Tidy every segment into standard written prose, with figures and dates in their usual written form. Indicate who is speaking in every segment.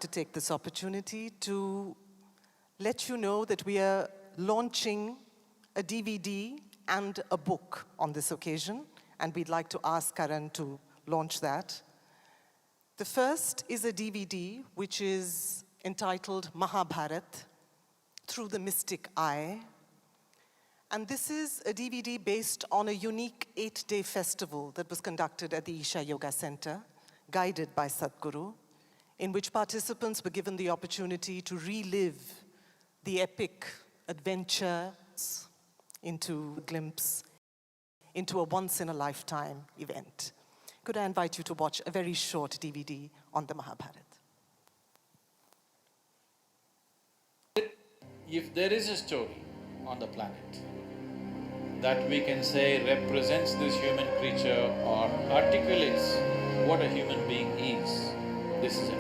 Speaker 1: to take this opportunity to let you know that we are launching a DVD and a book on this occasion, and we'd like to ask Karan to launch that. The first is a DVD which is entitled Mahabharat, Through the Mystic Eye. And this is a DVD based on a unique 8-day festival that was conducted at the Isha Yoga Center, guided by Sadhguru, in which participants were given the opportunity to relive the epic adventure into a glimpse into a once-in-a-lifetime event. Could I invite you to watch a very short DVD on the Mahabharat?
Speaker 2: If there is a story on the planet that we can say represents this human creature or articulates what a human being is, this is it.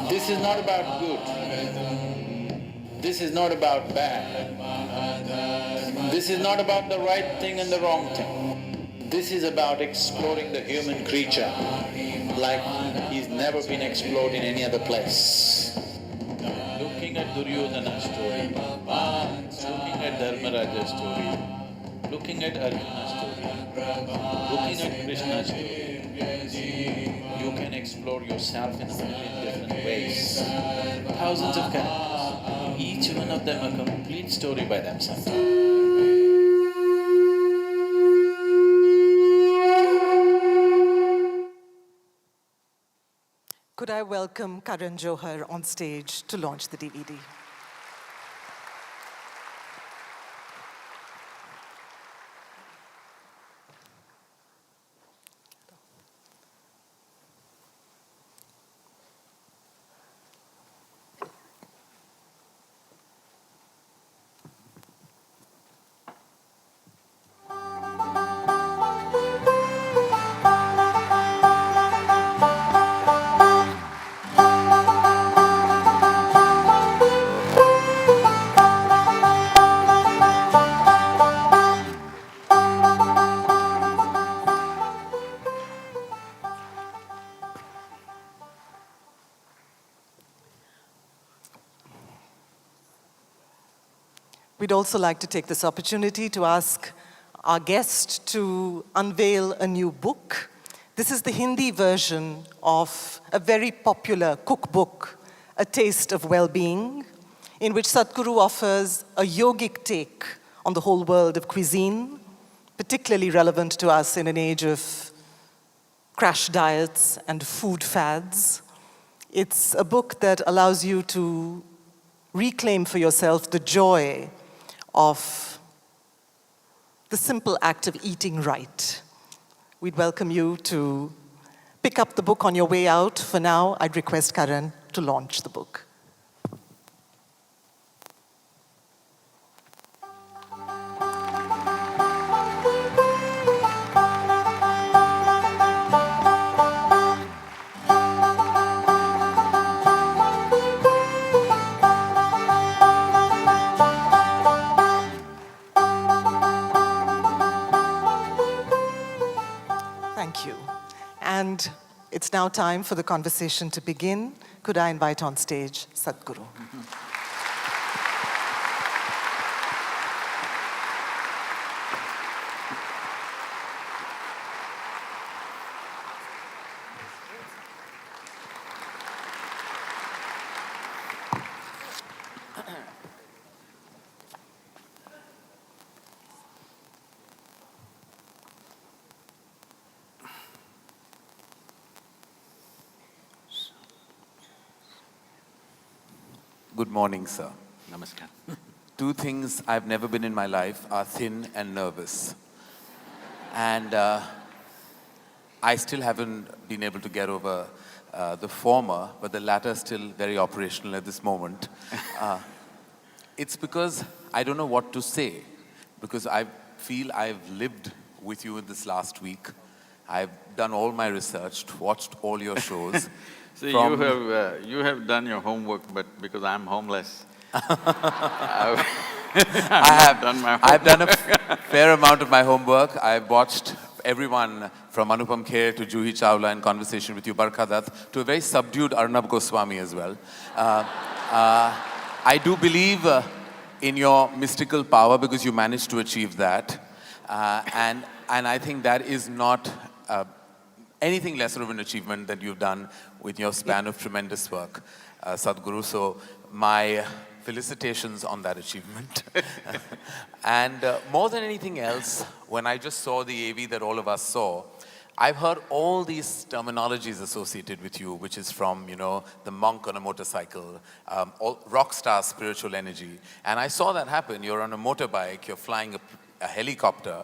Speaker 2: This is not about good. This is not about bad. This is not about the right thing and the wrong thing. This is about exploring the human creature like he's never been explored in any other place. Looking at Duryodhana's story, looking at Dharmaraja's story, looking at Arjuna's story, looking at Krishna's story, you can explore yourself in a million different ways. Thousands of characters, each one of them a complete story by themselves.
Speaker 1: Could I welcome Karan Johar on stage to launch the DVD? We'd also like to take this opportunity to ask our guest to unveil a new book. This is the Hindi version of a very popular cookbook, A Taste of Well-Being, in which Sadhguru offers a yogic take on the whole world of cuisine, particularly relevant to us in an age of crash diets and food fads. It's a book that allows you to reclaim for yourself the joy of the simple act of eating right. We'd welcome you to pick up the book on your way out. For now, I'd request Karan to launch the book. Thank you. And it's now time for the conversation to begin. Could I invite on stage Sadhguru?
Speaker 3: Good morning, sir.
Speaker 2: Namaskar.
Speaker 3: Two things I've never been in my life are thin and nervous. And I still haven't been able to get over the former, but the latter is still very operational at this moment. It's because I don't know what to say, because I feel I've lived with you in this last week. I've done all my research, watched all your shows.
Speaker 2: So you have done your homework, but because I'm homeless,
Speaker 3: I've done a fair amount of my homework. I've watched everyone from Anupam Kher to Juhi Chawla in conversation with you, Barkha Dutt, to a very subdued Arnab Goswami as well. I do believe in your mystical power because you managed to achieve that. And I think that is not anything lesser of an achievement that you've done with your span of tremendous work, Sadhguru. So my felicitations on that achievement. And more than anything else, when I just saw the AV that all of us saw, I've heard all these terminologies associated with you, which is from, you know, the monk on a motorcycle, rock star spiritual energy. And I saw that happen. You're on a motorbike, you're flying a helicopter.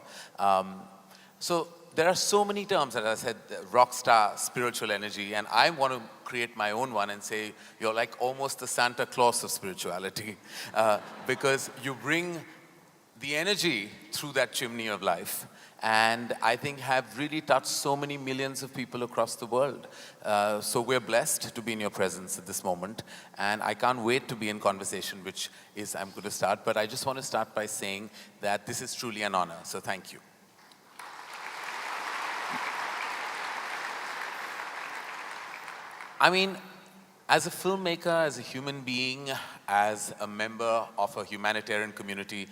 Speaker 3: So there are so many terms, as I said, rock star spiritual energy, and I want to create my own one and say you're like almost the Santa Claus of spirituality, because you bring the energy through that chimney of life, and I think have really touched so many millions of people across the world. So we're blessed to be in your presence at this moment, and I can't wait to be in conversation, which is I'm going to start, but I just want to start by saying that this is truly an honor, so thank you. I mean, as a filmmaker, as a human being, as a member of a humanitarian community,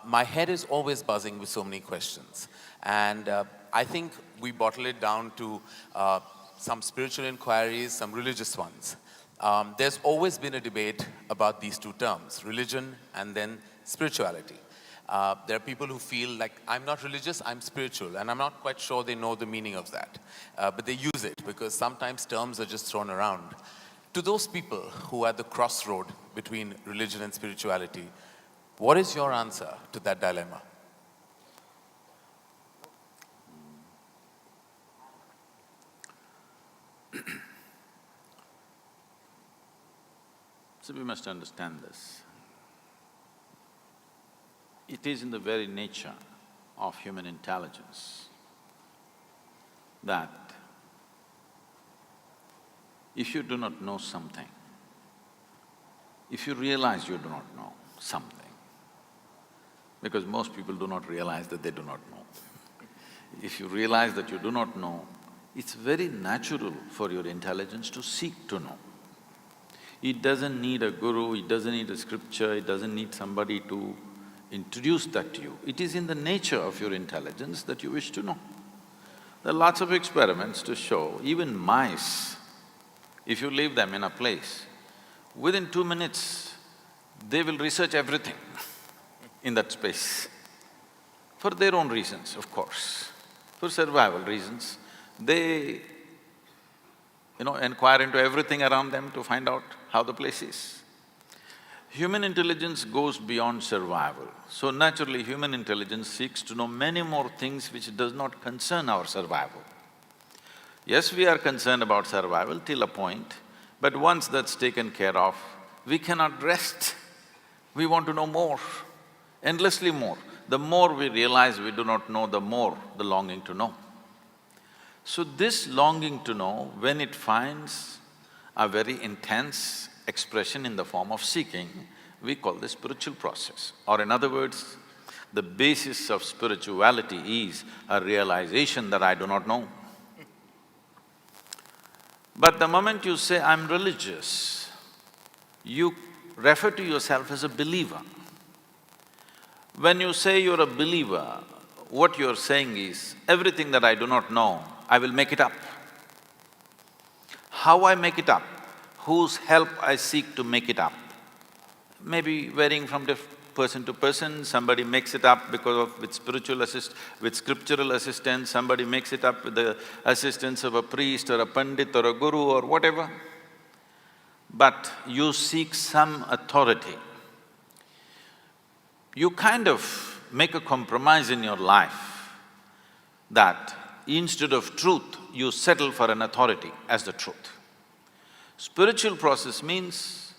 Speaker 3: my head is always buzzing with so many questions. And I think we bottle it down to some spiritual inquiries, some religious ones. There's always been a debate about these two terms, religion and then spirituality. There are people who feel like, I'm not religious, I'm spiritual, and I'm not quite sure they know the meaning of that. But they use it because sometimes terms are just thrown around. To those people who are at the crossroad between religion and spirituality, what is your answer to that dilemma?
Speaker 2: So we must understand this. It is in the very nature of human intelligence that if you do not know something, if you realize you do not know something, because most people do not realize that they do not know. If you realize that you do not know, it's very natural for your intelligence to seek to know. It doesn't need a guru, it doesn't need a scripture, it doesn't need somebody to introduce that to you. It is in the nature of your intelligence that you wish to know. There are lots of experiments to show, even mice, if you leave them in a place, within 2 minutes, they will research everything in that space. For their own reasons, of course. For survival reasons, they, inquire into everything around them to find out how the place is. Human intelligence goes beyond survival. So naturally, human intelligence seeks to know many more things which does not concern our survival. Yes, we are concerned about survival till a point, but once that's taken care of, we cannot rest. We want to know more, endlessly more. The more we realize we do not know, the more the longing to know. So this longing to know, when it finds a very intense expression in the form of seeking, we call this spiritual process. Or in other words, the basis of spirituality is a realization that I do not know. But the moment you say, I'm religious, you refer to yourself as a believer. When you say you're a believer, what you're saying is, everything that I do not know, I will make it up. How I make it up? Whose help I seek to make it up? Maybe varying from person to person, somebody makes it up with scriptural assistance, somebody makes it up with the assistance of a priest or a pandit or a guru or whatever. But you seek some authority. You kind of make a compromise in your life that instead of truth, you settle for an authority as the truth. Spiritual process means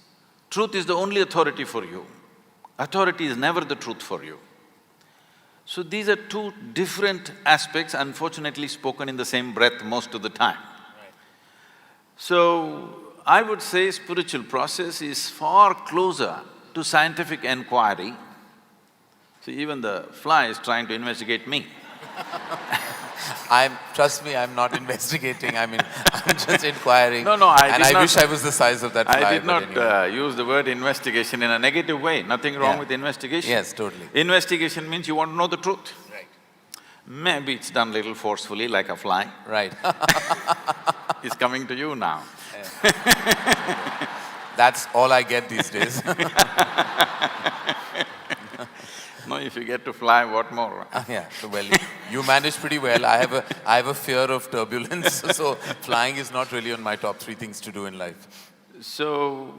Speaker 2: truth is the only authority for you. Authority is never the truth for you. So these are two different aspects, unfortunately spoken in the same breath most of the time. Right. So I would say spiritual process is far closer to scientific enquiry See, even the fly is trying to investigate me.
Speaker 3: Trust me, I'm not investigating. I mean, I'm just inquiring.
Speaker 2: No, no, I
Speaker 3: And
Speaker 2: did
Speaker 3: I
Speaker 2: not-
Speaker 3: wish I was the size of that fly,
Speaker 2: I did
Speaker 3: but
Speaker 2: not
Speaker 3: anyway.
Speaker 2: use the word investigation in a negative way, nothing wrong
Speaker 3: Yeah.
Speaker 2: with investigation.
Speaker 3: Yes, totally.
Speaker 2: Investigation means you want to know the truth.
Speaker 3: Right.
Speaker 2: Maybe it's done little forcefully like a fly.
Speaker 3: Right.
Speaker 2: It's coming to you now.
Speaker 3: That's all I get these days.
Speaker 2: No, if you get to fly, what more?
Speaker 3: Yeah, so well, you manage pretty well. I have a fear of turbulence, so flying is not really on my top three things to do in life.
Speaker 2: So,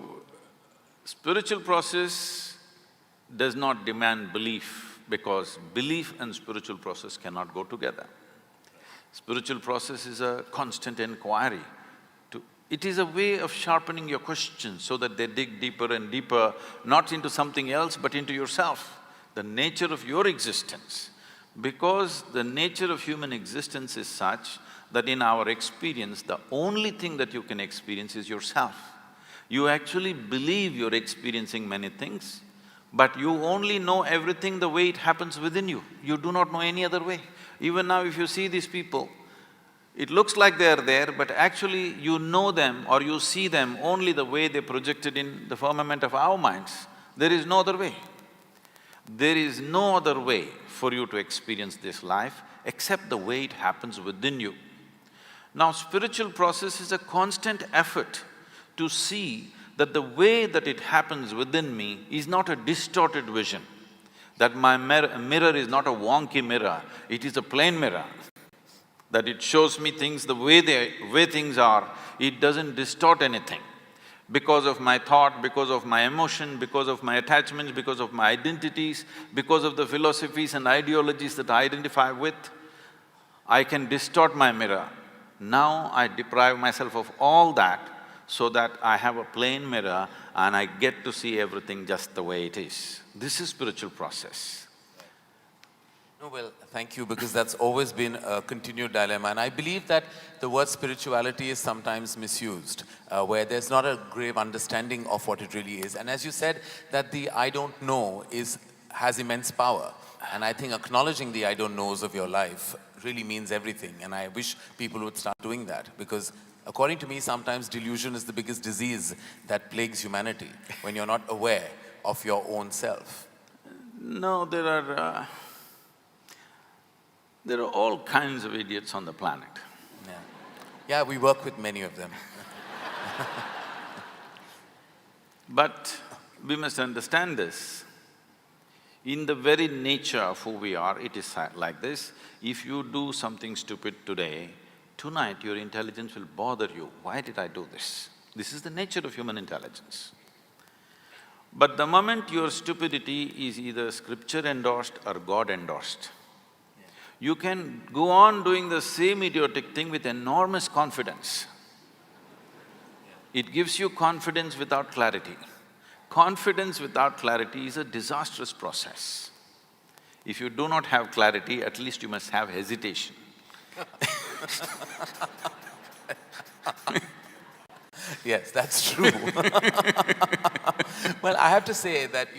Speaker 2: spiritual process does not demand belief because belief and spiritual process cannot go together. Spiritual process is a constant inquiry. It is a way of sharpening your questions so that they dig deeper and deeper, not into something else but into yourself, the nature of your existence. Because the nature of human existence is such that in our experience, the only thing that you can experience is yourself. You actually believe you're experiencing many things, but you only know everything the way it happens within you. You do not know any other way. Even now if you see these people, it looks like they are there, but actually you know them or you see them only the way they projected in the firmament of our minds. There is no other way. There is no other way for you to experience this life except the way it happens within you. Now, spiritual process is a constant effort to see that the way that it happens within me is not a distorted vision, that my mirror is not a wonky mirror, it is a plain mirror, that it shows me things the way things are, it doesn't distort anything. Because of my thought, because of my emotion, because of my attachments, because of my identities, because of the philosophies and ideologies that I identify with, I can distort my mirror. Now I deprive myself of all that so that I have a plain mirror and I get to see everything just the way it is. This is spiritual process.
Speaker 3: No, well, thank you, because that's always been a continued dilemma. And I believe that the word spirituality is sometimes misused, where there's not a grave understanding of what it really is. And as you said, that the I don't know has immense power. And I think acknowledging the I don't knows of your life really means everything. And I wish people would start doing that, because according to me, sometimes delusion is the biggest disease that plagues humanity, when you're not aware of your own self.
Speaker 2: No, there are all kinds of idiots on the planet.
Speaker 3: Yeah. Yeah, we work with many of them.
Speaker 2: But we must understand this. In the very nature of who we are, it is like this. If you do something stupid today, tonight your intelligence will bother you. Why did I do this? This is the nature of human intelligence. But the moment your stupidity is either scripture endorsed or God endorsed, you can go on doing the same idiotic thing with enormous confidence. It gives you confidence without clarity. Confidence without clarity is a disastrous process. If you do not have clarity, at least you must have hesitation.
Speaker 3: Yes, that's true. Well, I have to say that,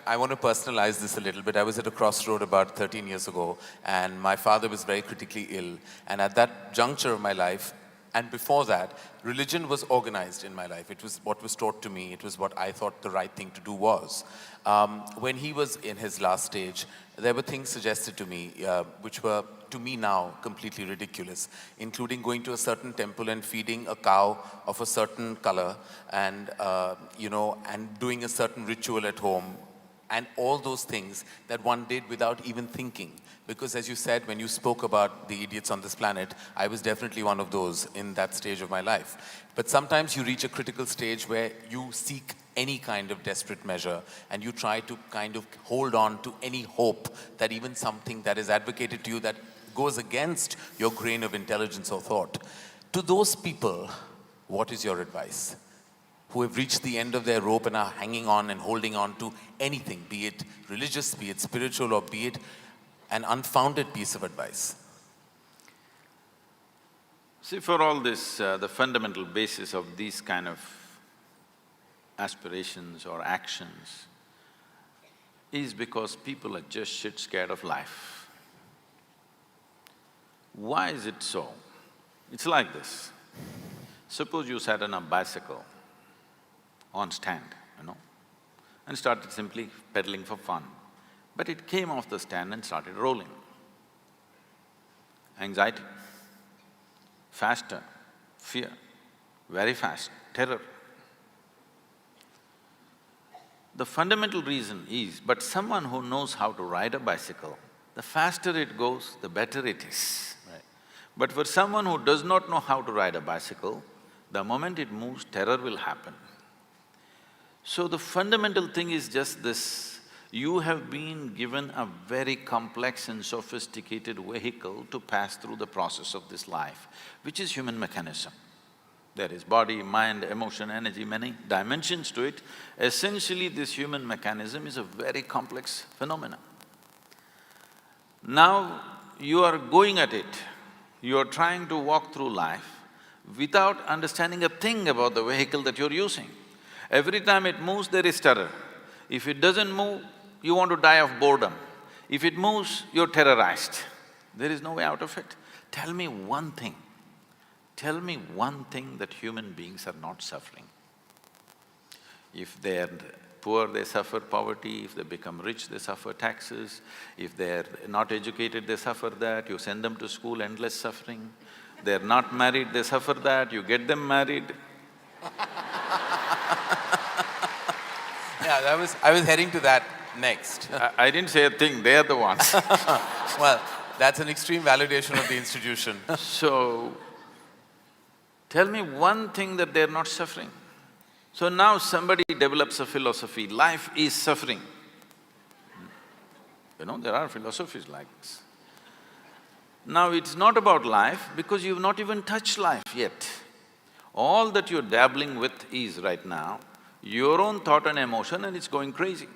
Speaker 3: I want to personalize this a little bit. I was at a crossroad about 13 years ago, and my father was very critically ill. And at that juncture of my life, and before that, religion was organized in my life. It was what was taught to me. It was what I thought the right thing to do was. When he was in his last stage, there were things suggested to me which were, to me now, completely ridiculous, including going to a certain temple and feeding a cow of a certain color and, and doing a certain ritual at home, and all those things that one did without even thinking. Because as you said, when you spoke about the idiots on this planet, I was definitely one of those in that stage of my life. But sometimes you reach a critical stage where you seek any kind of desperate measure and you try to kind of hold on to any hope that even something that is advocated to you that goes against your grain of intelligence or thought. To those people, what is your advice? Who have reached the end of their rope and are hanging on and holding on to anything, be it religious, be it spiritual, or be it an unfounded piece of advice?
Speaker 2: See, for all this, the fundamental basis of these kind of aspirations or actions is because people are just shit scared of life. Why is it so? It's like this. Suppose you sat on a bicycle on stand, and started simply pedaling for fun. But it came off the stand and started rolling. Anxiety, faster, fear, very fast, terror. The fundamental reason is, but someone who knows how to ride a bicycle, the faster it goes, the better it is. Right. But for someone who does not know how to ride a bicycle, the moment it moves, terror will happen. So the fundamental thing is just this, you have been given a very complex and sophisticated vehicle to pass through the process of this life, which is human mechanism. There is body, mind, emotion, energy, many dimensions to it. Essentially, this human mechanism is a very complex phenomenon. Now, you are going at it, you are trying to walk through life without understanding a thing about the vehicle that you're using. Every time it moves, there is terror. If it doesn't move, you want to die of boredom. If it moves, you're terrorized. There is no way out of it. Tell me one thing that human beings are not suffering. If they're poor, they suffer poverty. If they become rich, they suffer taxes. If they're not educated, they suffer that. You send them to school, endless suffering. They're not married, they suffer that. You get them married.
Speaker 3: Yeah, I was heading to that next.
Speaker 2: I didn't say a thing, they're the ones.
Speaker 3: Well, that's an extreme validation of the institution.
Speaker 2: So, tell me one thing that they're not suffering. So now somebody develops a philosophy, life is suffering. There are philosophies like this. Now it's not about life because you've not even touched life yet. All that you're dabbling with is right now your own thought and emotion, and it's going crazy.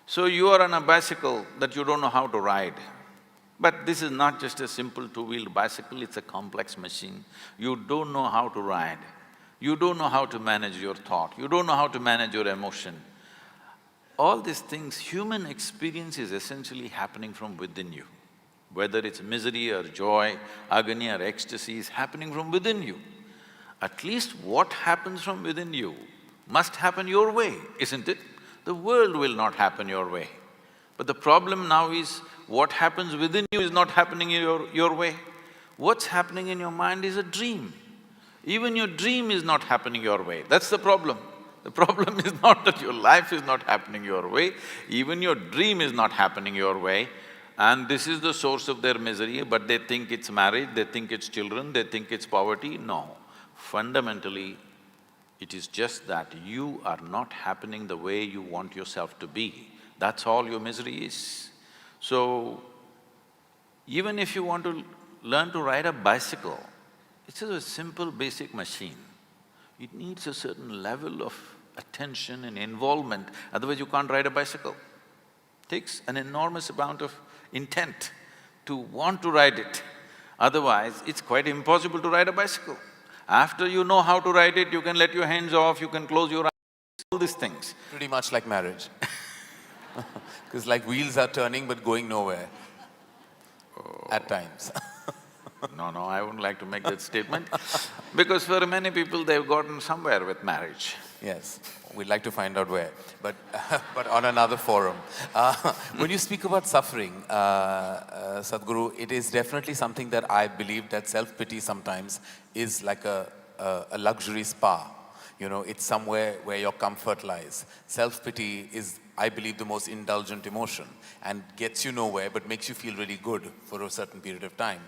Speaker 2: So you are on a bicycle that you don't know how to ride. But this is not just a simple two-wheeled bicycle, it's a complex machine. You don't know how to ride, you don't know how to manage your thought, you don't know how to manage your emotion. All these things, human experience is essentially happening from within you. Whether it's misery or joy, agony or ecstasy is happening from within you. At least what happens from within you must happen your way, isn't it? The world will not happen your way. But the problem now is, what happens within you is not happening your way. What's happening in your mind is a dream. Even your dream is not happening your way, that's the problem. The problem is not that your life is not happening your way, even your dream is not happening your way. And this is the source of their misery, but they think it's marriage, they think it's children, they think it's poverty. No. Fundamentally, it is just that you are not happening the way you want yourself to be. That's all your misery is. So, even if you want to learn to ride a bicycle, it's just a simple basic machine. It needs a certain level of attention and involvement, otherwise you can't ride a bicycle. Takes an enormous amount of intent to want to ride it. Otherwise, it's quite impossible to ride a bicycle. After you know how to ride it, you can let your hands off, you can close your eyes, all these things.
Speaker 3: Pretty much like marriage. Because like wheels are turning but going nowhere at times.
Speaker 2: No, I wouldn't like to make that statement because for many people they've gotten somewhere with marriage.
Speaker 3: Yes, we'd like to find out where, but but on another forum. When you speak about suffering, Sadhguru, it is definitely something that I believe that self-pity sometimes is like a luxury spa. It's somewhere where your comfort lies. Self-pity is, I believe, the most indulgent emotion and gets you nowhere but makes you feel really good for a certain period of time.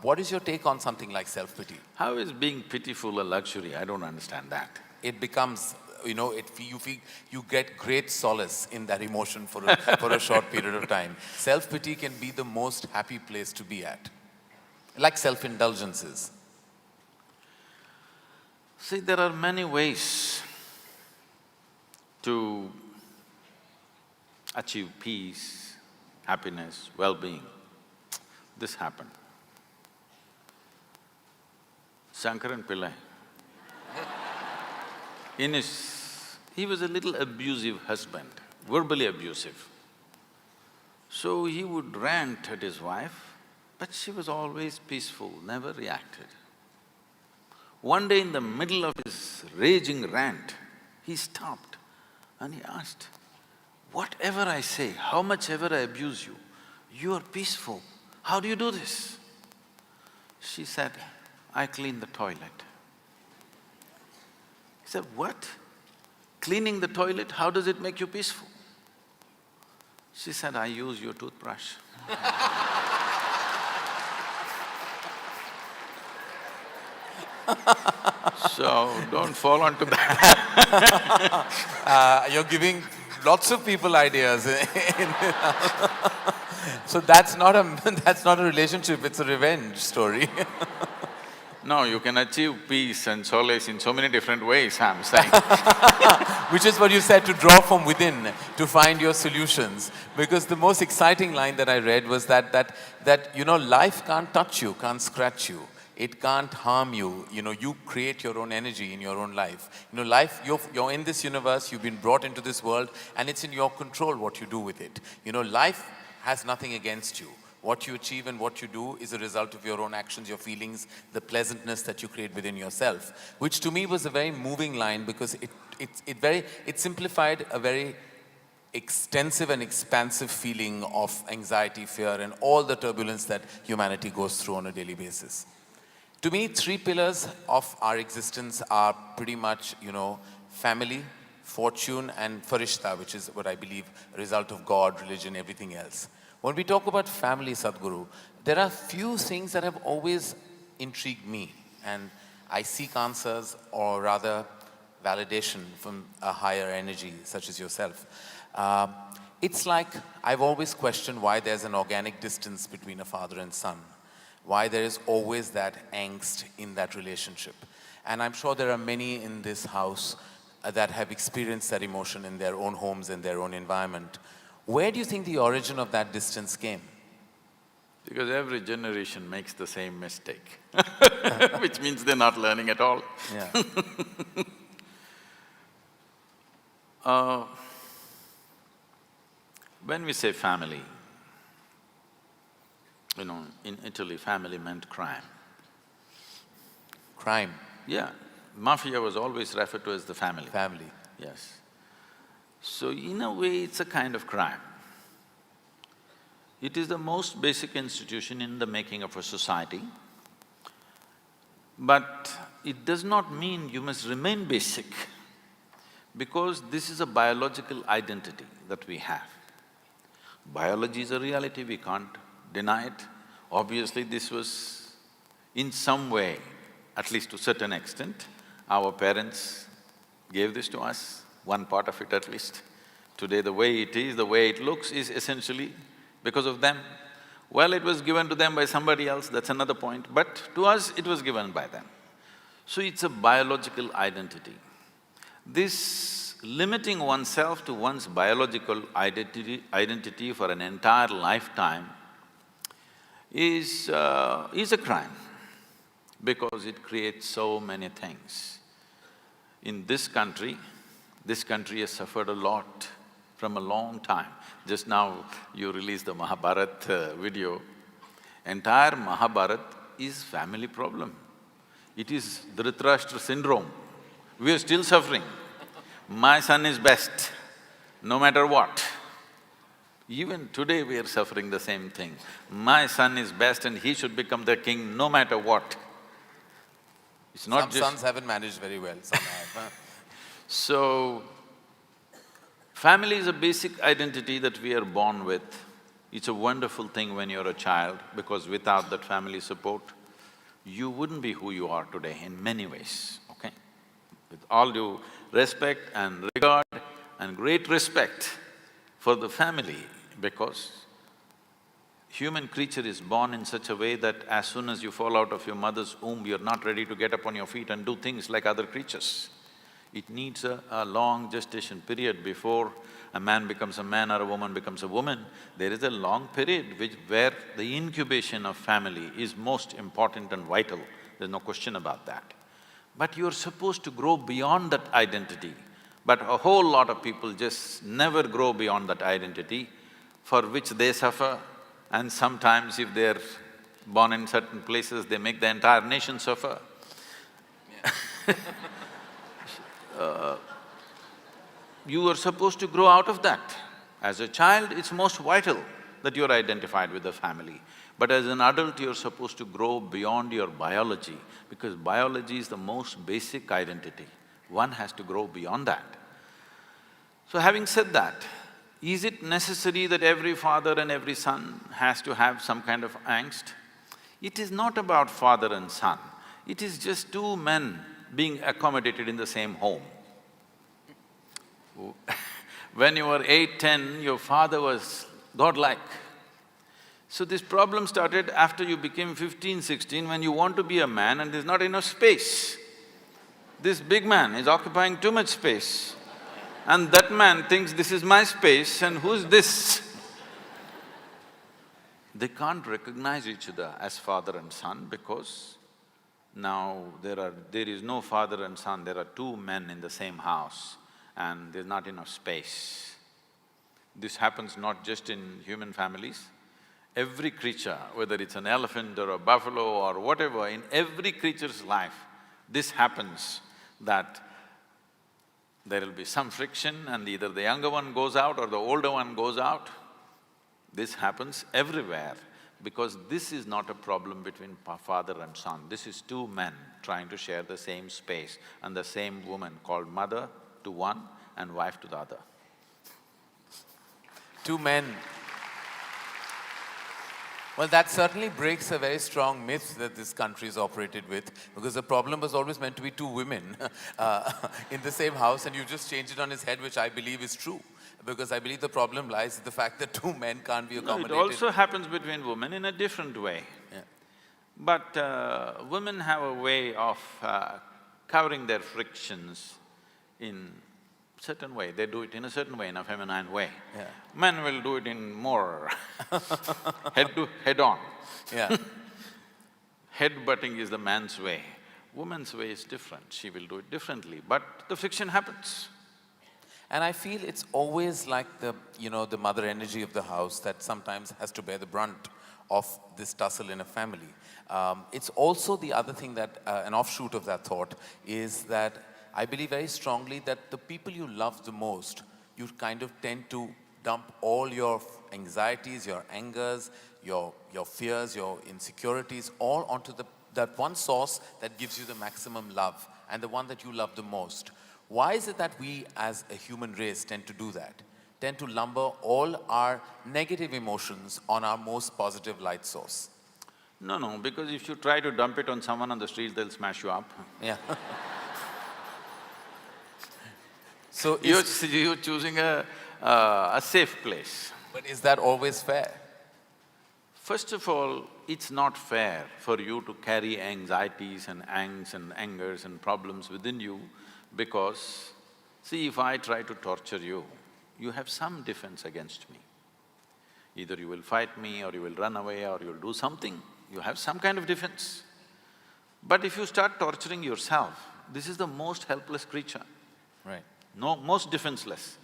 Speaker 3: What is your take on something like self-pity?
Speaker 2: How is being pitiful a luxury? I don't understand that.
Speaker 3: It becomes, you get great solace in that emotion for a short period of time. Self-pity can be the most happy place to be at, like self-indulgences.
Speaker 2: See, there are many ways to achieve peace, happiness, well-being. This happened. Shankaran Pillai, he was a little abusive husband verbally abusive. So he would rant at his wife, but she was always peaceful, never reacted. One day in the middle of his raging rant, he stopped and he asked, "Whatever I say, how much ever I abuse you, you are peaceful. How do you do this?" She said, "I clean the toilet." He said, "What? Cleaning the toilet, how does it make you peaceful?" She said, "I use your toothbrush." So, don't fall onto that.
Speaker 3: You're giving lots of people ideas. So that's not a… that's not a relationship, it's a revenge story.
Speaker 2: No, you can achieve peace and solace in so many different ways, I'm saying.
Speaker 3: Which is what you said, to draw from within, to find your solutions. Because the most exciting line that I read was that you know, life can't touch you, can't scratch you. It can't harm you, you know, you create your own energy in your own life. You know, life, you're in this universe, you've been brought into this world, and it's in your control what you do with it. You know, life has nothing against you. What you achieve and what you do is a result of your own actions, your feelings, the pleasantness that you create within yourself. Which to me was a very moving line, because it simplified a very extensive and expansive feeling of anxiety, fear, and all the turbulence that humanity goes through on a daily basis. To me, three pillars of our existence are pretty much, you know, family, fortune, and farishta, which is what I believe, a result of God, religion, everything else. When we talk about family, Sadhguru, there are few things that have always intrigued me, and I seek answers, or rather validation, from a higher energy such as yourself. It's like I've always questioned why there's an organic distance between a father and son, why there is always that angst in that relationship. And I'm sure there are many in this house that have experienced that emotion in their own homes and their own environment. Where do you think the origin of that distance came?
Speaker 2: Because every generation makes the same mistake, which means they're not learning at all.
Speaker 3: Yeah.
Speaker 2: When we say family, you know, in Italy, family meant crime.
Speaker 3: Crime.
Speaker 2: Yeah, mafia was always referred to as the family.
Speaker 3: Family.
Speaker 2: Yes. So in a way, it's a kind of crime. It is the most basic institution in the making of a society, but it does not mean you must remain basic, because this is a biological identity that we have. Biology is a reality, we can't deny it. Obviously, this was in some way, at least to a certain extent, our parents gave this to us, one part of it at least. Today the way it is, the way it looks is essentially because of them. Well, it was given to them by somebody else, that's another point, but to us it was given by them. So it's a biological identity. This limiting oneself to one's biological identity for an entire lifetime is a crime, because it creates so many things. In this country has suffered a lot from a long time. Just now you released the Mahabharata video. Entire Mahabharata is family problem. It is Dhritarashtra syndrome. We are still suffering. My son is best, no matter what. Even today we are suffering the same thing. My son is best and he should become the king no matter what. It's not just…
Speaker 3: Some sons haven't managed very well, some have.
Speaker 2: So, family is a basic identity that we are born with. It's a wonderful thing when you're a child, because without that family support, you wouldn't be who you are today in many ways, okay? With all due respect and regard and great respect for the family, because human creature is born in such a way that as soon as you fall out of your mother's womb, you're not ready to get up on your feet and do things like other creatures. It needs a long gestation period before a man becomes a man or a woman becomes a woman. There is a long period where the incubation of family is most important and vital, there's no question about that. But you're supposed to grow beyond that identity But a whole lot of people just never grow beyond that identity, for which they suffer, and sometimes if they're born in certain places, they make the entire nation suffer. You are supposed to grow out of that. As a child, it's most vital that you're identified with the family. But as an adult, you're supposed to grow beyond your biology, because biology is the most basic identity. One has to grow beyond that. So having said that, is it necessary that every father and every son has to have some kind of angst? It is not about father and son, it is just two men being accommodated in the same home. When you were 8, 10, your father was godlike. So this problem started after you became 15, 16, when you want to be a man and there's not enough space. This big man is occupying too much space, and that man thinks this is my space and who's this? They can't recognize each other as father and son because now there is no father and son, there are two men in the same house and there's not enough space. This happens not just in human families, every creature, whether it's an elephant or a buffalo or whatever, in every creature's life, this happens, that there will be some friction and either the younger one goes out or the older one goes out. This happens everywhere because this is not a problem between father and son. This is two men trying to share the same space and the same woman called mother to one and wife to the other.
Speaker 3: Two men. Well, that certainly breaks a very strong myth that this country is operated with, because the problem was always meant to be two women in the same house, and you just changed it on its head, which I believe is true. Because I believe the problem lies in the fact that two men can't be accommodated.
Speaker 2: No, it also happens between women in a different way.
Speaker 3: Yeah.
Speaker 2: But women have a way of covering their frictions in certain way. They do it in a certain way, in a feminine way.
Speaker 3: Yeah.
Speaker 2: Men will do it in more head-on.
Speaker 3: Yeah.
Speaker 2: Head-butting is the man's way. Woman's way is different, she will do it differently, but the friction happens.
Speaker 3: And I feel it's always like the mother energy of the house that sometimes has to bear the brunt of this tussle in a family. It's also the other thing that, an offshoot of that thought, is that I believe very strongly that the people you love the most, you kind of tend to dump all your anxieties, your angers, your fears, your insecurities, all onto that one source that gives you the maximum love and the one that you love the most. Why is it that we as a human race tend to do that? Tend to lumber all our negative emotions on our most positive light source?
Speaker 2: No, because if you try to dump it on someone on the street, they'll smash you up.
Speaker 3: Yeah. So
Speaker 2: You're choosing a safe place.
Speaker 3: But is that always fair?
Speaker 2: First of all, it's not fair for you to carry anxieties and angst and angers and problems within you, because, see, if I try to torture you, you have some defense against me. Either you will fight me or you will run away or you'll do something, you have some kind of defense. But if you start torturing yourself, this is the most helpless creature.
Speaker 3: Right.
Speaker 2: No, most defenseless.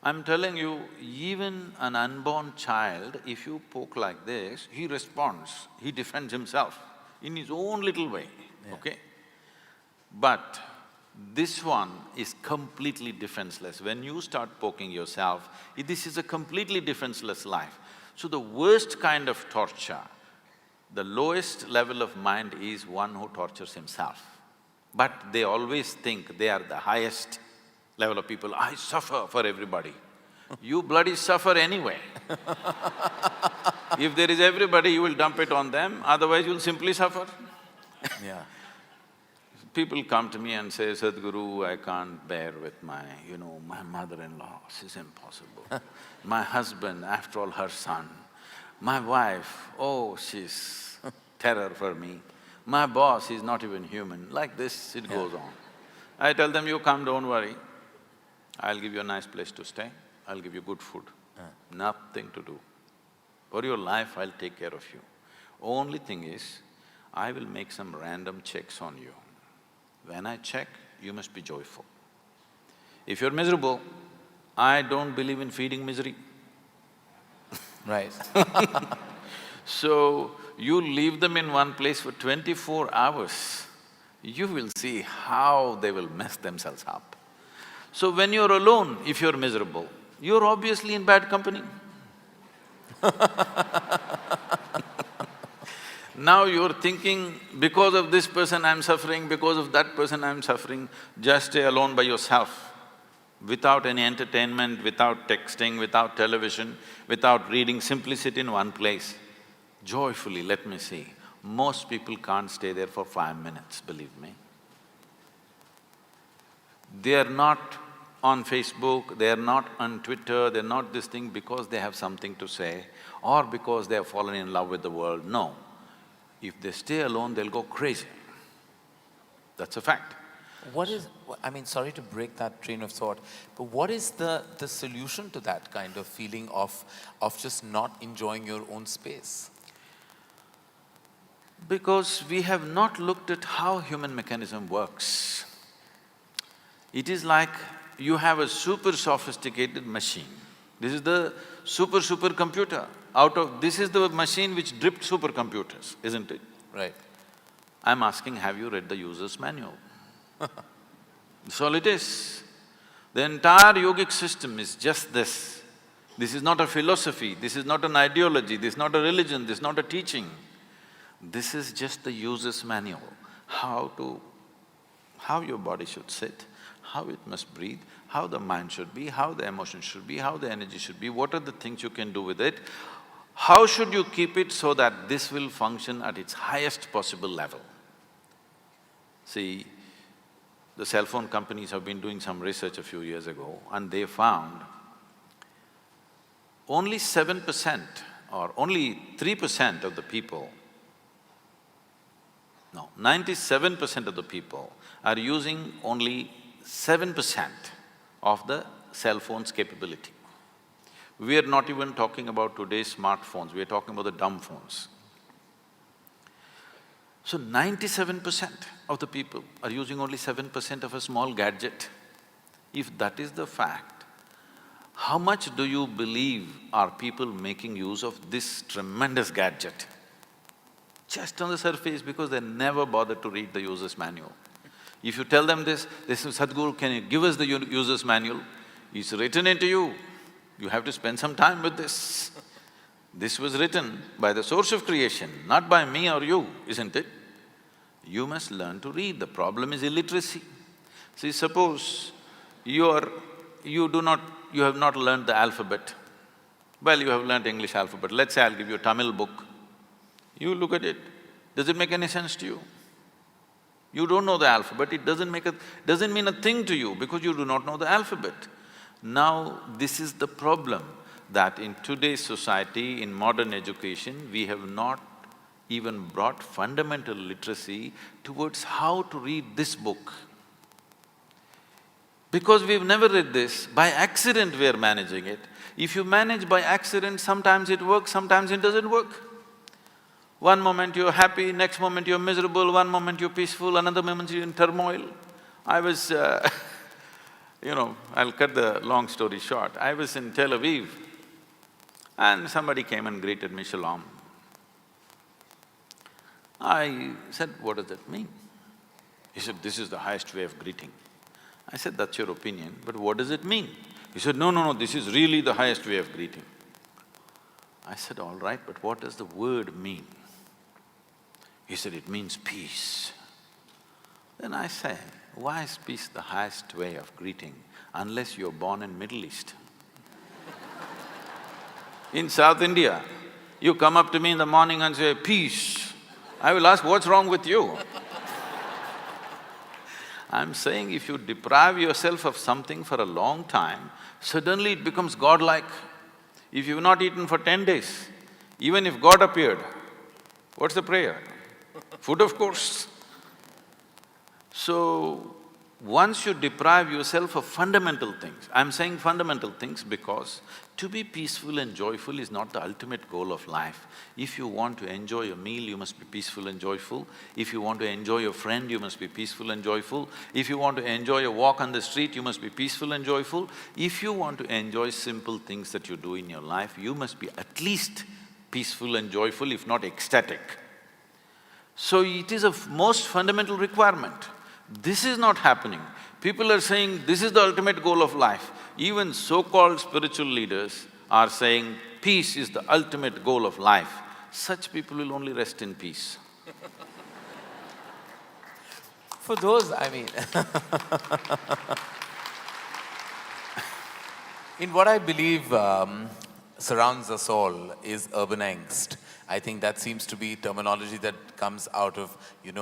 Speaker 2: I'm telling you, even an unborn child, if you poke like this, he responds, he defends himself in his own little way, okay? But this one is completely defenseless. When you start poking yourself, this is a completely defenseless life. So the worst kind of torture, the lowest level of mind is one who tortures himself. But they always think they are the highest level of people. I suffer for everybody. You bloody suffer anyway. If there is everybody, you will dump it on them, otherwise you'll simply suffer.
Speaker 3: Yeah.
Speaker 2: People come to me and say, Sadhguru, I can't bear with my mother-in-law, she's impossible. My husband, after all, her son. My wife, oh, she's terror for me. My boss is not even human. Like this, it goes on. I tell them, you come, don't worry. I'll give you a nice place to stay, I'll give you good food. Nothing to do. For your life, I'll take care of you. Only thing is, I will make some random checks on you. When I check, you must be joyful. If you're miserable, I don't believe in feeding misery.
Speaker 3: Right.
Speaker 2: So, you leave them in one place for 24 hours, you will see how they will mess themselves up. So when you're alone, if you're miserable, you're obviously in bad company. Now you're thinking, because of this person I'm suffering, because of that person I'm suffering, just stay alone by yourself, without any entertainment, without texting, without television, without reading, simply sit in one place. Joyfully, let me see. Most people can't stay there for 5 minutes, believe me. They are not on Facebook, they are not on Twitter, they're not this thing because they have something to say or because they have fallen in love with the world, no. If they stay alone, they'll go crazy. That's a fact.
Speaker 3: What is… I mean, sorry to break that train of thought, but what is the solution to that kind of feeling of just not enjoying your own space?
Speaker 2: Because we have not looked at how human mechanism works. It is like you have a super sophisticated machine. This is the super computer. This is the machine which dripped supercomputers, isn't it?
Speaker 3: Right.
Speaker 2: I'm asking, have you read the user's manual? That's all it is. The entire yogic system is just this. This is not a philosophy, this is not an ideology, this is not a religion, this is not a teaching. This is just the user's manual, how your body should sit, how it must breathe, how the mind should be, how the emotion should be, how the energy should be, what are the things you can do with it, how should you keep it so that this will function at its highest possible level. See, the cell phone companies have been doing some research a few years ago and they found only 7% or only 3% of the people, no, 97% of the people are using only 7% of the cell phone's capability. We are not even talking about today's smartphones, we are talking about the dumb phones. So 97% of the people are using only 7% of a small gadget. If that is the fact, how much do you believe are people making use of this tremendous gadget? Just on the surface, because they never bothered to read the user's manual. If you tell them this, they say, Sadhguru, can you give us the user's manual? It's written into you, you have to spend some time with this. This was written by the source of creation, not by me or you, isn't it? You must learn to read. The problem is illiteracy. See, suppose you have not learned the alphabet. Well, you have learned English alphabet. Let's say I'll give you a Tamil book. You look at it, does it make any sense to you? You don't know the alphabet, it doesn't mean a thing to you because you do not know the alphabet. Now, this is the problem, that in today's society, in modern education, we have not even brought fundamental literacy towards how to read this book. Because we've never read this, by accident we are managing it. If you manage by accident, sometimes it works, sometimes it doesn't work. One moment you're happy, next moment you're miserable, one moment you're peaceful, another moment you're in turmoil. I was I'll cut the long story short. I was in Tel Aviv and somebody came and greeted me, Shalom. I said, what does that mean? He said, this is the highest way of greeting. I said, that's your opinion, but what does it mean? He said, no, this is really the highest way of greeting. I said, all right, but what does the word mean? He said, it means peace. Then I say, why is peace the highest way of greeting unless you're born in Middle East? In South India, you come up to me in the morning and say, peace. I will ask, what's wrong with you? I'm saying if you deprive yourself of something for a long time, suddenly it becomes godlike. If you've not eaten for 10 days, even if God appeared, what's the prayer? Food, of course. So, once you deprive yourself of fundamental things, I'm saying fundamental things because to be peaceful and joyful is not the ultimate goal of life. If you want to enjoy a meal, you must be peaceful and joyful. If you want to enjoy a friend, you must be peaceful and joyful. If you want to enjoy a walk on the street, you must be peaceful and joyful. If you want to enjoy simple things that you do in your life, you must be at least peaceful and joyful, if not ecstatic. So it is a most fundamental requirement. This is not happening. People are saying this is the ultimate goal of life. Even so-called spiritual leaders are saying peace is the ultimate goal of life. Such people will only rest in peace.
Speaker 3: For those, I mean in what I believe surrounds us all is urban angst. I think that seems to be terminology that comes out of,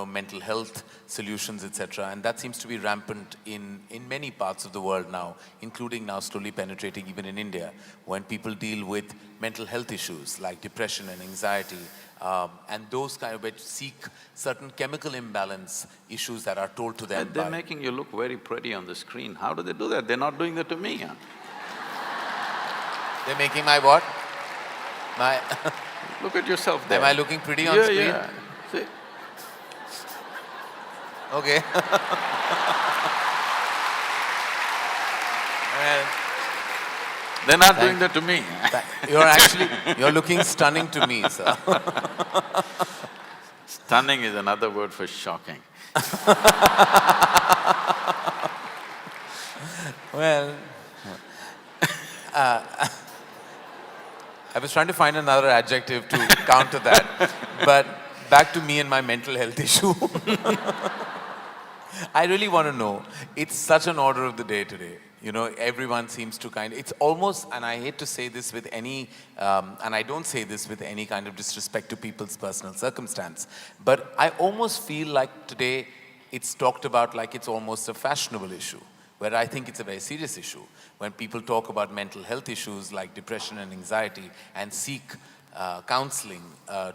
Speaker 3: mental health solutions, etc. And that seems to be rampant in many parts of the world now, including now slowly penetrating even in India, when people deal with mental health issues like depression and anxiety, and those kind of which seek certain chemical imbalance issues that are told to them
Speaker 2: They're making you look very pretty on the screen. How do they do that? They're not doing that to me, huh?
Speaker 3: They're making my what? My…
Speaker 2: Look at yourself there.
Speaker 3: Am I looking pretty on screen?
Speaker 2: Yeah. See?
Speaker 3: Okay. Well,
Speaker 2: They're not doing that to me.
Speaker 3: you're looking stunning to me, sir.
Speaker 2: Stunning is another word for shocking.
Speaker 3: Well, I was trying to find another adjective to counter that, but back to me and my mental health issue. I really want to know, it's such an order of the day today. Everyone seems to it's almost, and I hate to say this with any, and I don't say this with any kind of disrespect to people's personal circumstance, but I almost feel like today it's talked about like it's almost a fashionable issue, where I think it's a very serious issue. When people talk about mental health issues like depression and anxiety and seek counseling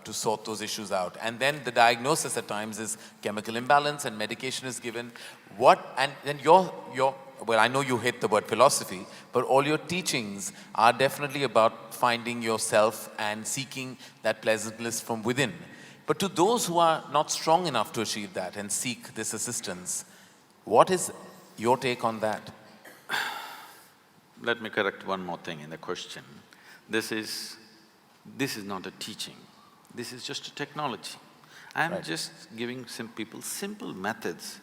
Speaker 3: to sort those issues out. And then the diagnosis at times is chemical imbalance and medication is given. And then well, I know you hate the word philosophy, but all your teachings are definitely about finding yourself and seeking that pleasantness from within. But to those who are not strong enough to achieve that and seek this assistance, what is your take on that?
Speaker 2: Let me correct one more thing in the question. This is not a teaching, this is just a technology. I'm
Speaker 3: Right.
Speaker 2: just giving some people simple methods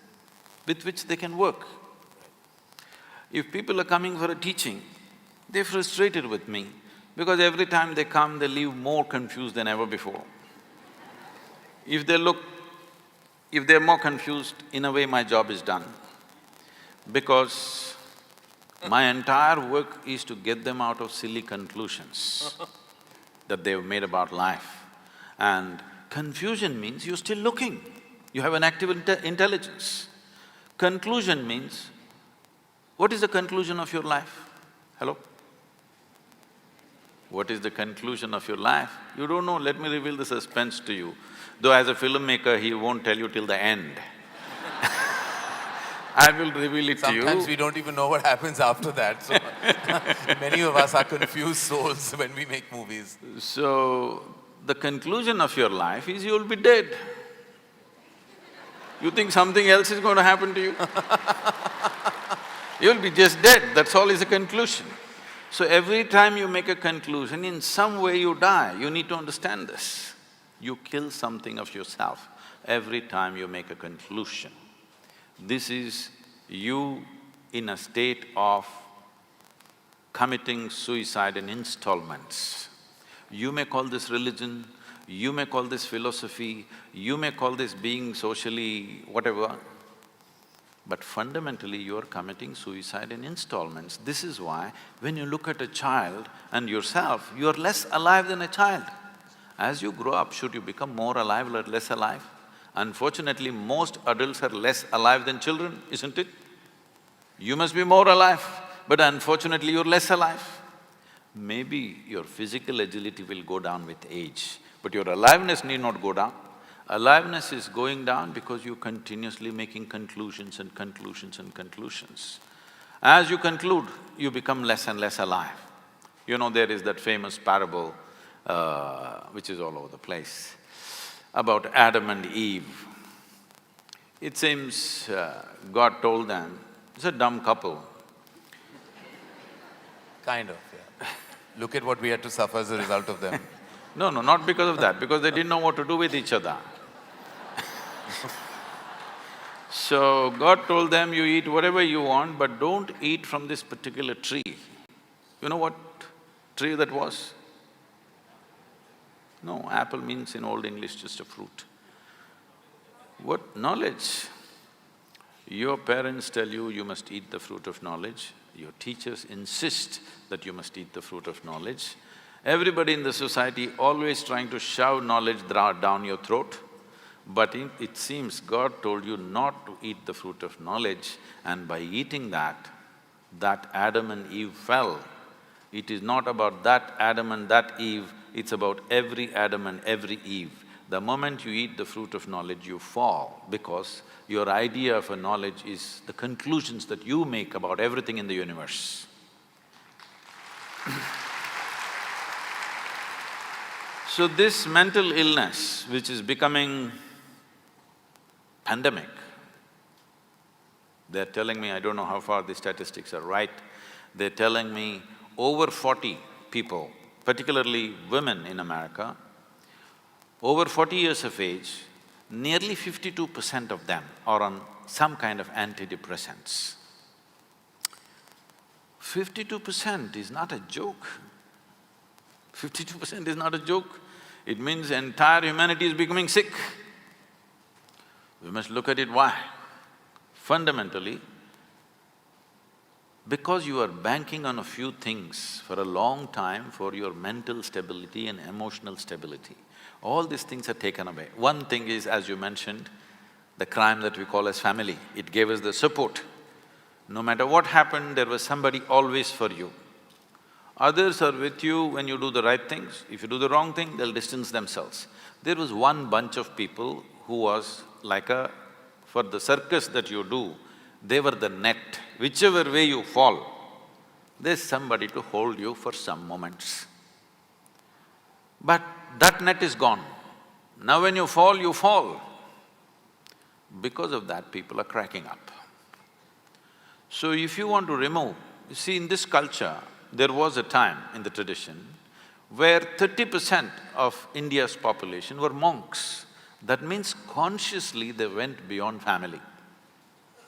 Speaker 2: with which they can work. If people are coming for a teaching, they're frustrated with me because every time they come, they leave more confused than ever before. If they're more confused, in a way my job is done. Because my entire work is to get them out of silly conclusions that they've made about life. And confusion means you're still looking, you have an active intelligence. Conclusion means, what is the conclusion of your life? Hello? What is the conclusion of your life? You don't know, let me reveal the suspense to you. Though as a filmmaker, he won't tell you till the end. I will reveal it to you.
Speaker 3: Sometimes we don't even know what happens after that, so many of us are confused souls when we make movies.
Speaker 2: So, the conclusion of your life is you'll be dead. You think something else is going to happen to you? You'll be just dead, that's all is a conclusion. So every time you make a conclusion, in some way you die, you need to understand this. You kill something of yourself every time you make a conclusion. This is you in a state of committing suicide in installments. You may call this religion, you may call this philosophy, you may call this being socially whatever, but fundamentally you are committing suicide in installments. This is why when you look at a child and yourself, you are less alive than a child. As you grow up, should you become more alive or less alive? Unfortunately, most adults are less alive than children, isn't it? You must be more alive, but unfortunately you're less alive. Maybe your physical agility will go down with age, but your aliveness need not go down. Aliveness is going down because you're continuously making conclusions and conclusions and conclusions. As you conclude, you become less and less alive. You know, there is that famous parable, which is all over the place, about Adam and Eve. It seems God told them, it's a dumb couple.
Speaker 3: Kind of, yeah. Look at what we had to suffer as a result of them.
Speaker 2: No, not because of that, because they didn't know what to do with each other. So God told them, you eat whatever you want, but don't eat from this particular tree. You know what tree that was? No, apple means in Old English just a fruit. What knowledge? Your parents tell you, you must eat the fruit of knowledge. Your teachers insist that you must eat the fruit of knowledge. Everybody in the society always trying to shove knowledge down your throat. But it seems God told you not to eat the fruit of knowledge, and by eating that Adam and Eve fell. It is not about that Adam and that Eve, it's about every Adam and every Eve. The moment you eat the fruit of knowledge, you fall, because your idea of a knowledge is the conclusions that you make about everything in the universe. So this mental illness, which is becoming pandemic, they're telling me, I don't know how far the statistics are right, they're telling me over 40 people, particularly women in America, over 40 years of age, nearly 52% of them are on some kind of antidepressants. 52% is not a joke. 52% is not a joke. It means entire humanity is becoming sick. We must look at it why. Fundamentally, because you are banking on a few things for a long time for your mental stability and emotional stability, all these things are taken away. One thing is, as you mentioned, the crime that we call as family. It gave us the support. No matter what happened, there was somebody always for you. Others are with you when you do the right things. If you do the wrong thing, they'll distance themselves. There was one bunch of people who was like for the circus that you do, they were the net. Whichever way you fall, there's somebody to hold you for some moments. But that net is gone. Now when you fall, you fall. Because of that, people are cracking up. So if you want to remove… You see, in this culture, there was a time in the tradition where 30% of India's population were monks. That means consciously they went beyond family.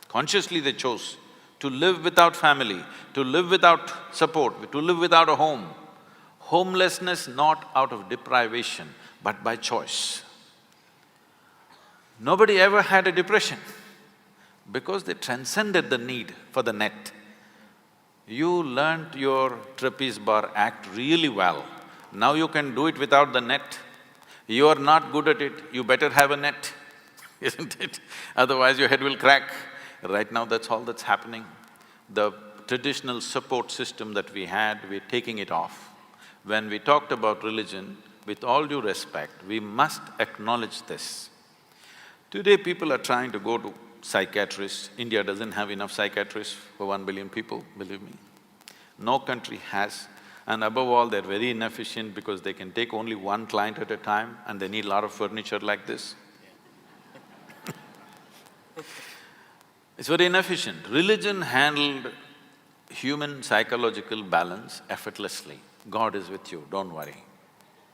Speaker 2: Consciously they chose to live without family, to live without support, to live without a home. Homelessness not out of deprivation, but by choice. Nobody ever had a depression because they transcended the need for the net. You learnt your trapeze bar act really well. Now you can do it without the net. You are not good at it, you better have a net, isn't it? Otherwise your head will crack. Right now that's all that's happening. The traditional support system that we had, we're taking it off. When we talked about religion, with all due respect, we must acknowledge this. Today people are trying to go to psychiatrists. India doesn't have enough psychiatrists for 1 billion people, believe me. No country has. And above all, they're very inefficient because they can take only one client at a time and they need a lot of furniture like this. It's very inefficient. Religion handled human psychological balance effortlessly. God is with you, don't worry.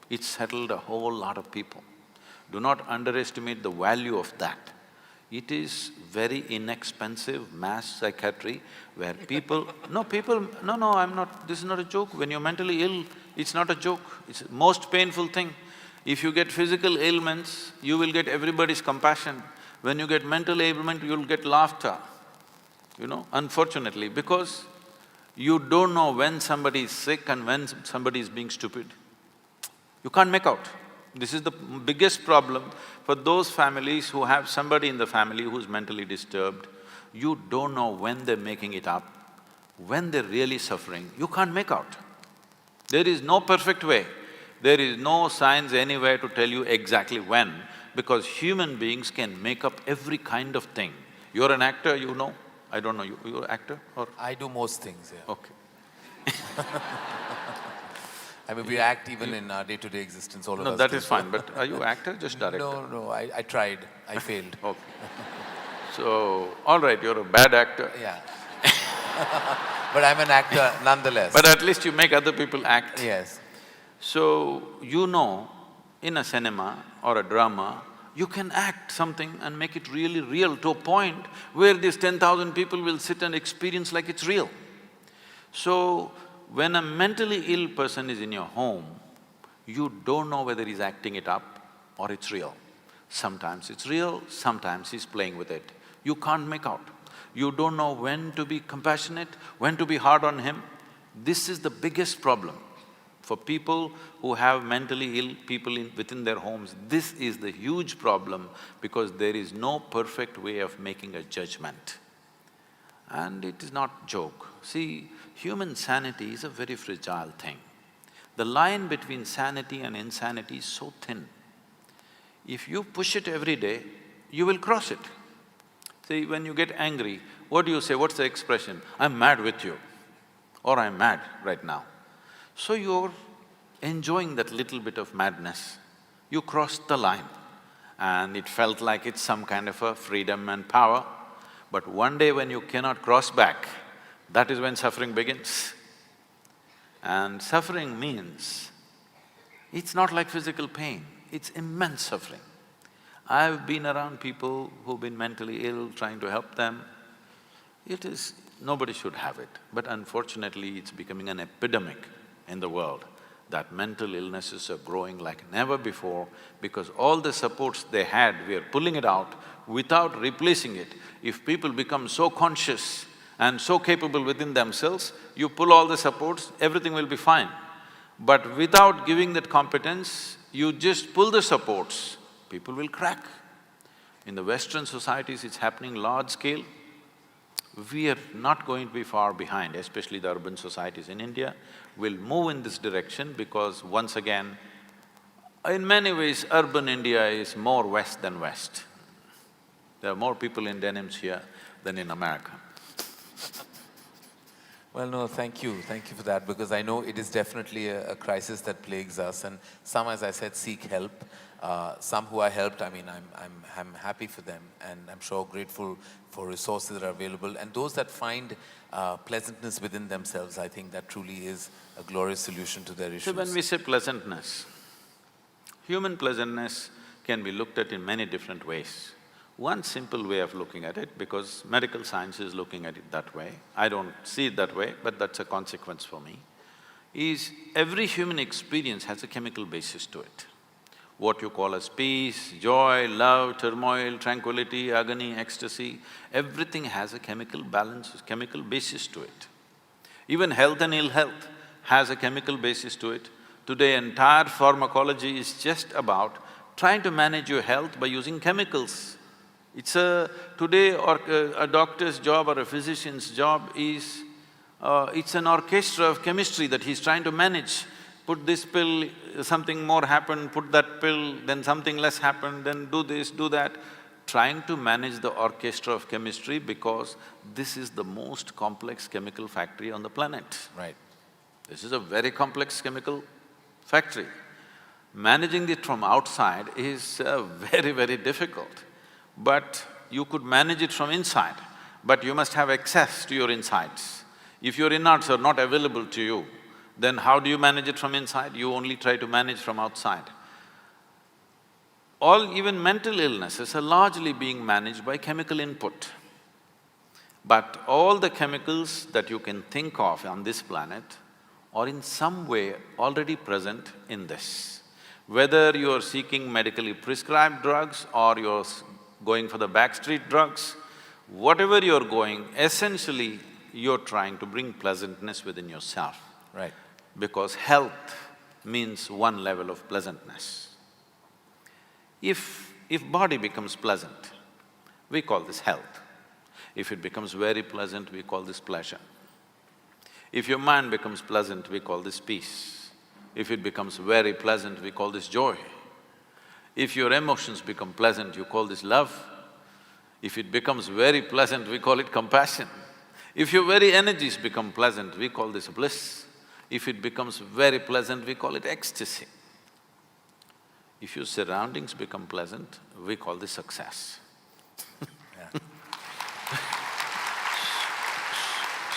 Speaker 2: It settled a whole lot of people. Do not underestimate the value of that. It is very inexpensive mass psychiatry where people… No, I'm not… this is not a joke. When you're mentally ill, it's not a joke. It's the most painful thing. If you get physical ailments, you will get everybody's compassion. When you get mental ailment, you'll get laughter, unfortunately, because you don't know when somebody is sick and when somebody is being stupid. You can't make out. This is the biggest problem for those families who have somebody in the family who's mentally disturbed. You don't know when they're making it up, when they're really suffering, you can't make out. There is no perfect way. There is no science anywhere to tell you exactly when, because human beings can make up every kind of thing. You're an actor, you know? I don't know, you're an actor or…
Speaker 3: I do most things, yeah.
Speaker 2: Okay.
Speaker 3: I mean, we act even in our day-to-day existence, all of
Speaker 2: No,
Speaker 3: us
Speaker 2: that
Speaker 3: do.
Speaker 2: is fine, but are you actor, just director?
Speaker 3: No, I tried. I failed.
Speaker 2: Okay. So, all right, you're a bad actor,
Speaker 3: Yeah. But I'm an actor nonetheless.
Speaker 2: but at least you make other people act.
Speaker 3: Yes.
Speaker 2: So, you know, in a cinema or a drama, you can act something and make it really real to a point where these 10,000 people will sit and experience like it's real. So, when a mentally ill person is in your home, you don't know whether he's acting it up or it's real. Sometimes it's real, sometimes he's playing with it. You can't make out. You don't know when to be compassionate, when to be hard on him. This is the biggest problem. For people who have mentally ill people within their homes, this is the huge problem because there is no perfect way of making a judgment. And it is not joke. See, human sanity is a very fragile thing. The line between sanity and insanity is so thin. If you push it every day, you will cross it. See, when you get angry, what do you say? What's the expression? I'm mad with you, or I'm mad right now. So you're enjoying that little bit of madness. You crossed the line and it felt like it's some kind of a freedom and power. But one day when you cannot cross back, that is when suffering begins. And suffering means, it's not like physical pain, it's immense suffering. I've been around people who've been mentally ill, trying to help them. It is… nobody should have it, but unfortunately it's becoming an epidemic in the world that mental illnesses are growing like never before because all the supports they had, we are pulling it out without replacing it. If people become so conscious and so capable within themselves, you pull all the supports, everything will be fine. But without giving that competence, you just pull the supports, people will crack. In the Western societies, it's happening large scale. We are not going to be far behind, especially the urban societies in India will move in this direction because once again, in many ways, urban India is more West than West. There are more people in denims here than in America.
Speaker 3: Well, no, thank you for that, because I know it is definitely a crisis that plagues us, and some, as I said, seek help. Some who I helped, I mean, I'm happy for them, and I'm sure grateful for resources that are available. And those that find pleasantness within themselves, I think that truly is a glorious solution to their issues.
Speaker 2: So when we say pleasantness, human pleasantness can be looked at in many different ways. One simple way of looking at it, because medical science is looking at it that way, I don't see it that way, but that's a consequence for me, is every human experience has a chemical basis to it. What you call as peace, joy, love, turmoil, tranquility, agony, ecstasy, everything has a chemical balance, chemical basis to it. Even health and ill health has a chemical basis to it. Today, entire pharmacology is just about trying to manage your health by using chemicals. It's today a doctor's job or a physician's job is… it's an orchestra of chemistry that he's trying to manage. Put this pill, something more happened, put that pill, then something less happened, then do this, do that. Trying to manage the orchestra of chemistry because this is the most complex chemical factory on the planet.
Speaker 3: Right.
Speaker 2: This is a very complex chemical factory. Managing it from outside is very, very difficult. But you could manage it from inside, but you must have access to your insides. If your innards are not available to you, then how do you manage it from inside? You only try to manage from outside. Even mental illnesses are largely being managed by chemical input. But all the chemicals that you can think of on this planet are in some way already present in this. Whether you are seeking medically prescribed drugs or you're going for the backstreet drugs, whatever you're going, essentially you're trying to bring pleasantness within yourself.
Speaker 3: Right.
Speaker 2: Because health means one level of pleasantness. If body becomes pleasant, we call this health. If it becomes very pleasant, we call this pleasure. If your mind becomes pleasant, we call this peace. If it becomes very pleasant, we call this joy. If your emotions become pleasant, you call this love. If it becomes very pleasant, we call it compassion. If your very energies become pleasant, we call this bliss. If it becomes very pleasant, we call it ecstasy. If your surroundings become pleasant, we call this success.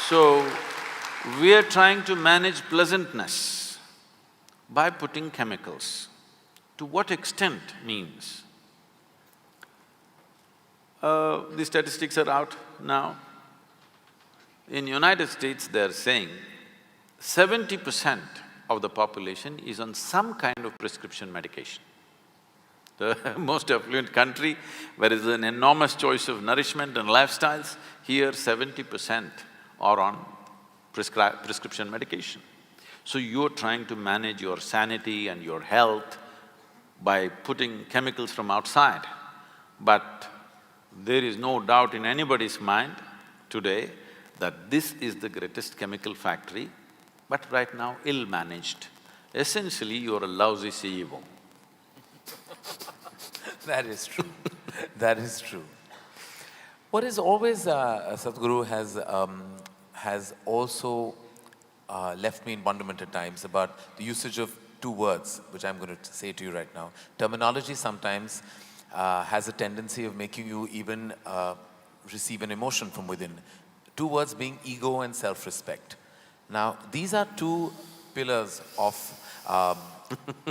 Speaker 2: So, we are trying to manage pleasantness by putting chemicals. To what extent means, the statistics are out now. In United States, they're saying 70% of the population is on some kind of prescription medication. The most affluent country, where there is an enormous choice of nourishment and lifestyles, here 70% are on prescription medication. So you're trying to manage your sanity and your health by putting chemicals from outside. But there is no doubt in anybody's mind today that this is the greatest chemical factory, but right now ill-managed. Essentially, you're a lousy CEO.
Speaker 3: That is true. That is true. What is always, Sadhguru has also left me in wonderment at times about the usage of two words, which I'm going to say to you right now. Terminology sometimes has a tendency of making you even receive an emotion from within. Two words being ego and self-respect. Now, these are two pillars of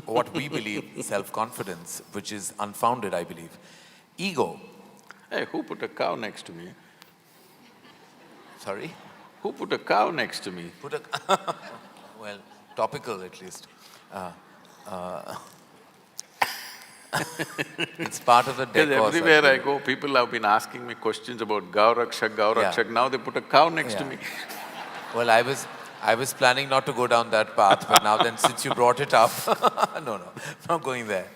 Speaker 3: what we believe self-confidence, which is unfounded, I believe. Ego.
Speaker 2: Hey, who put a cow next to me?
Speaker 3: Sorry?
Speaker 2: Who put a cow next to me?
Speaker 3: Put a well, topical at least. It's part of the decor.
Speaker 2: Because everywhere I go, people have been asking me questions about Gaurakshak, Gaurakshak.
Speaker 3: Yeah.
Speaker 2: Now they put a cow next to me.
Speaker 3: Well, I was planning not to go down that path, but now then since you brought it up, no, not going there.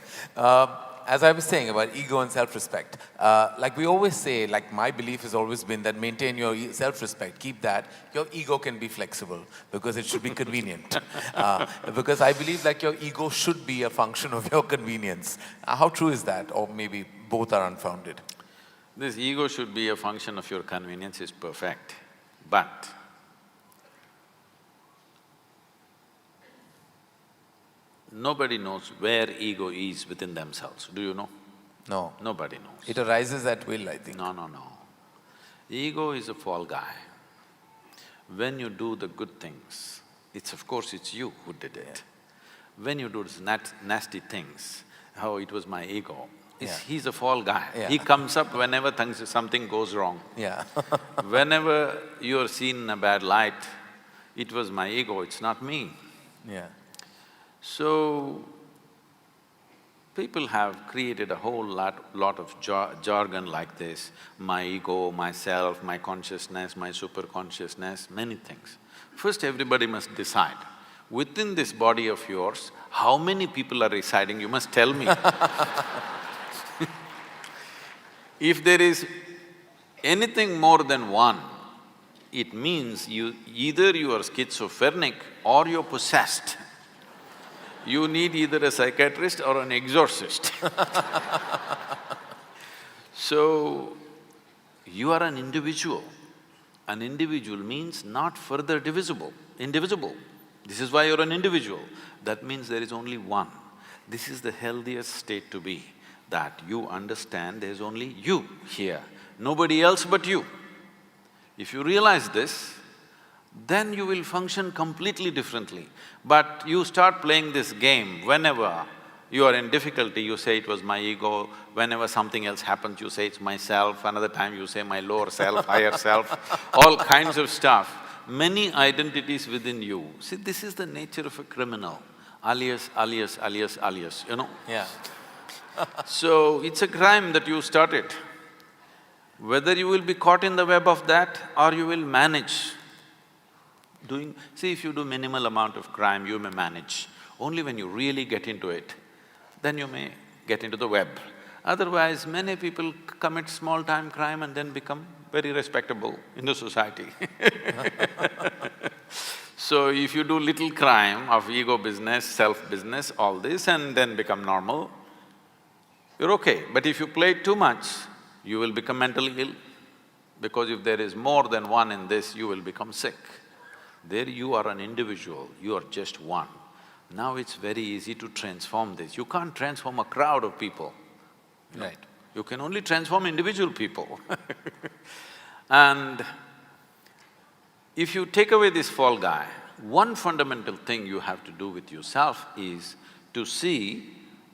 Speaker 3: As I was saying about ego and self-respect, like we always say, like my belief has always been that maintain your self-respect, keep that. Your ego can be flexible because it should be convenient. Because I believe like your ego should be a function of your convenience. How true is that? Or maybe both are unfounded?
Speaker 2: This ego should be a function of your convenience is perfect, but nobody knows where ego is within themselves. Do you know?
Speaker 3: No.
Speaker 2: Nobody knows.
Speaker 3: It arises at will, I think.
Speaker 2: No. Ego is a fall guy. When you do the good things, of course it's you who did it. When you do these nasty things, oh, it was my ego. He's a fall guy. He comes up whenever something goes wrong. Whenever you're seen in a bad light, it was my ego, it's not me. So, people have created a whole lot of jargon like this, my ego, myself, my consciousness, my superconsciousness, many things. First, everybody must decide, within this body of yours, how many people are residing, you must tell me. If there is anything more than one, it means either you are schizophrenic or you're possessed. You need either a psychiatrist or an exorcist. So, you are an individual. An individual means not further indivisible. This is why you're an individual. That means there is only one. This is the healthiest state to be, that you understand there's only you here, nobody else but you. If you realize this, then you will function completely differently. But you start playing this game, whenever you are in difficulty, you say it was my ego, whenever something else happens, you say it's myself, another time you say my lower self, higher self, all kinds of stuff, many identities within you. See, this is the nature of a criminal, alias, you know? So, it's a crime that you started. Whether you will be caught in the web of that or you will manage see, if you do minimal amount of crime, you may manage. Only when you really get into it, then you may get into the web. Otherwise, many people commit small-time crime and then become very respectable in the society. So, if you do little crime of ego business, self business, all this, and then become normal, you're okay. But if you play it too much, you will become mentally ill. Because if there is more than one in this, you will become sick. There you are an individual, you are just one. Now it's very easy to transform this. You can't transform a crowd of people. you know.
Speaker 3: Right.
Speaker 2: You can only transform individual people And if you take away this fall guy, one fundamental thing you have to do with yourself is to see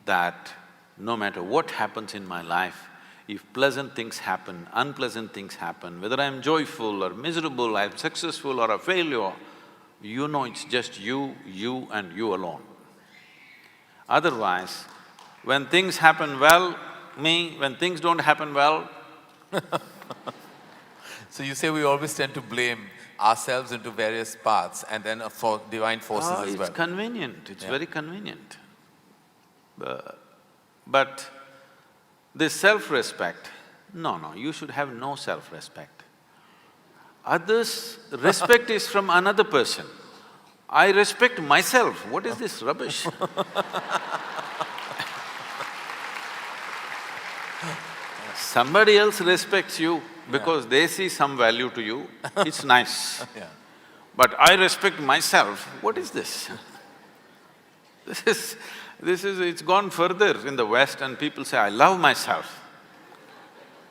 Speaker 2: that no matter what happens in my life, if pleasant things happen, unpleasant things happen, whether I'm joyful or miserable, I'm successful or a failure, you know it's just you and you alone. Otherwise, when things happen well, me, when things don't happen well,
Speaker 3: So you say we always tend to blame ourselves into various paths and then for divine forces as well.
Speaker 2: it's convenient, it's
Speaker 3: Yeah.
Speaker 2: very convenient. But this self-respect, no, you should have no self-respect. Others' respect is from another person. I respect myself, what is this rubbish? Somebody else respects you because they see some value to you, it's nice.
Speaker 3: Yeah.
Speaker 2: But I respect myself, what is this? It's gone further in the West and people say, I love myself.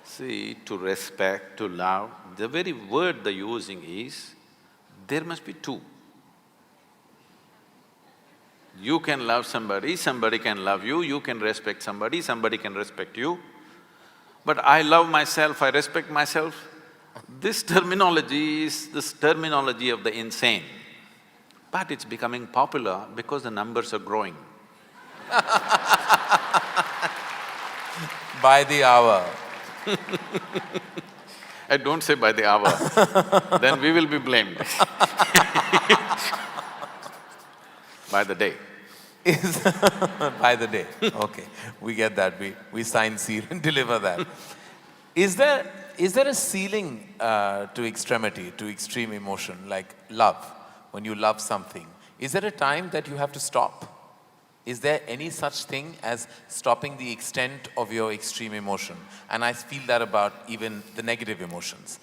Speaker 2: See, to respect, to love, the very word they're using is, there must be two. You can love somebody, somebody can love you, you can respect somebody, somebody can respect you. But I love myself, I respect myself, this terminology is this terminology of the insane. But it's becoming popular because the numbers are growing.
Speaker 3: By the hour.
Speaker 2: Don't say by the hour, then we will be blamed by the day.
Speaker 3: By the day, okay. We get that, we sign, seal and deliver that. Is there a ceiling to extremity, to extreme emotion, like love? When you love something, is there a time that you have to stop? Is there any such thing as stopping the extent of your extreme emotion? And I feel that about even the negative emotions.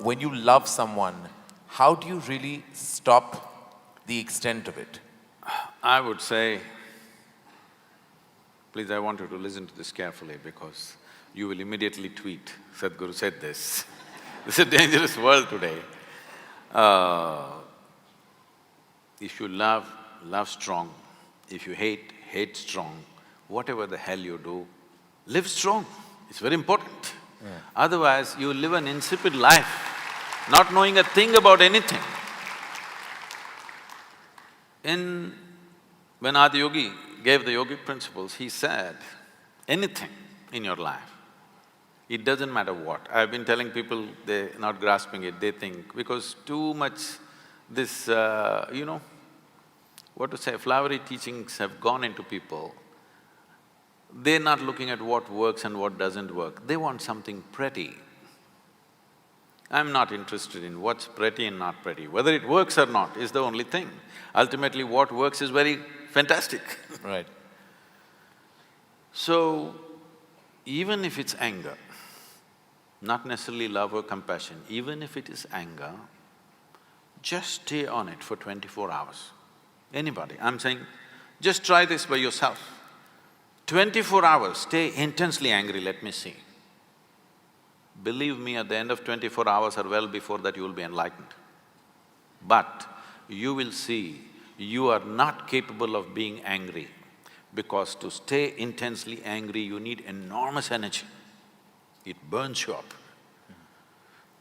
Speaker 3: When you love someone, how do you really stop the extent of it?
Speaker 2: I would say, please, I want you to listen to this carefully because you will immediately tweet, Sadhguru said this. This is a dangerous world today. If you love, love strong. If you hate, hate strong. Whatever the hell you do, live strong. It's very important.
Speaker 3: Yeah.
Speaker 2: Otherwise, you live an insipid life, not knowing a thing about anything. When Adiyogi gave the yogic principles, he said, anything in your life, it doesn't matter what. I've been telling people, they're not grasping it, they think, because too much this, what to say, flowery teachings have gone into people, they're not looking at what works and what doesn't work, they want something pretty. I'm not interested in what's pretty and not pretty. Whether it works or not is the only thing. Ultimately, what works is very fantastic.
Speaker 3: Right.
Speaker 2: So, even if it's anger, not necessarily love or compassion, even if it is anger, just stay on it for 24 hours. Anybody, I'm saying, just try this by yourself. 24 hours, stay intensely angry, let me see. Believe me, at the end of 24 hours or well before that, you will be enlightened. But you will see you are not capable of being angry because to stay intensely angry, you need enormous energy. It burns you up.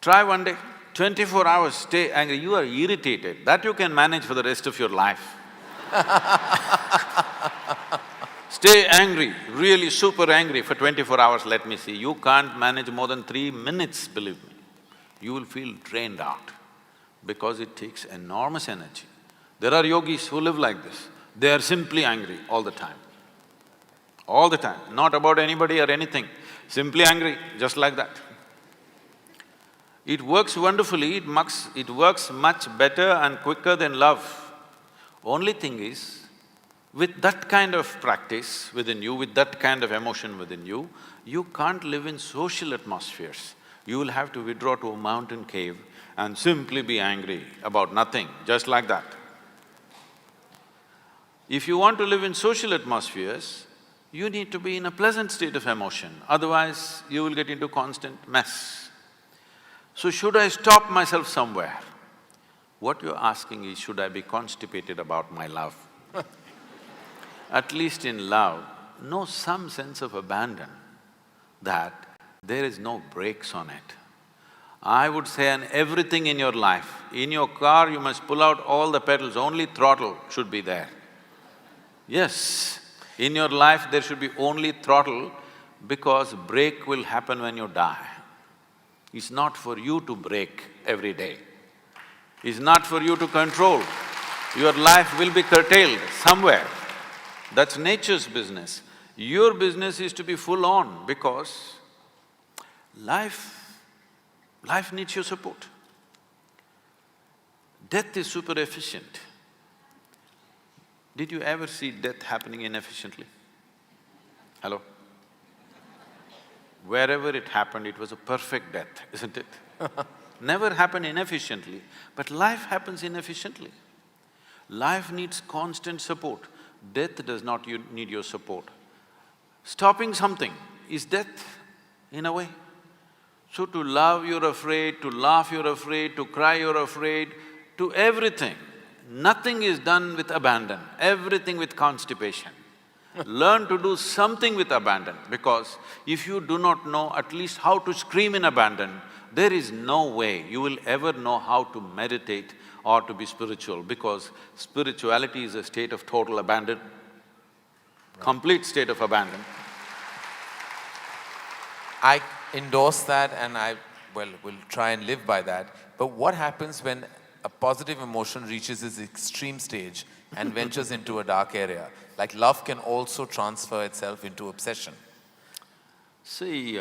Speaker 2: Try one day, 24 hours, stay angry, you are irritated, that you can manage for the rest of your life. Stay angry, really super angry for 24 hours, let me see. You can't manage more than 3 minutes, believe me. You will feel drained out because it takes enormous energy. There are yogis who live like this. They are simply angry all the time. All the time, not about anybody or anything, simply angry, just like that. It works wonderfully, it works much better and quicker than love. Only thing is, With that kind of practice within you, with that kind of emotion within you, you can't live in social atmospheres. You will have to withdraw to a mountain cave and simply be angry about nothing, just like that. If you want to live in social atmospheres, you need to be in a pleasant state of emotion, otherwise you will get into constant mess. So should I stop myself somewhere? What you're asking is, should I be constipated about my love? At least in love, know some sense of abandon, that there is no brakes on it. I would say on everything in your life, in your car you must pull out all the pedals, only throttle should be there. Yes, in your life there should be only throttle because brake will happen when you die. It's not for you to brake every day. It's not for you to control. Your life will be curtailed somewhere. That's nature's business. Your business is to be full on because life needs your support. Death is super efficient. Did you ever see death happening inefficiently? Hello? Wherever it happened, it was a perfect death, isn't it? Never happened inefficiently, but life happens inefficiently. Life needs constant support. Death does not need your support. Stopping something is death, in a way. So to love you're afraid, to laugh you're afraid, to cry you're afraid, to everything. Nothing is done with abandon, everything with constipation. Learn to do something with abandon, because if you do not know at least how to scream in abandon, there is no way you will ever know how to meditate or to be spiritual, because spirituality is a state of total abandon, complete state of abandon.
Speaker 3: I endorse that and will try and live by that. But what happens when a positive emotion reaches its extreme stage and ventures into a dark area? Like love can also transfer itself into obsession.
Speaker 2: See,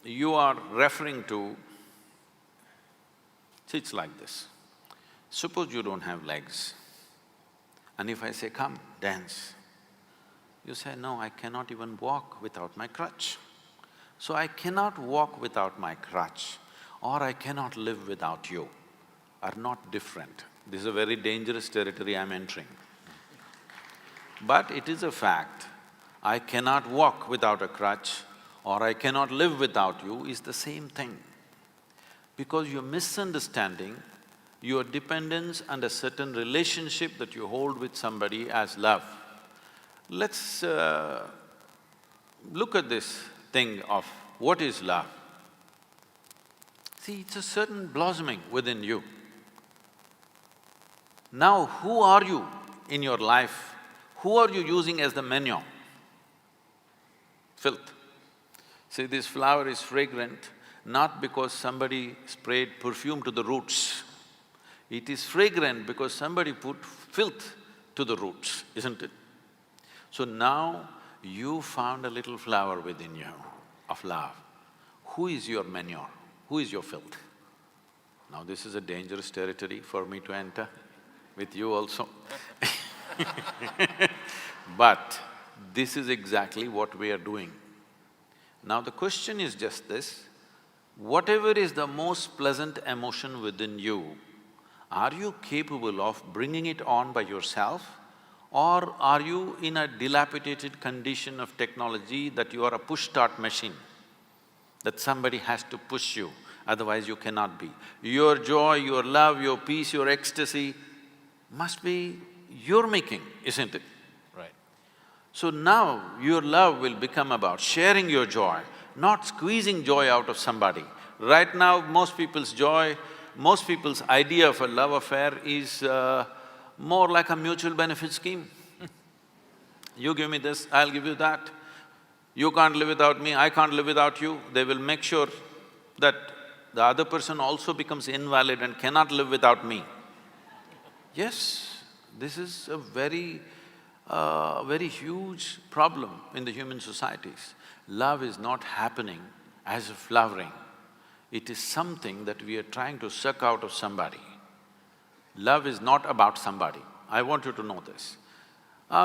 Speaker 2: you are referring to… See, it's like this. Suppose you don't have legs, and if I say, come, dance, you say, no, I cannot even walk without my crutch. So I cannot walk without my crutch, or I cannot live without you, are not different. This is a very dangerous territory I'm entering. But it is a fact, I cannot walk without a crutch or I cannot live without you is the same thing. Because you're misunderstanding your dependence and a certain relationship that you hold with somebody as love. Let's look at this thing of what is love. See, it's a certain blossoming within you. Now, who are you in your life? Who are you using as the manure? Filth. See, this flower is fragrant not because somebody sprayed perfume to the roots. It is fragrant because somebody put filth to the roots, isn't it? So now, you found a little flower within you of love. Who is your manure? Who is your filth? Now this is a dangerous territory for me to enter, with you also. But this is exactly what we are doing. Now the question is just this, whatever is the most pleasant emotion within you, are you capable of bringing it on by yourself? Or are you in a dilapidated condition of technology that you are a push-start machine, that somebody has to push you, otherwise you cannot be. Your joy, your love, your peace, your ecstasy must be your making, isn't it?
Speaker 3: Right.
Speaker 2: So now your love will become about sharing your joy, not squeezing joy out of somebody. Right now, most people's joy, most people's idea of a love affair is more like a mutual benefit scheme. You give me this, I'll give you that. You can't live without me, I can't live without you. They will make sure that the other person also becomes invalid and cannot live without me. Yes, this is a very huge problem in the human societies. Love is not happening as a flowering. It is something that we are trying to suck out of somebody. Love is not about somebody. I want you to know this.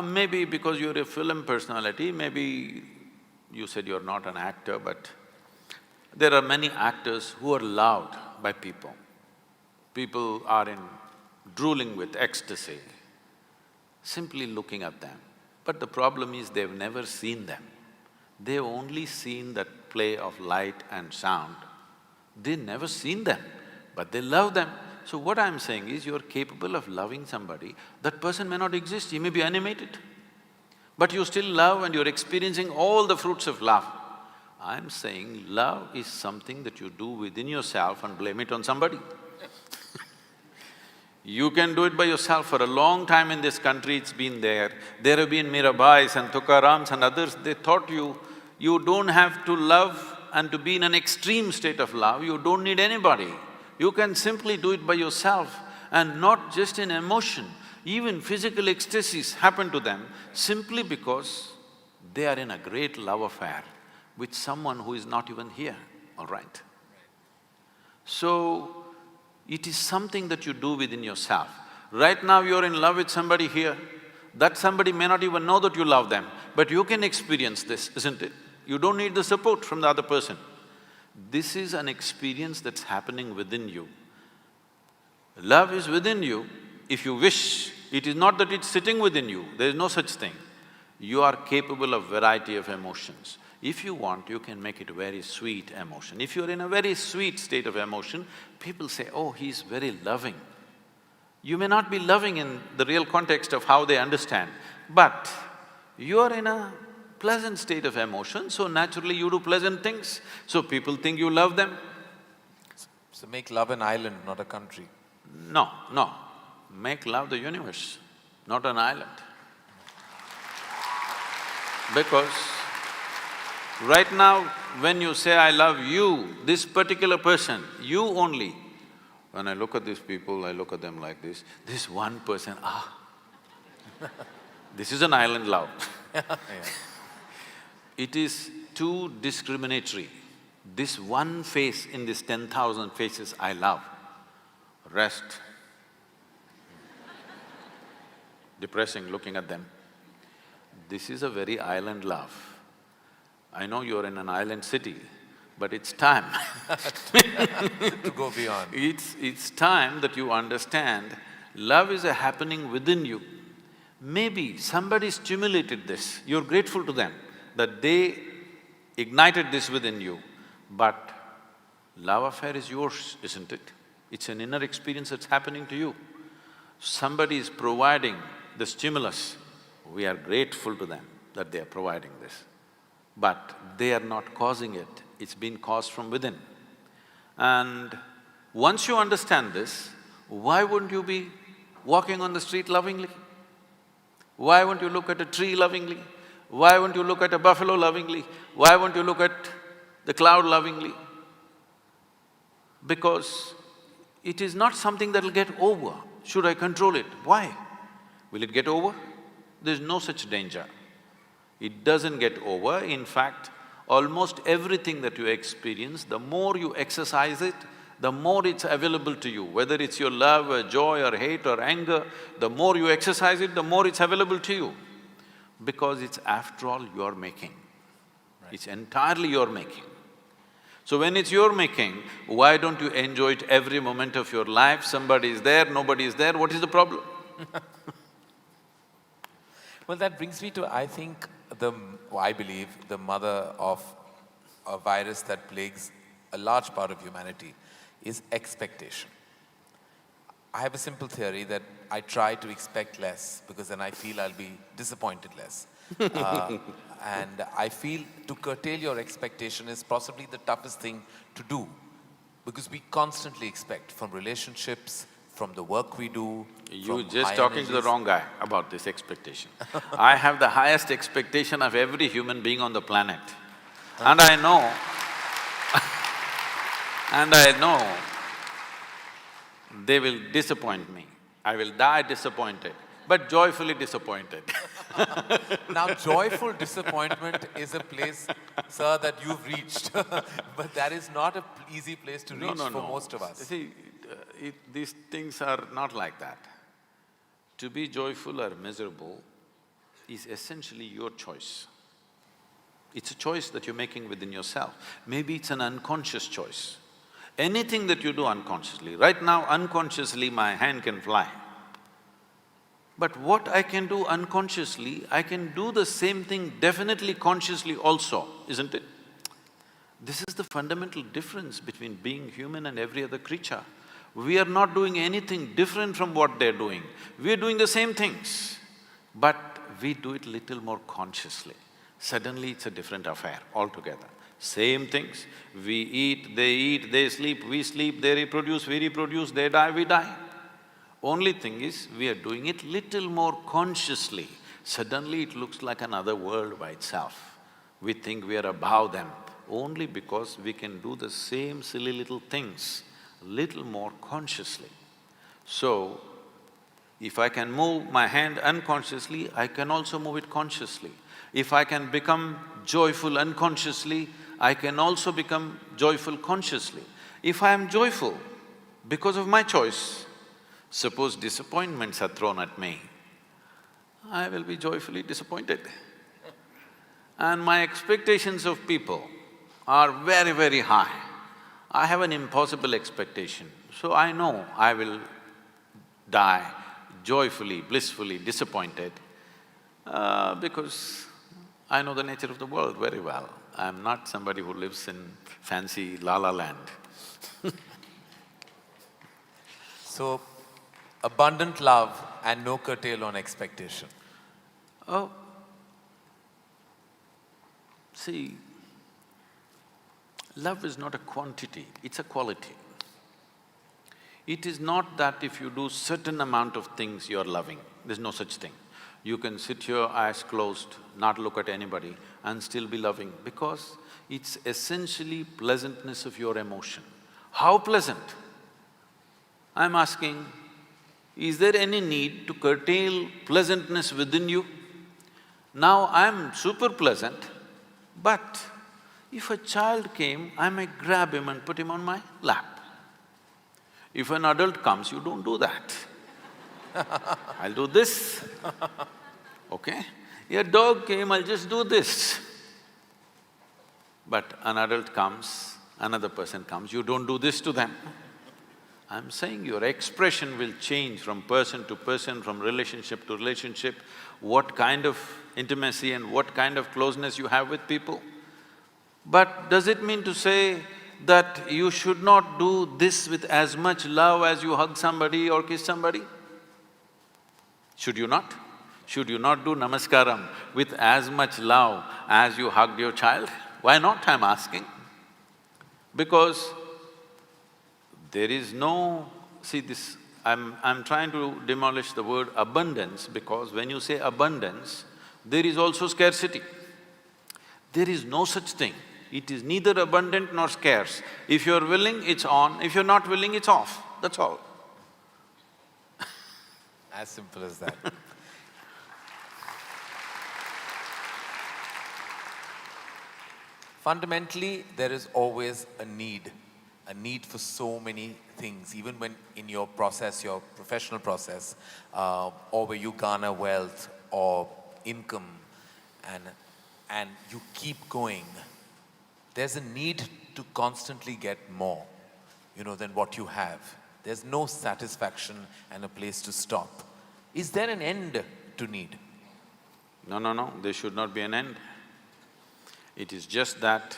Speaker 2: Maybe because you're a film personality, maybe you said you're not an actor, but there are many actors who are loved by people. People are drooling with ecstasy, simply looking at them. But the problem is they've never seen them. They've only seen that play of light and sound. They've never seen them, but they love them. So what I'm saying is, you're capable of loving somebody, that person may not exist, he may be animated, but you still love and you're experiencing all the fruits of love. I'm saying love is something that you do within yourself and blame it on somebody. You can do it by yourself. For a long time in this country, it's been there. There have been Mirabais and Tukarams and others, they taught you don't have to love and to be in an extreme state of love, you don't need anybody. You can simply do it by yourself, and not just in emotion. Even physical ecstasies happen to them simply because they are in a great love affair with someone who is not even here, all right? So, it is something that you do within yourself. Right now you're in love with somebody here, that somebody may not even know that you love them, but you can experience this, isn't it? You don't need the support from the other person. This is an experience that's happening within you. Love is within you, if you wish. It is not that it's sitting within you, there is no such thing. You are capable of variety of emotions. If you want, you can make it a very sweet emotion. If you're in a very sweet state of emotion, people say, oh, he's very loving. You may not be loving in the real context of how they understand, but you're in a pleasant state of emotion, so naturally you do pleasant things, so people think you love them.
Speaker 3: So make love an island, not a country.
Speaker 2: No, no. Make love the universe, not an island. Because right now, when you say, I love you, this particular person, you only, when I look at these people, I look at them like this one person, this is an island love.
Speaker 3: Yeah.
Speaker 2: It is too discriminatory. This one face in this 10,000 faces I love, rest. Depressing looking at them. This is a very island love. I know you're in an island city, but it's time
Speaker 3: To go beyond.
Speaker 2: It's time that you understand love is a happening within you. Maybe somebody stimulated this, you're grateful to them that they ignited this within you, but love affair is yours, isn't it? It's an inner experience that's happening to you. Somebody is providing the stimulus, we are grateful to them that they are providing this. But they are not causing it, it's been caused from within. And once you understand this, why wouldn't you be walking on the street lovingly? Why won't you look at a tree lovingly? Why won't you look at a buffalo lovingly? Why won't you look at the cloud lovingly? Because it is not something that'll get over. Should I control it? Why? Will it get over? There's no such danger. It doesn't get over. In fact, almost everything that you experience, the more you exercise it, the more it's available to you. Whether it's your love or joy or hate or anger, the more you exercise it, the more it's available to you. Because it's after all your making. Right. It's entirely your making. So when it's your making, why don't you enjoy it every moment of your life? Somebody is there, nobody is there, what is the problem?
Speaker 3: Well, that brings me to, I think, I believe, the mother of a virus that plagues a large part of humanity is expectation. I have a simple theory that I try to expect less because then I feel I'll be disappointed less. And I feel to curtail your expectation is possibly the toughest thing to do because we constantly expect from relationships, from the work we do.
Speaker 2: You're just talking to the wrong guy about this expectation. I have the highest expectation of every human being on the planet. And I know they will disappoint me. I will die disappointed, but joyfully disappointed.
Speaker 3: Now, joyful disappointment is a place, sir, that you've reached, but that is not an easy place to reach for most of us.
Speaker 2: See, these things are not like that. To be joyful or miserable is essentially your choice. It's a choice that you're making within yourself. Maybe it's an unconscious choice. Anything that you do unconsciously, right now unconsciously my hand can fly. But what I can do unconsciously, I can do the same thing definitely consciously also, isn't it? This is the fundamental difference between being human and every other creature. We are not doing anything different from what they're doing. We are doing the same things, but we do it little more consciously. Suddenly it's a different affair altogether. Same things, we eat, they sleep, we sleep, they reproduce, we reproduce, they die, we die. Only thing is, we are doing it little more consciously. Suddenly it looks like another world by itself. We think we are above them, only because we can do the same silly little things little more consciously. So, if I can move my hand unconsciously, I can also move it consciously. If I can become joyful unconsciously, I can also become joyful consciously. If I am joyful because of my choice, suppose disappointments are thrown at me, I will be joyfully disappointed. And my expectations of people are very, very high. I have an impossible expectation, so I know I will die joyfully, blissfully disappointed because I know the nature of the world very well. I'm not somebody who lives in fancy la-la land.
Speaker 3: So, abundant love and no curtail on expectation.
Speaker 2: Oh, see, love is not a quantity, it's a quality. It is not that if you do certain amount of things you're loving, there's no such thing. You can sit here, eyes closed, not look at anybody and still be loving because it's essentially pleasantness of your emotion. How pleasant? I'm asking, is there any need to curtail pleasantness within you? Now I'm super pleasant, but if a child came, I might grab him and put him on my lap. If an adult comes, you don't do that. I'll do this, okay? A dog came, I'll just do this. But an adult comes, another person comes, you don't do this to them. I'm saying your expression will change from person to person, from relationship to relationship, what kind of intimacy and what kind of closeness you have with people. But does it mean to say that you should not do this with as much love as you hug somebody or kiss somebody? Should you not? Should you not do namaskaram with as much love as you hugged your child? Why not, I'm asking? Because there is no… See this… I'm trying to demolish the word abundance because when you say abundance, there is also scarcity. There is no such thing. It is neither abundant nor scarce. If you're willing, it's on. If you're not willing, it's off. That's all.
Speaker 3: As simple as that. Fundamentally, there is always a need for so many things, even when in your process, your professional process, or where you garner wealth or income and you keep going, there's a need to constantly get more, than what you have. There's no satisfaction and a place to stop. Is there an end to need?
Speaker 2: No, there should not be an end. It is just that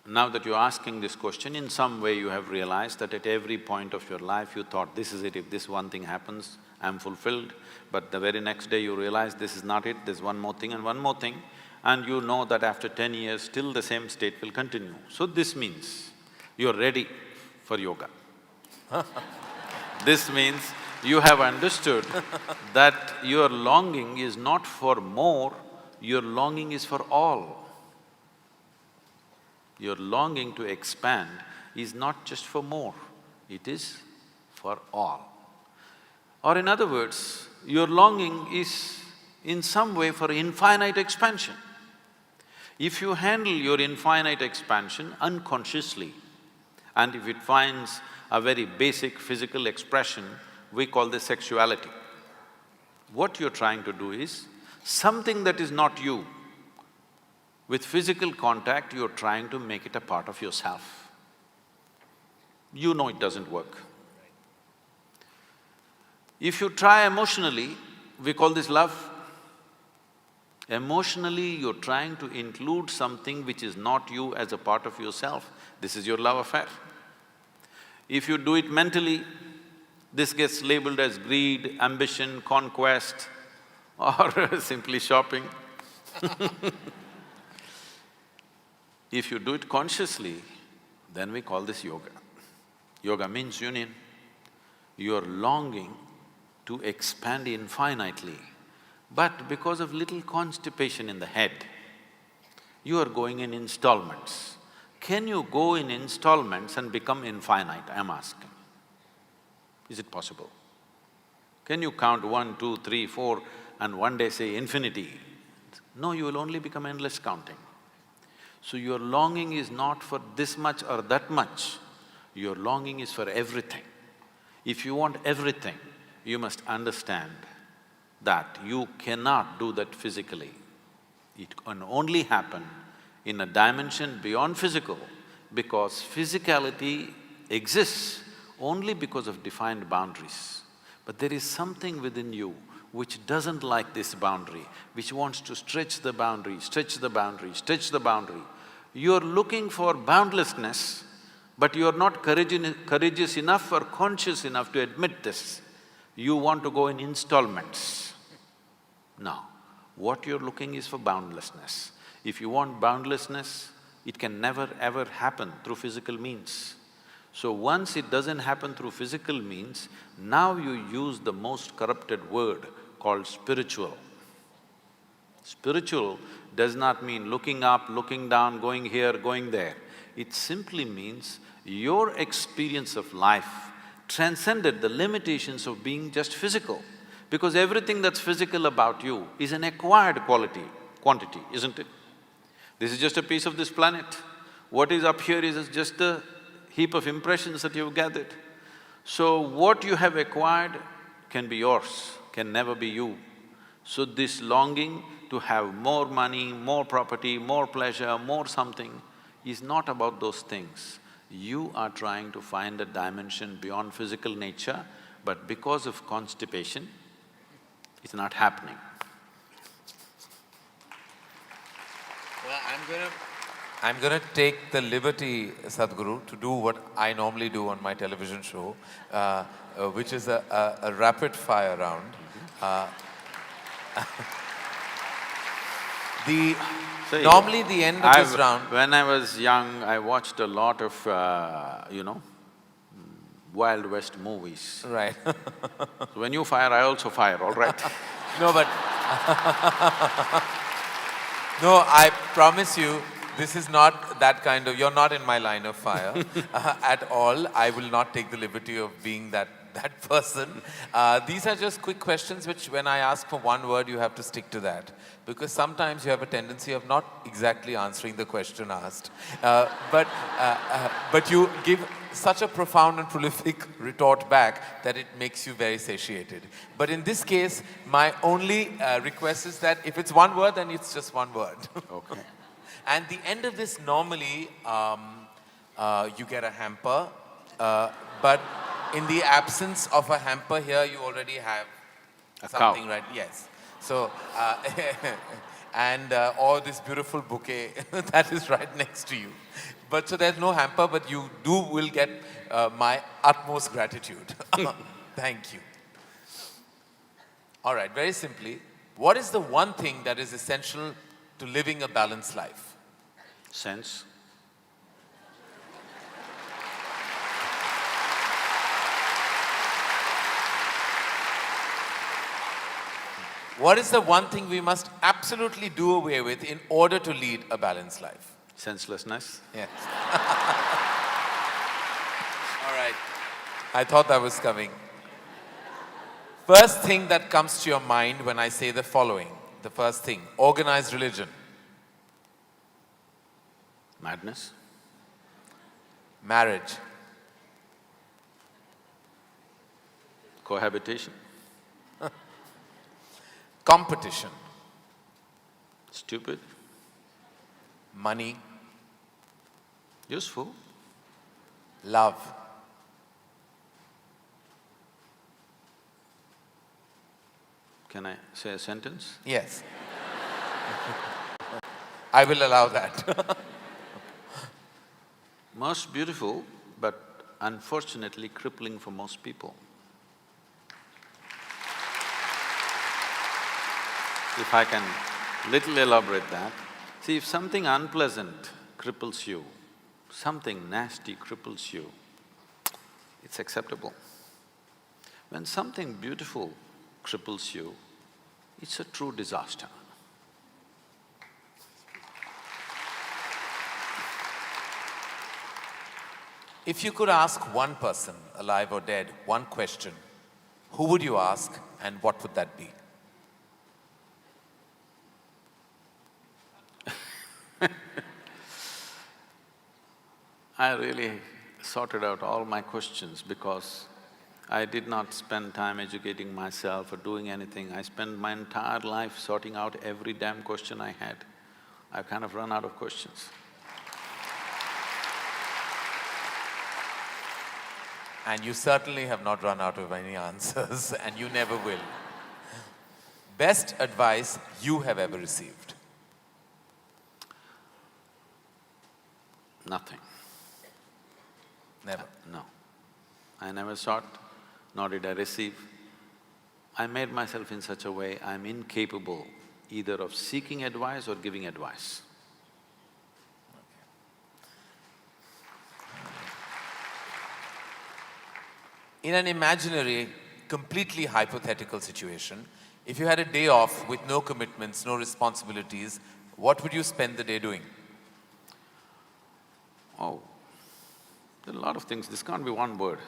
Speaker 2: now that you're asking this question, in some way you have realized that at every point of your life you thought, this is it, if this one thing happens, I'm fulfilled. But the very next day you realize this is not it, there's one more thing and one more thing, and you know that after 10 years still the same state will continue. So this means you're ready for yoga. This means you have understood that your longing is not for more, your longing is for all. Your longing to expand is not just for more, it is for all. Or in other words, your longing is in some way for infinite expansion. If you handle your infinite expansion unconsciously, and if it finds a very basic physical expression
Speaker 4: we call this sexuality. What you're trying to do is, something that is not you, with physical contact, you're trying to make it a part of yourself. You know it doesn't work. If you try emotionally, we call this love. Emotionally, you're trying to include something which is not you as a part of yourself. This is your love affair. If you do it mentally, this gets labeled as greed, ambition, conquest, or simply shopping. If you do it consciously, then we call this yoga. Yoga means union. You're longing to expand infinitely, but because of little constipation in the head, you are going in installments. Can you go in installments and become infinite, I'm asking? Is it possible? Can you count 1, 2, 3, 4 and one day say infinity? No, you will only become endless counting. So your longing is not for this much or that much, your longing is for everything. If you want everything, you must understand that you cannot do that physically. It can only happen in a dimension beyond physical, because physicality exists only because of defined boundaries. But there is something within you which doesn't like this boundary, which wants to stretch the boundary, stretch the boundary, stretch the boundary. You're looking for boundlessness, but you're not courageous enough or conscious enough to admit this. You want to go in installments. No, what you're looking is for boundlessness. If you want boundlessness, it can never ever happen through physical means. So once it doesn't happen through physical means, now you use the most corrupted word called spiritual. Spiritual does not mean looking up, looking down, going here, going there. It simply means your experience of life transcended the limitations of being just physical. Because everything that's physical about you is an acquired quantity, isn't it? This is just a piece of this planet. What is up here is just a heap of impressions that you've gathered. So what you have acquired can be yours, can never be you. So this longing to have more money, more property, more pleasure, more something is not about those things. You are trying to find a dimension beyond physical nature, but because of constipation, it's not happening.
Speaker 3: Well, I'm gonna take the liberty, Sadhguru, to do what I normally do on my television show, which is a rapid fire round. Normally the end of this round…
Speaker 4: When I was young, I watched a lot of, Wild West movies.
Speaker 3: Right.
Speaker 4: So when you fire, I also fire, all right?
Speaker 3: No, but no, I promise you, this is not that kind of… You're not in my line of fire at all. I will not take the liberty of being that person. These are just quick questions which when I ask for one word, you have to stick to that. Because sometimes you have a tendency of not exactly answering the question asked. But you give such a profound and prolific retort back that it makes you very satiated. But in this case, my only request is that if it's one word, then it's just one word.
Speaker 4: Okay.
Speaker 3: And the end of this, normally, you get a hamper, but in the absence of a hamper here, you already have something,
Speaker 4: cow.
Speaker 3: right? Yes. So, or this beautiful bouquet that is right next to you. But so there's no hamper, but you will get my utmost gratitude. Thank you. All right, very simply, what is the one thing that is essential to living a balanced life?
Speaker 4: Sense.
Speaker 3: What is the one thing we must absolutely do away with in order to lead a balanced life?
Speaker 4: Senselessness.
Speaker 3: Yes. All right. I thought that was coming. First thing that comes to your mind when I say the following, the first thing, organized religion.
Speaker 4: Madness.
Speaker 3: Marriage.
Speaker 4: Cohabitation,
Speaker 3: Competition,
Speaker 4: stupid,
Speaker 3: money,
Speaker 4: useful,
Speaker 3: love.
Speaker 4: can I say a sentence?
Speaker 3: Yes. I will allow that.
Speaker 4: Most beautiful, but unfortunately crippling for most people. If I can little elaborate that, see, if something unpleasant cripples you, something nasty cripples you, it's acceptable. When something beautiful cripples you, it's a true disaster.
Speaker 3: If you could ask one person, alive or dead, one question, who would you ask and what would that be?
Speaker 4: I really sorted out all my questions because I did not spend time educating myself or doing anything. I spent my entire life sorting out every damn question I had. I've kind of run out of questions.
Speaker 3: And you certainly have not run out of any answers and you never will. Best advice you have ever received?
Speaker 4: Nothing.
Speaker 3: Never.
Speaker 4: No. I never sought, nor did I receive. I made myself in such a way I'm incapable either of seeking advice or giving advice.
Speaker 3: In an imaginary, completely hypothetical situation, if you had a day off with no commitments, no responsibilities, what would you spend the day doing?
Speaker 4: Oh, there are a lot of things, this can't be one word.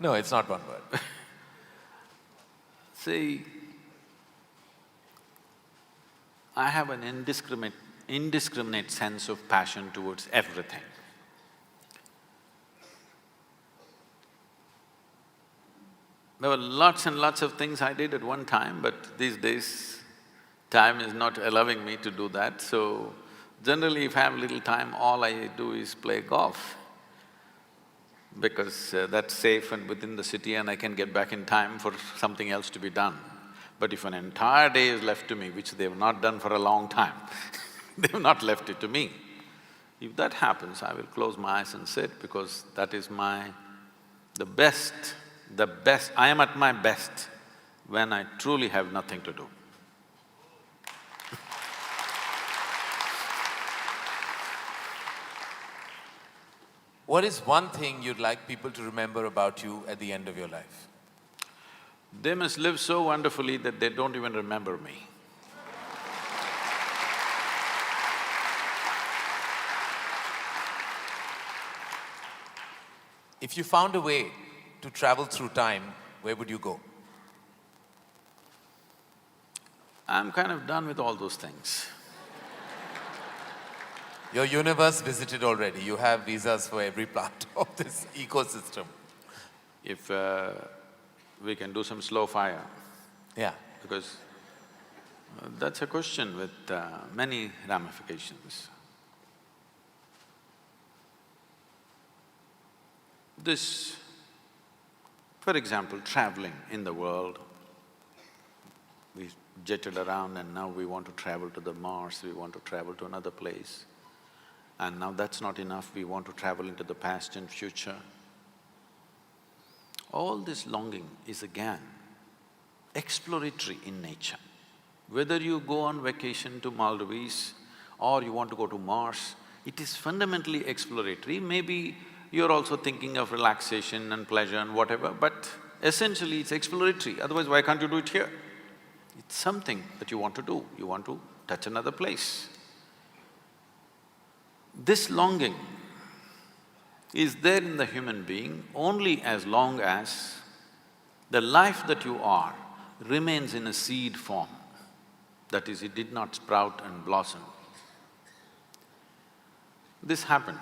Speaker 3: No, it's not one word.
Speaker 4: See, I have an indiscriminate sense of passion towards everything. There were lots and lots of things I did at one time, but these days, time is not allowing me to do that, so generally if I have little time, all I do is play golf. Because that's safe and within the city and I can get back in time for something else to be done. But if an entire day is left to me, which they've not done for a long time, they've not left it to me. If that happens, I will close my eyes and sit because that is the best, I am at my best when I truly have nothing to do.
Speaker 3: What is one thing you'd like people to remember about you at the end of your life?
Speaker 4: They must live so wonderfully that they don't even remember me.
Speaker 3: If you found a way to travel through time, where would you go?
Speaker 4: I'm kind of done with all those things.
Speaker 3: Your universe visited already, you have visas for every part of this ecosystem.
Speaker 4: If we can do some slow fire,
Speaker 3: Yeah.
Speaker 4: because that's a question with many ramifications. This, for example, traveling in the world, we jetted around and now we want to travel to the Mars, we want to travel to another place. And now that's not enough, we want to travel into the past and future. All this longing is again exploratory in nature. Whether you go on vacation to Maldives or you want to go to Mars, it is fundamentally exploratory. Maybe you're also thinking of relaxation and pleasure and whatever, but essentially it's exploratory, otherwise why can't you do it here? It's something that you want to do, you want to touch another place. This longing is there in the human being only as long as the life that you are remains in a seed form. That is, it did not sprout and blossom. This happened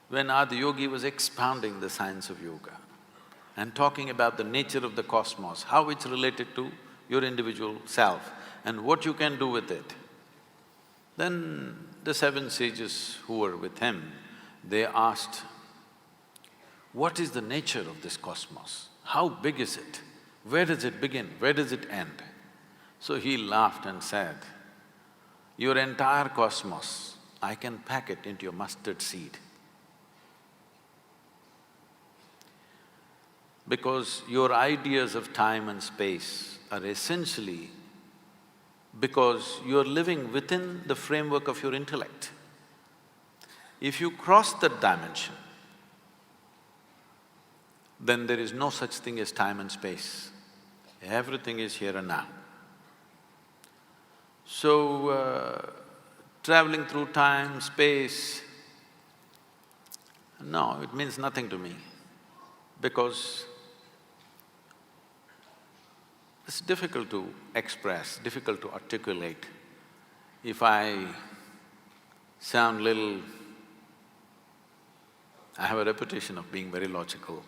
Speaker 4: when Adiyogi was expounding the science of yoga. and talking about the nature of the cosmos, how it's related to your individual self and what you can do with it. Then the seven sages who were with him, they asked, what is the nature of this cosmos? How big is it? Where does it begin? Where does it end? So he laughed and said, your entire cosmos, I can pack it into a mustard seed. Because your ideas of time and space are essentially because you're living within the framework of your intellect. If you cross that dimension, then there is no such thing as time and space. Everything is here and now. So, traveling through time, space, no, it means nothing to me because it's difficult to express, difficult to articulate. If I sound little… I have a reputation of being very logical,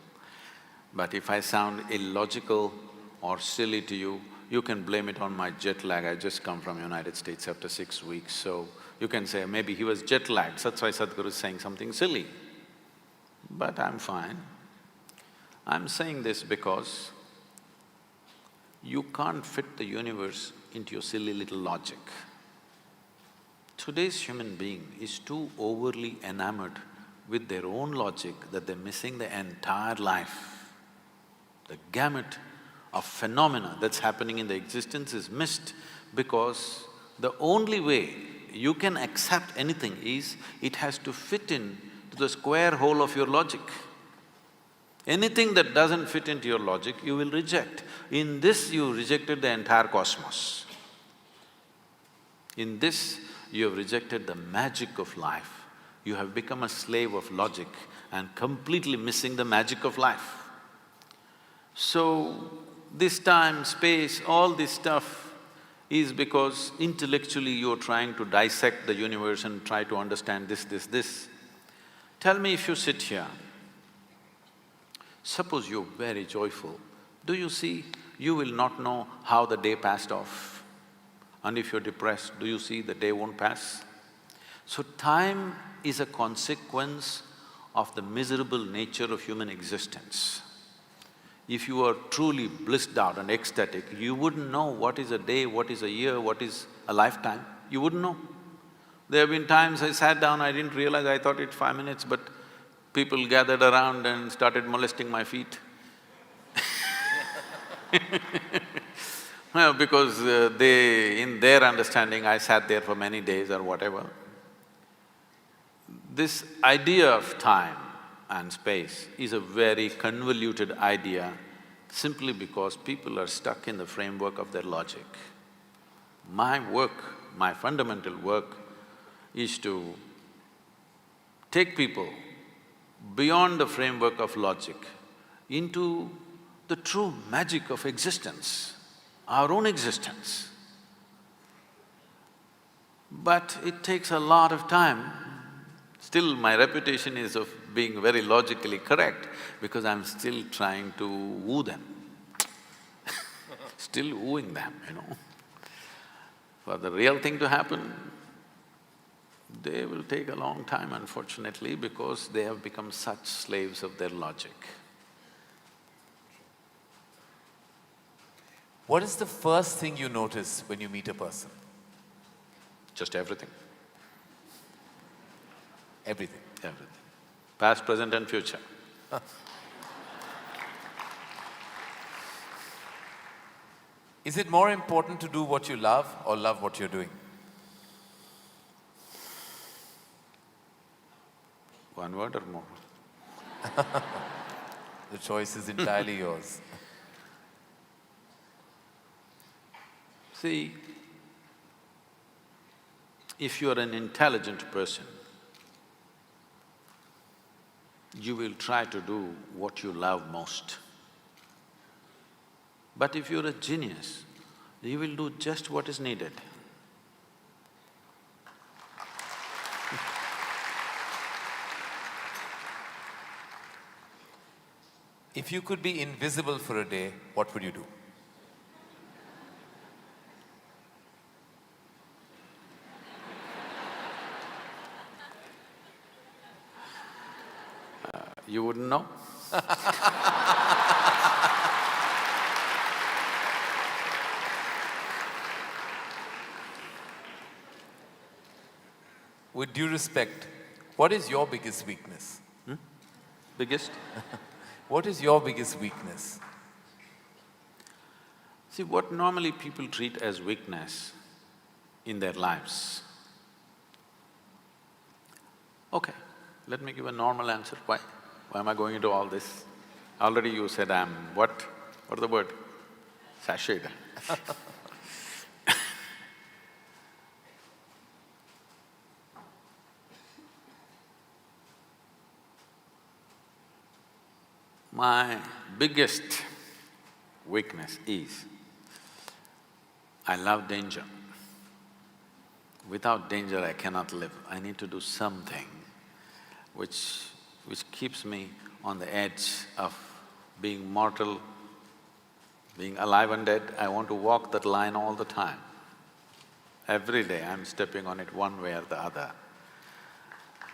Speaker 4: but if I sound illogical or silly to you, you can blame it on my jet lag. I just come from United States after 6 weeks, so you can say, maybe he was jet lagged, that's why Sadhguru is saying something silly. But I'm fine. I'm saying this because you can't fit the universe into your silly little logic. Today's human being is too overly enamored with their own logic that they're missing the entire life. The gamut of phenomena that's happening in the existence is missed because the only way you can accept anything is it has to fit in to the square hole of your logic. Anything that doesn't fit into your logic, you will reject. In this, you rejected the entire cosmos. In this, you have rejected the magic of life. You have become a slave of logic and completely missing the magic of life. So, this time, space, all this stuff is because intellectually you're trying to dissect the universe and try to understand this. Tell me if you sit here, suppose you're very joyful, do you see, you will not know how the day passed off. And if you're depressed, do you see the day won't pass? So time is a consequence of the miserable nature of human existence. If you are truly blissed out and ecstatic, you wouldn't know what is a day, what is a year, what is a lifetime. You wouldn't know. There have been times I sat down, I didn't realize, I thought it's 5 minutes, but people gathered around and started molesting my feet. Well, because in their understanding, I sat there for many days or whatever. This idea of time and space is a very convoluted idea simply because people are stuck in the framework of their logic. My work, my fundamental work is to take people beyond the framework of logic into the true magic of existence, our own existence. But it takes a lot of time. Still, my reputation is of being very logically correct because I'm still trying to woo them still wooing them, you know. For the real thing to happen, they will take a long time, unfortunately, because they have become such slaves of their logic.
Speaker 3: What is the first thing you notice when you meet a person?
Speaker 4: Just everything.
Speaker 3: Everything.
Speaker 4: Everything. Past, present and future.
Speaker 3: Is it more important to do what you love or love what you're doing?
Speaker 4: One word or more?
Speaker 3: The choice is entirely yours.
Speaker 4: See, if you are an intelligent person, you will try to do what you love most. But if you're a genius, you will do just what is needed.
Speaker 3: If you could be invisible for a day, what would you do?
Speaker 4: You wouldn't know?
Speaker 3: With due respect, what is your biggest weakness?
Speaker 4: Biggest?
Speaker 3: What is your biggest weakness?
Speaker 4: See, what normally people treat as weakness in their lives. Okay, let me give a normal answer. Why? Why am I going into all this? Already you said I'm what? What is the word? Sashayed. My biggest weakness is I love danger. Without danger, I cannot live. I need to do something which keeps me on the edge of being mortal, being alive and dead. I want to walk that line all the time. Every day I'm stepping on it one way or the other.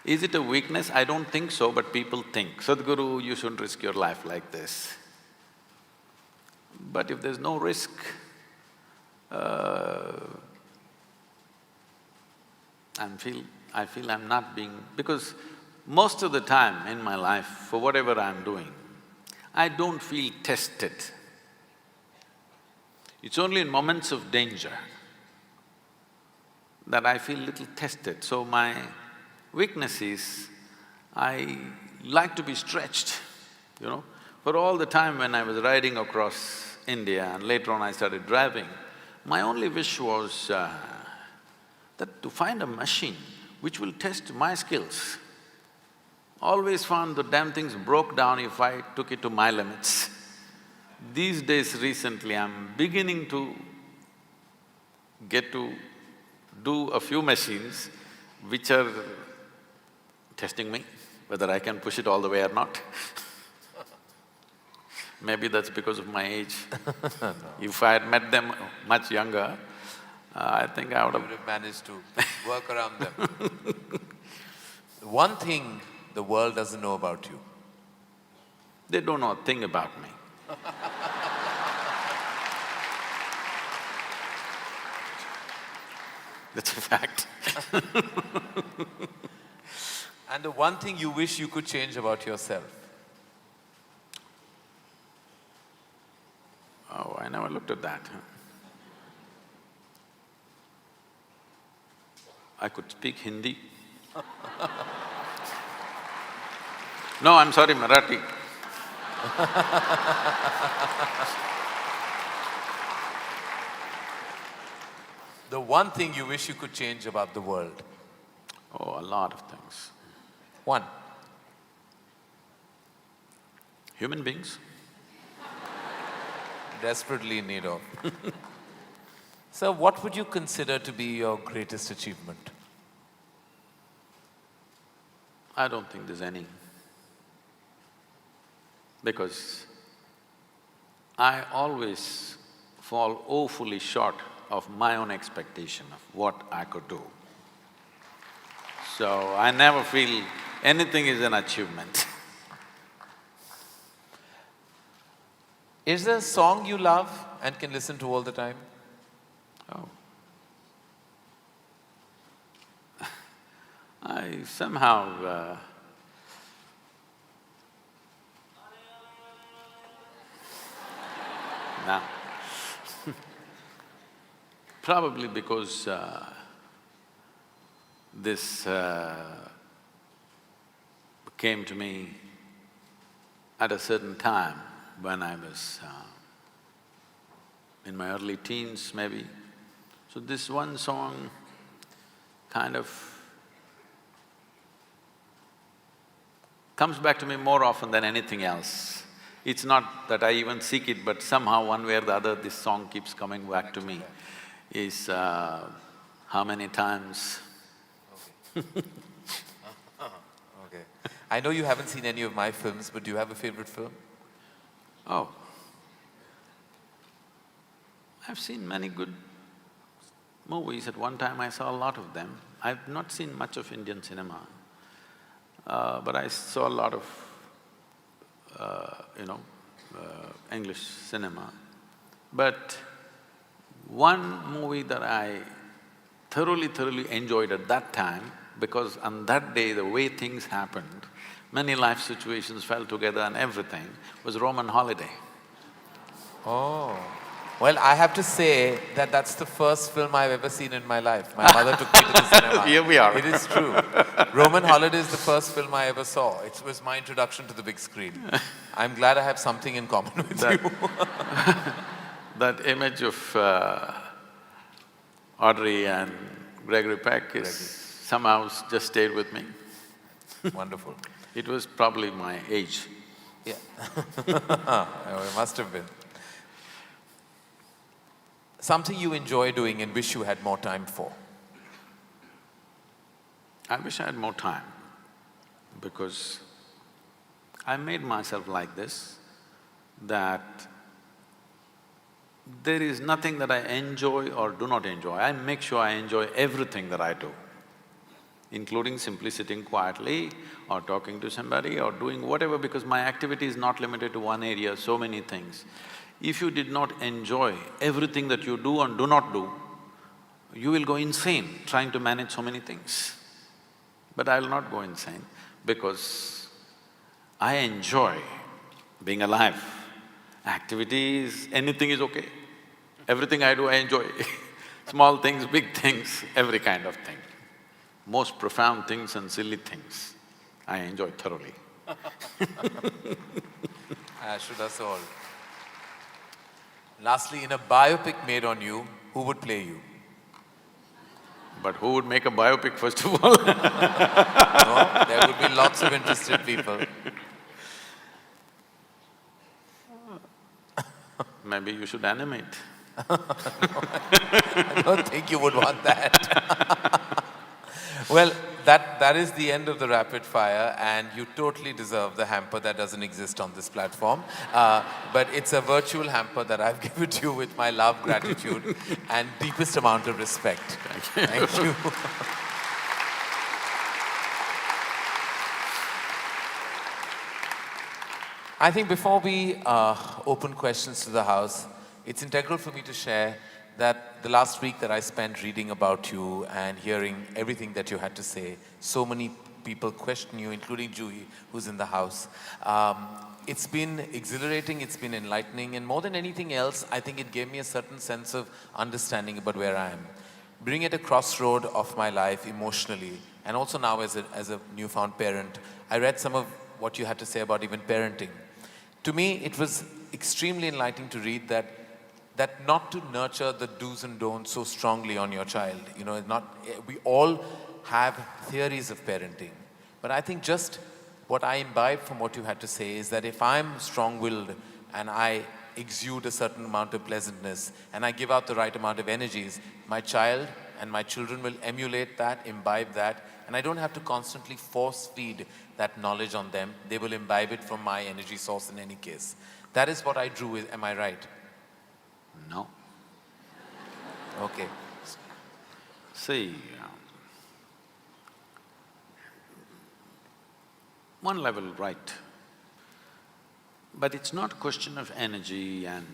Speaker 4: Is it a weakness? I don't think so, but people think, Sadhguru, you shouldn't risk your life like this. But if there's no risk, I feel I'm not being… Because most of the time in my life, for whatever I'm doing, I don't feel tested. It's only in moments of danger that I feel little tested. So my weakness is, I like to be stretched, you know. For all the time when I was riding across India and later on I started driving, my only wish was that to find a machine which will test my skills. Always found the damn things broke down if I took it to my limits. These days recently, I'm beginning to get to do a few machines which are testing me, whether I can push it all the way or not. Maybe that's because of my age. No. If I had met them much younger, I think I would
Speaker 3: You would have managed to work around them. One thing the world doesn't know about you.
Speaker 4: They don't know a thing about me. That's a fact.
Speaker 3: And the one thing you wish you could change about yourself.
Speaker 4: Oh, I never looked at that. I could speak Hindi. No, I'm sorry, Marathi.
Speaker 3: The one thing you wish you could change about the world.
Speaker 4: Oh, a lot of things.
Speaker 3: One.
Speaker 4: Human beings.
Speaker 3: Desperately in need of. Sir, what would you consider to be your greatest achievement?
Speaker 4: I don't think there's any. Because I always fall woefully short of my own expectation of what I could do. So I never feel anything is an achievement.
Speaker 3: Is there a song you love and can listen to all the time?
Speaker 4: Oh. I somehow nah. Probably because this came to me at a certain time when I was in my early teens maybe. So this one song kind of comes back to me more often than anything else. It's not that I even seek it, but somehow one way or the other this song keeps coming back to me. Is how many times…
Speaker 3: Okay. Okay. I know you haven't seen any of my films, but do you have a favorite film?
Speaker 4: Oh, I've seen many good movies. At one time I saw a lot of them. I've not seen much of Indian cinema, but I saw a lot of, English cinema. But one movie that I thoroughly enjoyed at that time, because on that day the way things happened, many life situations fell together and everything, was Roman Holiday.
Speaker 3: Oh. Well, I have to say that that's the first film I've ever seen in my life. My mother took me to the cinema.
Speaker 4: Here we are.
Speaker 3: It is true. Roman Holiday is the first film I ever saw. It was my introduction to the big screen. I'm glad I have something in common with you.
Speaker 4: That image of Audrey and Gregory Peck is somehow just stayed with me.
Speaker 3: Wonderful.
Speaker 4: It was probably my age.
Speaker 3: Yeah. It must have been. Something you enjoy doing and wish you had more time for?
Speaker 4: I wish I had more time, because I made myself like this, that there is nothing that I enjoy or do not enjoy. I make sure I enjoy everything that I do, including simply sitting quietly or talking to somebody or doing whatever, because my activity is not limited to one area, so many things. If you did not enjoy everything that you do and do not do, you will go insane trying to manage so many things. But I will not go insane, because I enjoy being alive. Activities, anything is okay. Everything I do, I enjoy. Small things, big things, every kind of thing. Most profound things and silly things, I enjoy thoroughly.
Speaker 3: Should us all. Lastly, in a biopic made on you, who would play you?
Speaker 4: But who would make a biopic first of all?
Speaker 3: No, there would be lots of interested people.
Speaker 4: Maybe you should animate.
Speaker 3: I don't think you would want that. Well, that is the end of the rapid fire, and you totally deserve the hamper that doesn't exist on this platform. But it's a virtual hamper that I've given to you with my love, gratitude, and deepest amount of respect. Thank you. I think before we open questions to the house, it's integral for me to share that the last week that I spent reading about you and hearing everything that you had to say, so many people question you, including Juhi, who's in the house. It's been exhilarating, it's been enlightening, and more than anything else, I think it gave me a certain sense of understanding about where I am. Being at a crossroad of my life emotionally, and also now as a newfound parent, I read some of what you had to say about even parenting. To me, it was extremely enlightening to read that not to nurture the do's and don'ts so strongly on your child. You know, we all have theories of parenting. But I think just what I imbibe from what you had to say is that if I'm strong-willed and I exude a certain amount of pleasantness and I give out the right amount of energies, my child and my children will emulate that, imbibe that, and I don't have to constantly force-feed that knowledge on them. They will imbibe it from my energy source in any case. That is what I drew with, am I right?
Speaker 4: No.
Speaker 3: Okay.
Speaker 4: See, one level right, but it's not a question of energy, and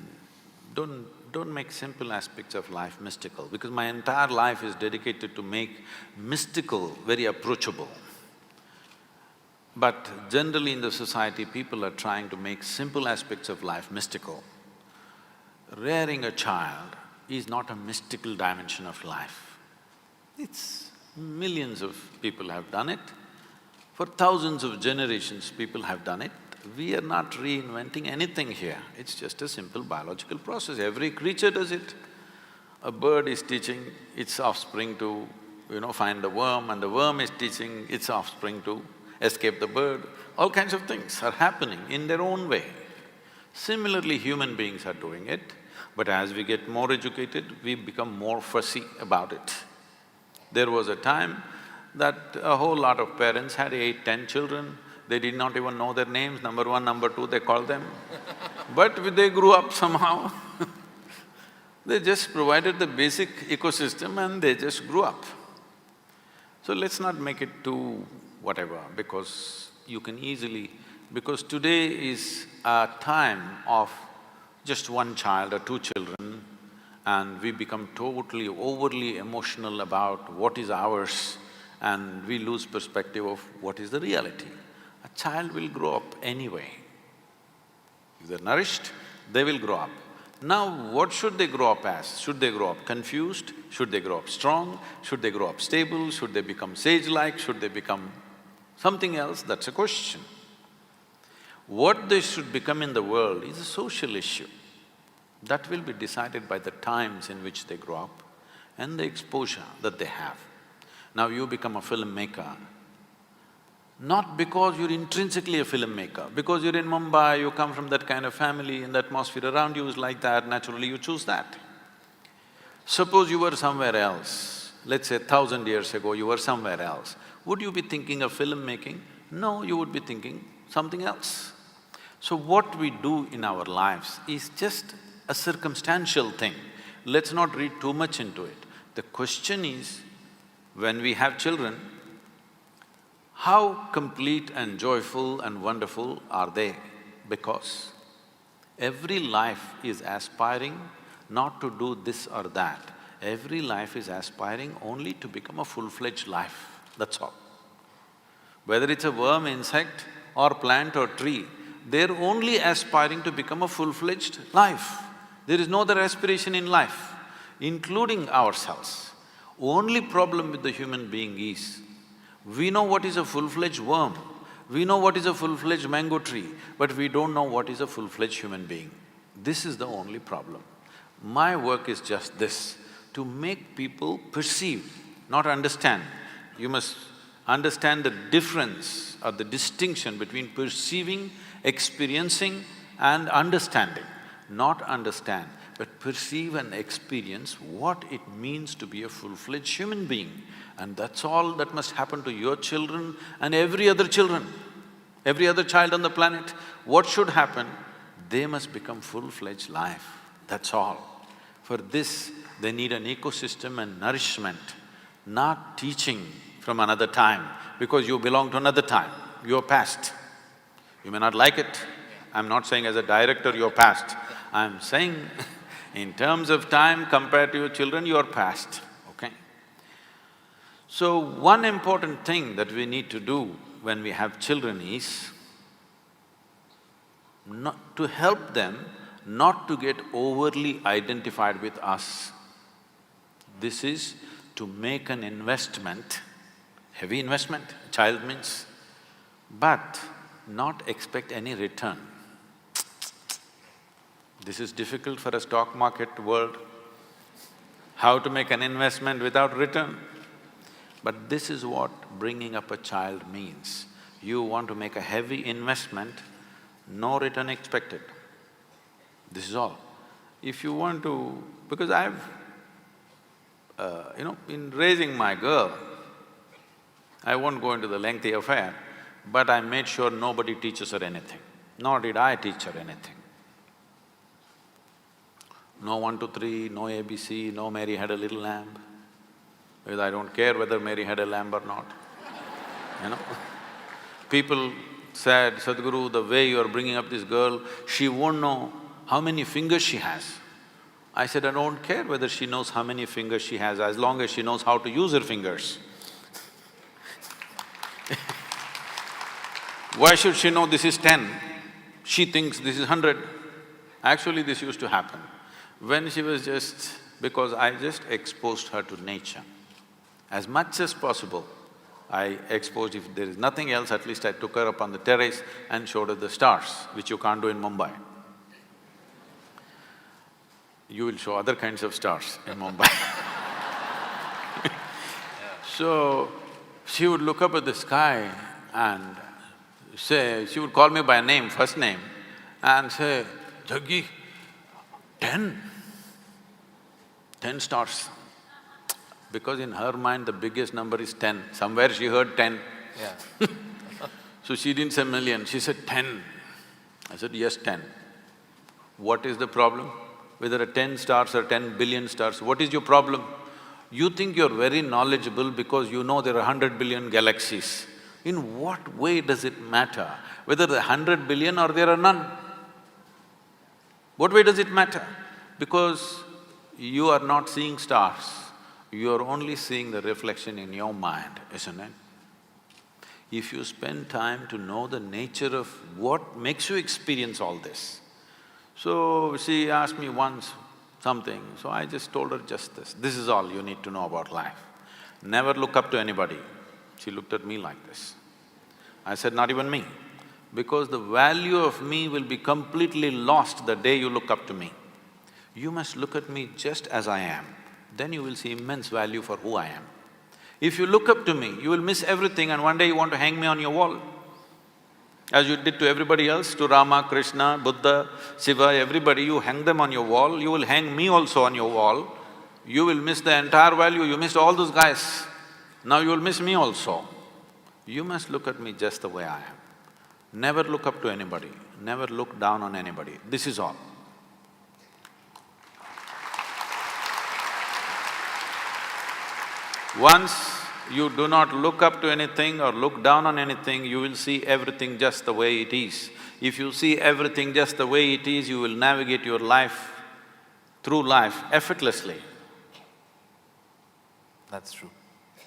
Speaker 4: don't make simple aspects of life mystical, because my entire life is dedicated to make mystical very approachable. But generally in the society, people are trying to make simple aspects of life mystical. Rearing a child is not a mystical dimension of life. It's… millions of people have done it. For thousands of generations, people have done it. We are not reinventing anything here. It's just a simple biological process. Every creature does it. A bird is teaching its offspring to, find the worm, and the worm is teaching its offspring to escape the bird. All kinds of things are happening in their own way. Similarly, human beings are doing it, but as we get more educated, we become more fussy about it. There was a time that a whole lot of parents had 8, 10 children, they did not even know their names, number one, number two, they called them. but they grew up somehow. They just provided the basic ecosystem and they just grew up. So let's not make it too whatever, because you can easily… Because today is a time of just one child or two children, and we become totally, overly emotional about what is ours, and we lose perspective of what is the reality. A child will grow up anyway. If they're nourished, they will grow up. Now, what should they grow up as? Should they grow up confused? Should they grow up strong? Should they grow up stable? Should they become sage-like? Should they become something else? That's a question. What they should become in the world is a social issue. That will be decided by the times in which they grow up and the exposure that they have. Now you become a filmmaker, not because you're intrinsically a filmmaker, because you're in Mumbai, you come from that kind of family and the atmosphere around you is like that, naturally you choose that. Suppose you were somewhere else, let's say 1,000 years ago you were somewhere else, would you be thinking of filmmaking? No, you would be thinking something else. So what we do in our lives is just a circumstantial thing. Let's not read too much into it. The question is, when we have children, how complete and joyful and wonderful are they? Because every life is aspiring not to do this or that. Every life is aspiring only to become a full-fledged life, that's all. Whether it's a worm, insect or plant or tree, they're only aspiring to become a full-fledged life. There is no other aspiration in life, including ourselves. Only problem with the human being is, we know what is a full-fledged worm, we know what is a full-fledged mango tree, but we don't know what is a full-fledged human being. This is the only problem. My work is just this, to make people perceive, not understand. You must understand the difference or the distinction between perceiving, experiencing and understanding. Not understand, but perceive and experience what it means to be a full-fledged human being. And that's all that must happen to your children and every other children, every other child on the planet. What should happen? They must become full-fledged life, that's all. For this, they need an ecosystem and nourishment, not teaching from another time, because you belong to another time, you're past. You may not like it, I'm not saying as a director you're past, I'm saying in terms of time compared to your children, you're past, okay? So, one important thing that we need to do when we have children is not to help them not to get overly identified with us. This is to make an investment, heavy investment, child means, but not expect any return. This is difficult for a stock market world, how to make an investment without return. But this is what bringing up a child means. You want to make a heavy investment, no return expected. This is all. If you want to… because I've… in raising my girl, I won't go into the lengthy affair, but I made sure nobody teaches her anything, nor did I teach her anything. No 1, 2, 3, no ABC, no Mary had a little lamb, because I don't care whether Mary had a lamb or not, you know. People said, Sadhguru, the way you're bringing up this girl, she won't know how many fingers she has. I said, I don't care whether she knows how many fingers she has, as long as she knows how to use her fingers. Why should she know this is 10? She thinks this is 100. Actually, this used to happen when she was just… because I just exposed her to nature. As much as possible, I exposed… if there is nothing else, at least I took her up on the terrace and showed her the stars, which you can't do in Mumbai. You will show other kinds of stars in Mumbai. So, she would look up at the sky and say… she would call me by name, first name, and say, Jaggi, 10 stars. Because in her mind the biggest number is 10, somewhere she heard 10. Yeah. So she didn't say million, she said 10. I said, yes, 10. What is the problem? Whether 10 stars or 10 billion stars, what is your problem? You think you're very knowledgeable because you know there are 100 billion galaxies. In what way does it matter whether there are 100 billion or there are none? What way does it matter? Because you are not seeing stars, you are only seeing the reflection in your mind, isn't it? If you spend time to know the nature of what makes you experience all this. So, she asked me once something, so I just told her just this is all you need to know about life. Never look up to anybody. She looked at me like this. I said, not even me, because the value of me will be completely lost the day you look up to me. You must look at me just as I am, then you will see immense value for who I am. If you look up to me, you will miss everything and one day you want to hang me on your wall. As you did to everybody else, to Rama, Krishna, Buddha, Shiva, everybody, you hang them on your wall, you will hang me also on your wall. You will miss the entire value, you missed all those guys. Now you will miss me also. You must look at me just the way I am. Never look up to anybody, never look down on anybody, this is all. Once you do not look up to anything or look down on anything, you will see everything just the way it is. If you see everything just the way it is, you will navigate your life, through life effortlessly.
Speaker 3: That's true.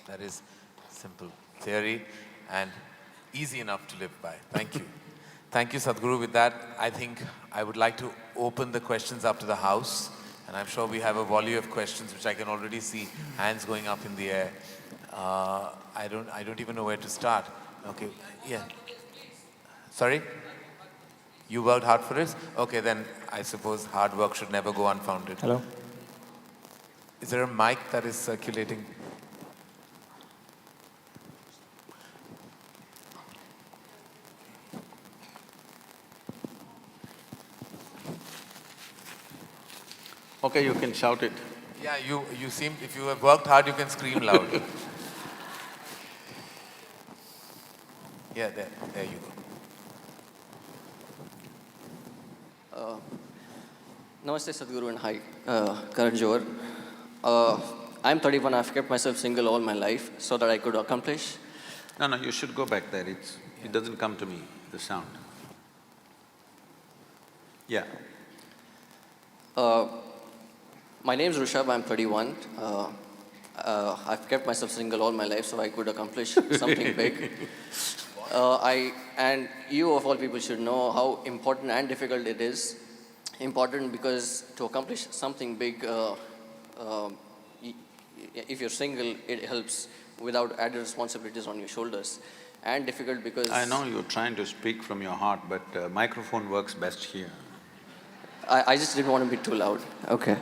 Speaker 3: That is simple theory and easy enough to live by. Thank you. Thank you, Sadhguru. With that, I think I would like to open the questions up to the house. And I'm sure we have a volley of questions which I can already see hands going up in the air. I don't even know where to start. Okay, yeah. Sorry? You worked hard for this? Okay, then I suppose hard work should never go unfounded.
Speaker 5: Hello?
Speaker 3: Is there a mic that is circulating?
Speaker 4: Okay, you can shout it.
Speaker 3: Yeah, you seem, if you have worked hard, you can scream loud. Yeah, there you go.
Speaker 5: Namaste Sadhguru and hi, Karan Johar. I'm 31, I've kept myself single all my life so that I could accomplish.
Speaker 4: No, you should go back there, it doesn't come to me, the sound. Yeah.
Speaker 5: My name's Rishabh, I'm 31. I've kept myself single all my life so I could accomplish something big. And you of all people should know how important and difficult it is. Important because to accomplish something big, if you're single, it helps without added responsibilities on your shoulders. And difficult because…
Speaker 4: I know you're trying to speak from your heart, but microphone works best here.
Speaker 5: I just didn't want to be too loud. Okay.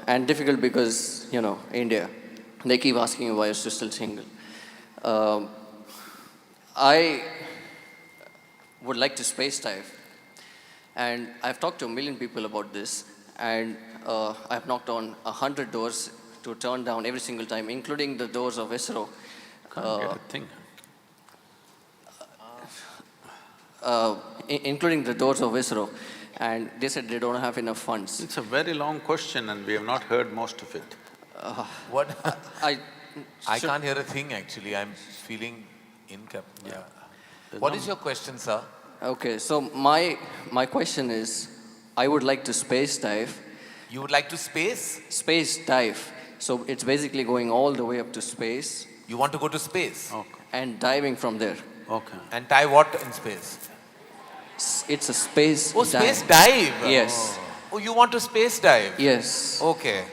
Speaker 5: And difficult because, you know, India, they keep asking you why you're still single. I would like to space dive, and I've talked to a million people about this, and I've knocked on 100 doors to turn down every single time, including the doors of ISRO.
Speaker 4: Can't get a thing.
Speaker 5: Including the doors of ISRO. And they said they don't have enough funds.
Speaker 4: It's a very long question and we have not heard most of it.
Speaker 3: What?
Speaker 5: I
Speaker 3: can't hear a thing actually, I'm feeling incapable. What is your question, sir?
Speaker 5: Okay, so my question is, I would like to space dive.
Speaker 3: You would like to space?
Speaker 5: Space dive. So it's basically going all the way up to space.
Speaker 3: You want to go to space?
Speaker 4: Okay.
Speaker 5: And diving from there.
Speaker 4: Okay.
Speaker 3: And dive what in space?
Speaker 5: It's a space
Speaker 3: dive. Space dive?
Speaker 5: Yes.
Speaker 3: Oh, you want to space dive?
Speaker 5: Yes.
Speaker 3: Okay.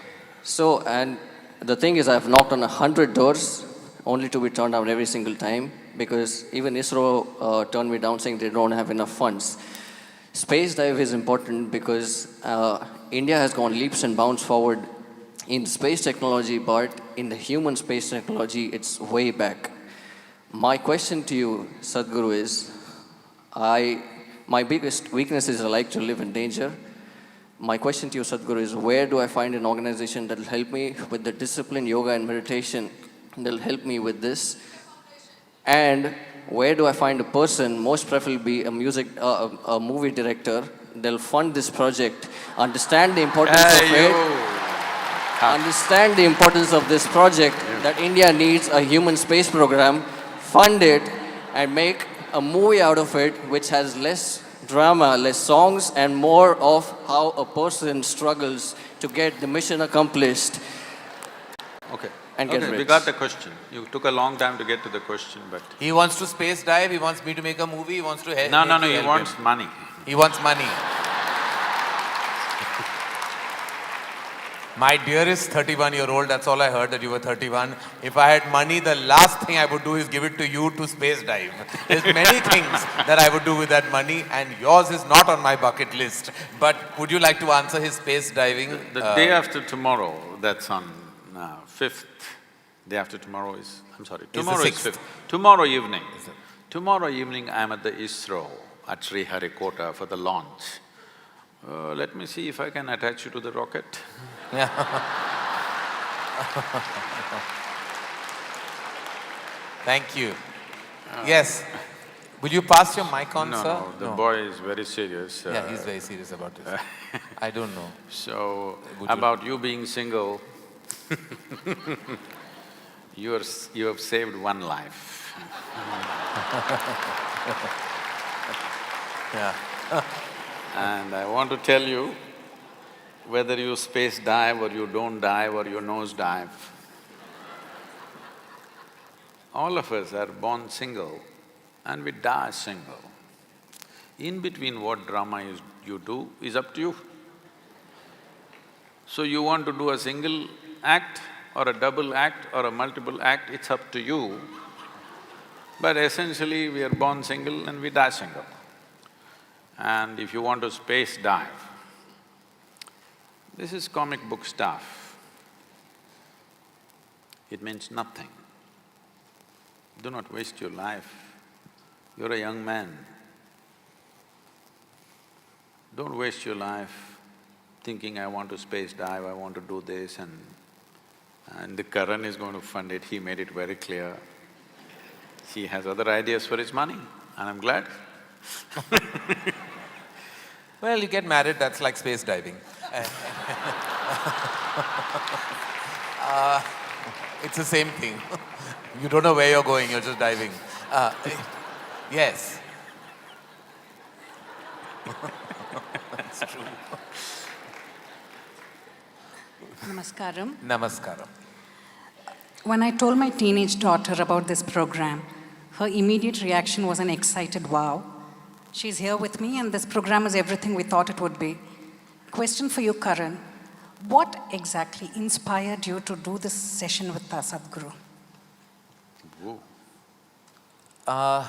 Speaker 5: So, and the thing is, I've knocked on 100 doors only to be turned down every single time because even ISRO turned me down saying they don't have enough funds. Space dive is important because India has gone leaps and bounds forward in space technology, but in the human space technology, it's way back. My question to you, Sadhguru, is, my biggest weakness is I like to live in danger. My question to you, Sadhguru, is where do I find an organization that will help me with the discipline, yoga and meditation, that will help me with this? And where do I find a person, most preferably a movie director, they'll fund this project, understand the importance of it, understand the importance of this project, that India needs a human space program, fund it, and make a movie out of it which has less drama, less songs, and more of how a person struggles to get the mission accomplished.
Speaker 4: Okay.
Speaker 5: And get
Speaker 4: Okay, we
Speaker 5: rich.
Speaker 4: got the question. You took a long time to get to the question, but…
Speaker 3: He wants to space dive, he wants me to make a movie, he wants to help.
Speaker 4: No,
Speaker 3: make you
Speaker 4: he
Speaker 3: help
Speaker 4: wants
Speaker 3: him.
Speaker 4: money.
Speaker 3: He wants money. My dearest 31-year-old, that's all I heard, that you were 31. If I had money, the last thing I would do is give it to you to space dive. There's many things that I would do with that money, and yours is not on my bucket list. But would you like to answer his space diving?
Speaker 4: The day after tomorrow, that's on 5th. Day after tomorrow is… I'm sorry, tomorrow is 5th. Tomorrow evening. Tomorrow evening, I'm at the ISRO at Sriharikota for the launch. Let me see if I can attach you to the rocket.
Speaker 3: Yeah. Thank you. Yes. Will you pass your mic on,
Speaker 4: No,
Speaker 3: sir?
Speaker 4: no, the boy is very serious.
Speaker 3: Yeah, he's very serious about this. I don't know.
Speaker 4: So,
Speaker 3: Would you-
Speaker 4: about you being single, you have saved one life.
Speaker 3: Yeah.
Speaker 4: And I want to tell you, whether you space dive or you don't dive or you nose dive, all of us are born single and we die single. In between what drama you do is up to you. So you want to do a single act or a double act or a multiple act, it's up to you. But essentially, we are born single and we die single. And if you want to space dive, this is comic book stuff. It means nothing. Do not waste your life. You're a young man. Don't waste your life thinking, I want to space dive, I want to do this, and the Karan is going to fund it, he made it very clear. He has other ideas for his money, and I'm glad.
Speaker 3: Well, you get married, that's like space diving. It's the same thing. You don't know where you're going, you're just diving. Yes. That's true.
Speaker 6: Namaskaram.
Speaker 3: Namaskaram.
Speaker 6: When I told my teenage daughter about this program, her immediate reaction was an excited wow. She's here with me and this program is everything we thought it would be. Question for you, Karan. What exactly inspired you to do this session with us, Sadhguru?
Speaker 4: Whoa.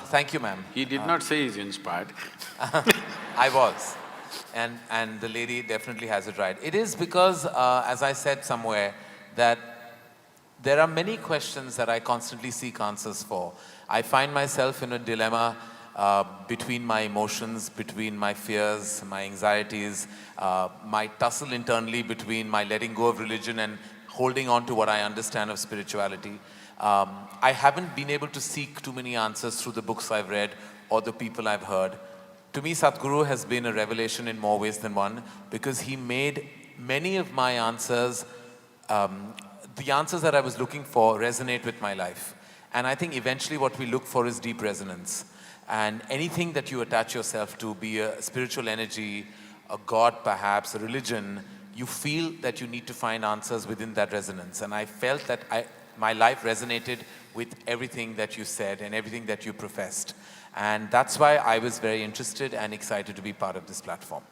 Speaker 3: Thank you, ma'am.
Speaker 4: He did not say he's inspired.
Speaker 3: I was. And the lady definitely has it right. It is because, as I said somewhere, that there are many questions that I constantly seek answers for. I find myself in a dilemma between my emotions, between my fears, my anxieties, my tussle internally between my letting go of religion and holding on to what I understand of spirituality. I haven't been able to seek too many answers through the books I've read or the people I've heard. To me, Sadhguru has been a revelation in more ways than one because he made many of my answers, the answers that I was looking for resonate with my life. And I think eventually what we look for is deep resonance. And anything that you attach yourself to, be a spiritual energy, a god perhaps, a religion, you feel that you need to find answers within that resonance. And I felt that my life resonated with everything that you said and everything that you professed. And that's why I was very interested and excited to be part of this platform.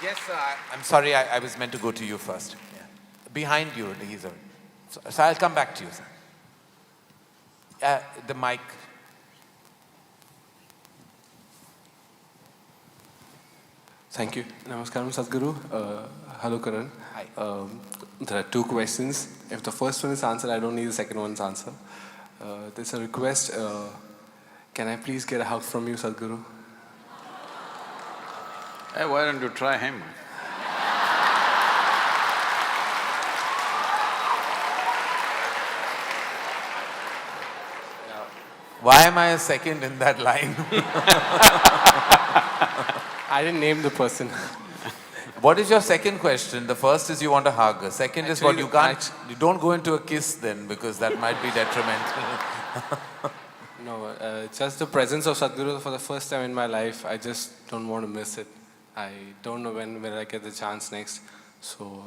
Speaker 3: Yes, sir, I'm sorry, I was meant to go to you first. Yeah. Behind you, so I'll come back to you, sir. The mic.
Speaker 7: Thank you. Namaskaram, Sadhguru. Hello, Karan.
Speaker 3: Hi.
Speaker 7: There are two questions. If the first one is answered, I don't need the second one's answer. There's a request. Can I please get a hug from you, Sadhguru?
Speaker 4: Hey, why don't you try him?
Speaker 3: Why am I a second in that line?
Speaker 7: I didn't name the person.
Speaker 3: What is your second question? The first is you want a hug. The second is what
Speaker 7: Actually,
Speaker 3: you can't, you don't go into a kiss then because that might be detrimental.
Speaker 7: No, just the presence of Sadhguru for the first time in my life, I just don't want to miss it. I don't know when will I get the chance next. So,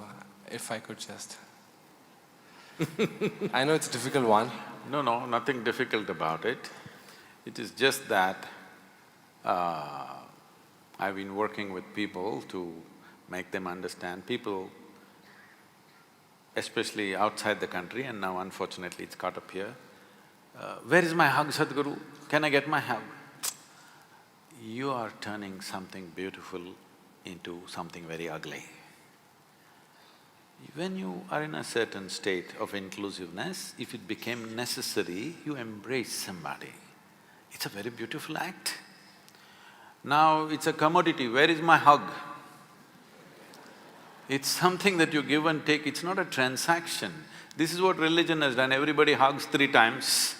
Speaker 7: if I could just… I know it's a difficult one.
Speaker 4: No, no, nothing difficult about it. It is just that I've been working with people to make them understand. People, especially outside the country, and now unfortunately it's caught up here. Where is my hug, Sadhguru? Can I get my hug? You are turning something beautiful into something very ugly. When you are in a certain state of inclusiveness, if it became necessary, you embrace somebody. It's a very beautiful act. Now it's a commodity, where is my hug? It's something that you give and take, it's not a transaction. This is what religion has done, everybody hugs 3 times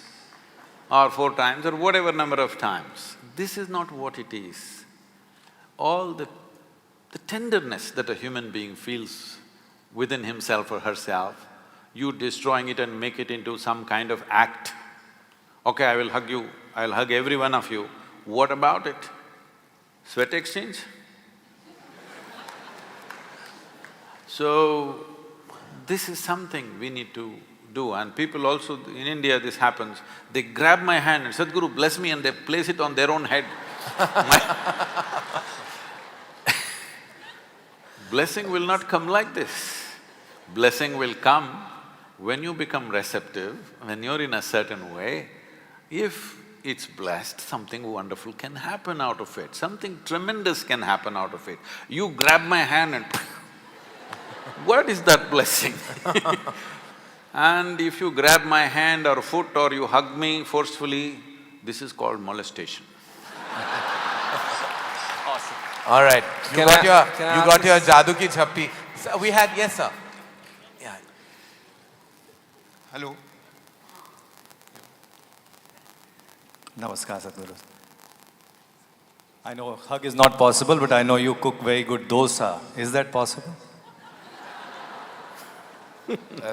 Speaker 4: or 4 times or whatever number of times. This is not what it is. All the tenderness that a human being feels within himself or herself, you destroying it and make it into some kind of act. Okay, I will hug you, I'll hug every one of you. What about it? Sweat exchange? So, this is something we need to do, and people also… in India this happens, they grab my hand and Sadhguru bless me and they place it on their own head. Blessing will not come like this. Blessing will come when you become receptive, when you're in a certain way. If it's blessed, something wonderful can happen out of it, something tremendous can happen out of it. You grab my hand and what is that blessing? And if you grab my hand or foot or you hug me forcefully, this is called molestation.
Speaker 7: Awesome.
Speaker 3: All right, you
Speaker 7: Can
Speaker 3: got
Speaker 7: I
Speaker 3: your
Speaker 7: ask
Speaker 3: jadoo ki chappi. So we had… yes, sir. Yeah.
Speaker 8: Hello. Namaskar, Sadhguru. I know hug is not possible, but I know you cook very good dosa. Is that possible?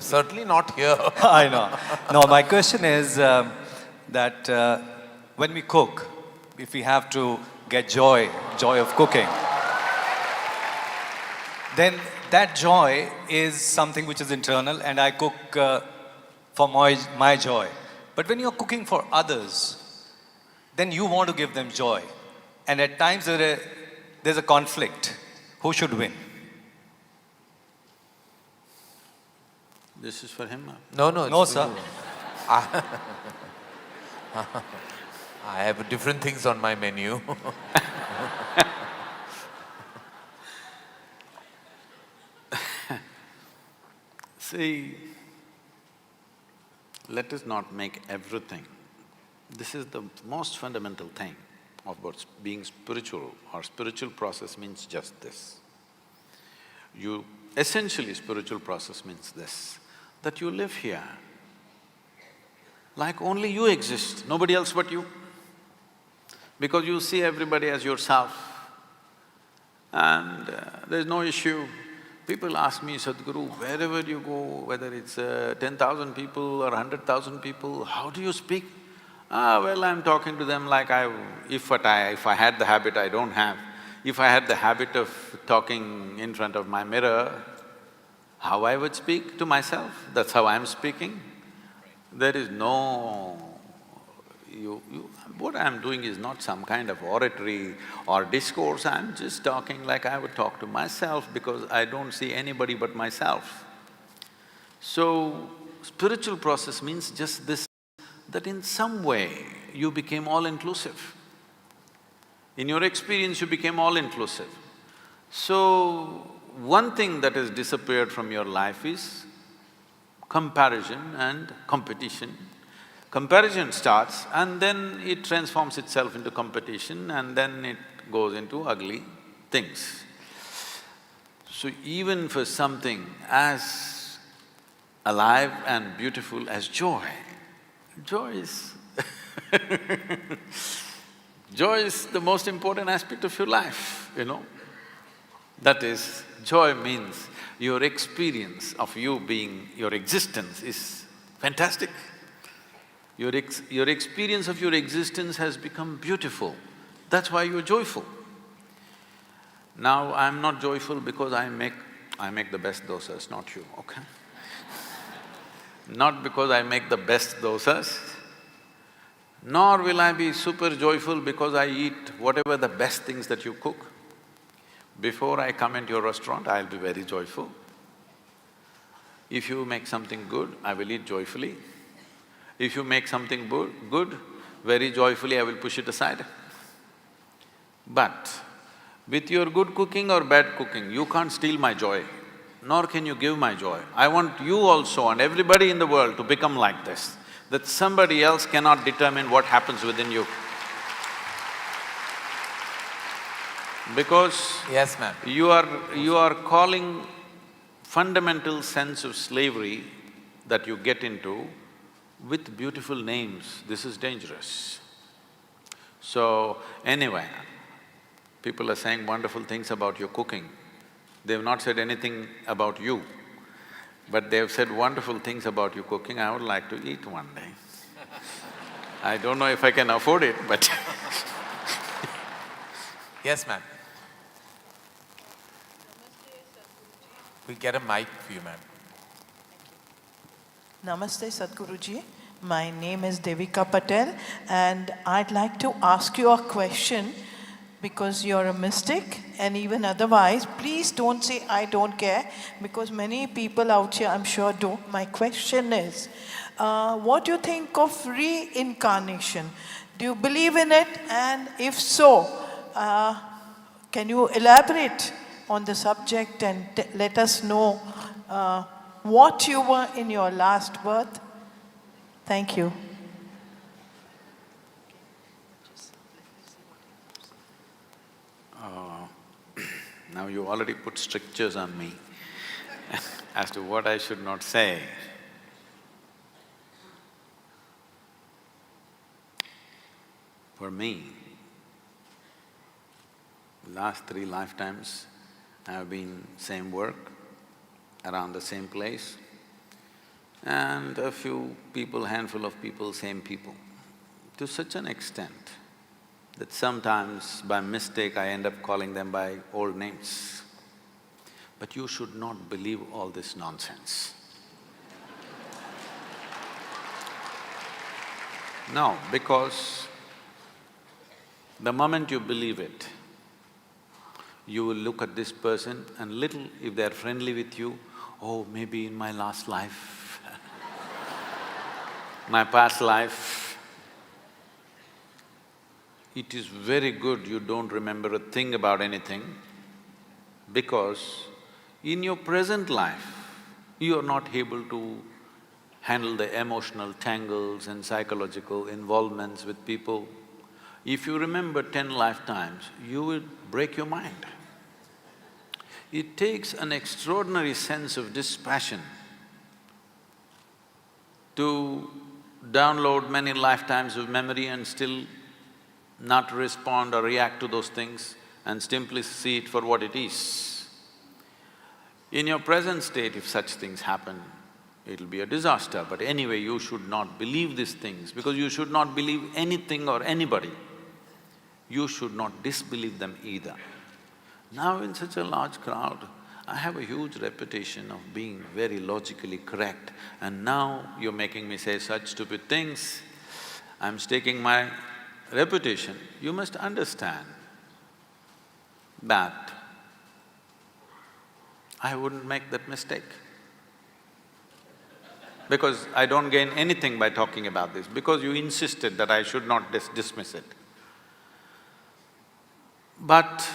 Speaker 3: Certainly not here.
Speaker 8: I know. No, my question is that when we cook, if we have to get joy of cooking, then that joy is something which is internal, and I cook for my joy. But when you're cooking for others, then you want to give them joy. And at times there's a conflict. Who should win?
Speaker 4: This is for him.
Speaker 3: No, no.
Speaker 8: No,
Speaker 3: it's for
Speaker 8: sir.
Speaker 3: you. I have different things on my menu.
Speaker 4: See, let us not make everything… This is the most fundamental thing of what's being spiritual, or spiritual process means just this. Essentially spiritual process means this, that you live here like only you exist, nobody else but you. Because you see everybody as yourself and there's no issue. People ask me, Sadhguru, wherever you go, whether it's 10,000 people or 100,000 people, how do you speak? Well, I'm talking to them like if I had the habit I don't have. If I had the habit of talking in front of my mirror, how I would speak to myself, that's how I'm speaking. There is no… what I'm doing is not some kind of oratory or discourse, I'm just talking like I would talk to myself because I don't see anybody but myself. So, spiritual process means just this, that in some way you became all-inclusive. In your experience, you became all-inclusive. So, one thing that has disappeared from your life is comparison and competition. Comparison starts and then it transforms itself into competition and then it goes into ugly things. So even for something as alive and beautiful as joy, joy is Joy is the most important aspect of your life, you know. That is, joy means your experience of you being… your existence is fantastic. Your experience of your existence has become beautiful. That's why you're joyful. Now, I'm not joyful because I make the best dosas, not you, okay? Not because I make the best dosas, nor will I be super joyful because I eat whatever the best things that you cook. Before I come into your restaurant, I'll be very joyful. If you make something good, I will eat joyfully. If you make something good, very joyfully I will push it aside. But with your good cooking or bad cooking, you can't steal my joy, nor can you give my joy. I want you also and everybody in the world to become like this, that somebody else cannot determine what happens within you. Because…
Speaker 3: Yes, ma'am.
Speaker 4: You are calling fundamental sense of slavery that you get into with beautiful names. This is dangerous. So, anyway, people are saying wonderful things about your cooking. They've not said anything about you, but they've said wonderful things about your cooking. I would like to eat one day. I don't know if I can afford it, but
Speaker 3: Yes, ma'am. We get a mic for you, ma'am.
Speaker 9: Namaste Sadhguruji. My name is Devika Patel and I'd like to ask you a question because you're a mystic and even otherwise, please don't say I don't care because many people out here I'm sure do. My question is, what do you think of reincarnation? Do you believe in it? And if so, can you elaborate on the subject and let us know what you were in your last birth? Thank you.
Speaker 4: now you already put strictures on me as to what I should not say. For me, last 3 lifetimes, I have been same work, around the same place, and a few people, handful of people, same people, to such an extent that sometimes by mistake I end up calling them by old names. But you should not believe all this nonsense. No, because the moment you believe it, you will look at this person and little, if they're friendly with you, oh, maybe in my last life, my past life. It is very good you don't remember a thing about anything because in your present life, you are not able to handle the emotional tangles and psychological involvements with people. If you remember 10 lifetimes, you will break your mind. It takes an extraordinary sense of dispassion to download many lifetimes of memory and still not respond or react to those things and simply see it for what it is. In your present state, if such things happen, it'll be a disaster. But anyway, you should not believe these things because you should not believe anything or anybody. You should not disbelieve them either. Now in such a large crowd, I have a huge reputation of being very logically correct, and now you're making me say such stupid things. I'm staking my reputation. You must understand that I wouldn't make that mistake. Because I don't gain anything by talking about this, because you insisted that I should not dismiss it. But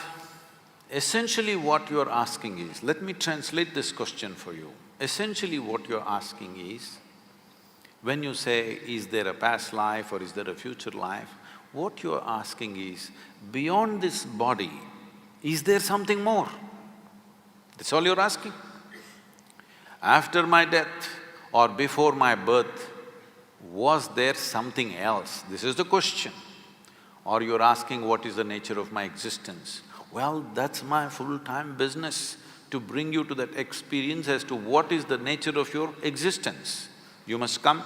Speaker 4: essentially what you're asking is, let me translate this question for you. Essentially what you're asking is, when you say, is there a past life or is there a future life, what you're asking is, beyond this body, is there something more? That's all you're asking. After my death or before my birth, Was there something else? This is the question. Or you're asking, what is the nature of my existence? Well, that's my full-time business, to bring you to that experience as to what is the nature of your existence. You must come.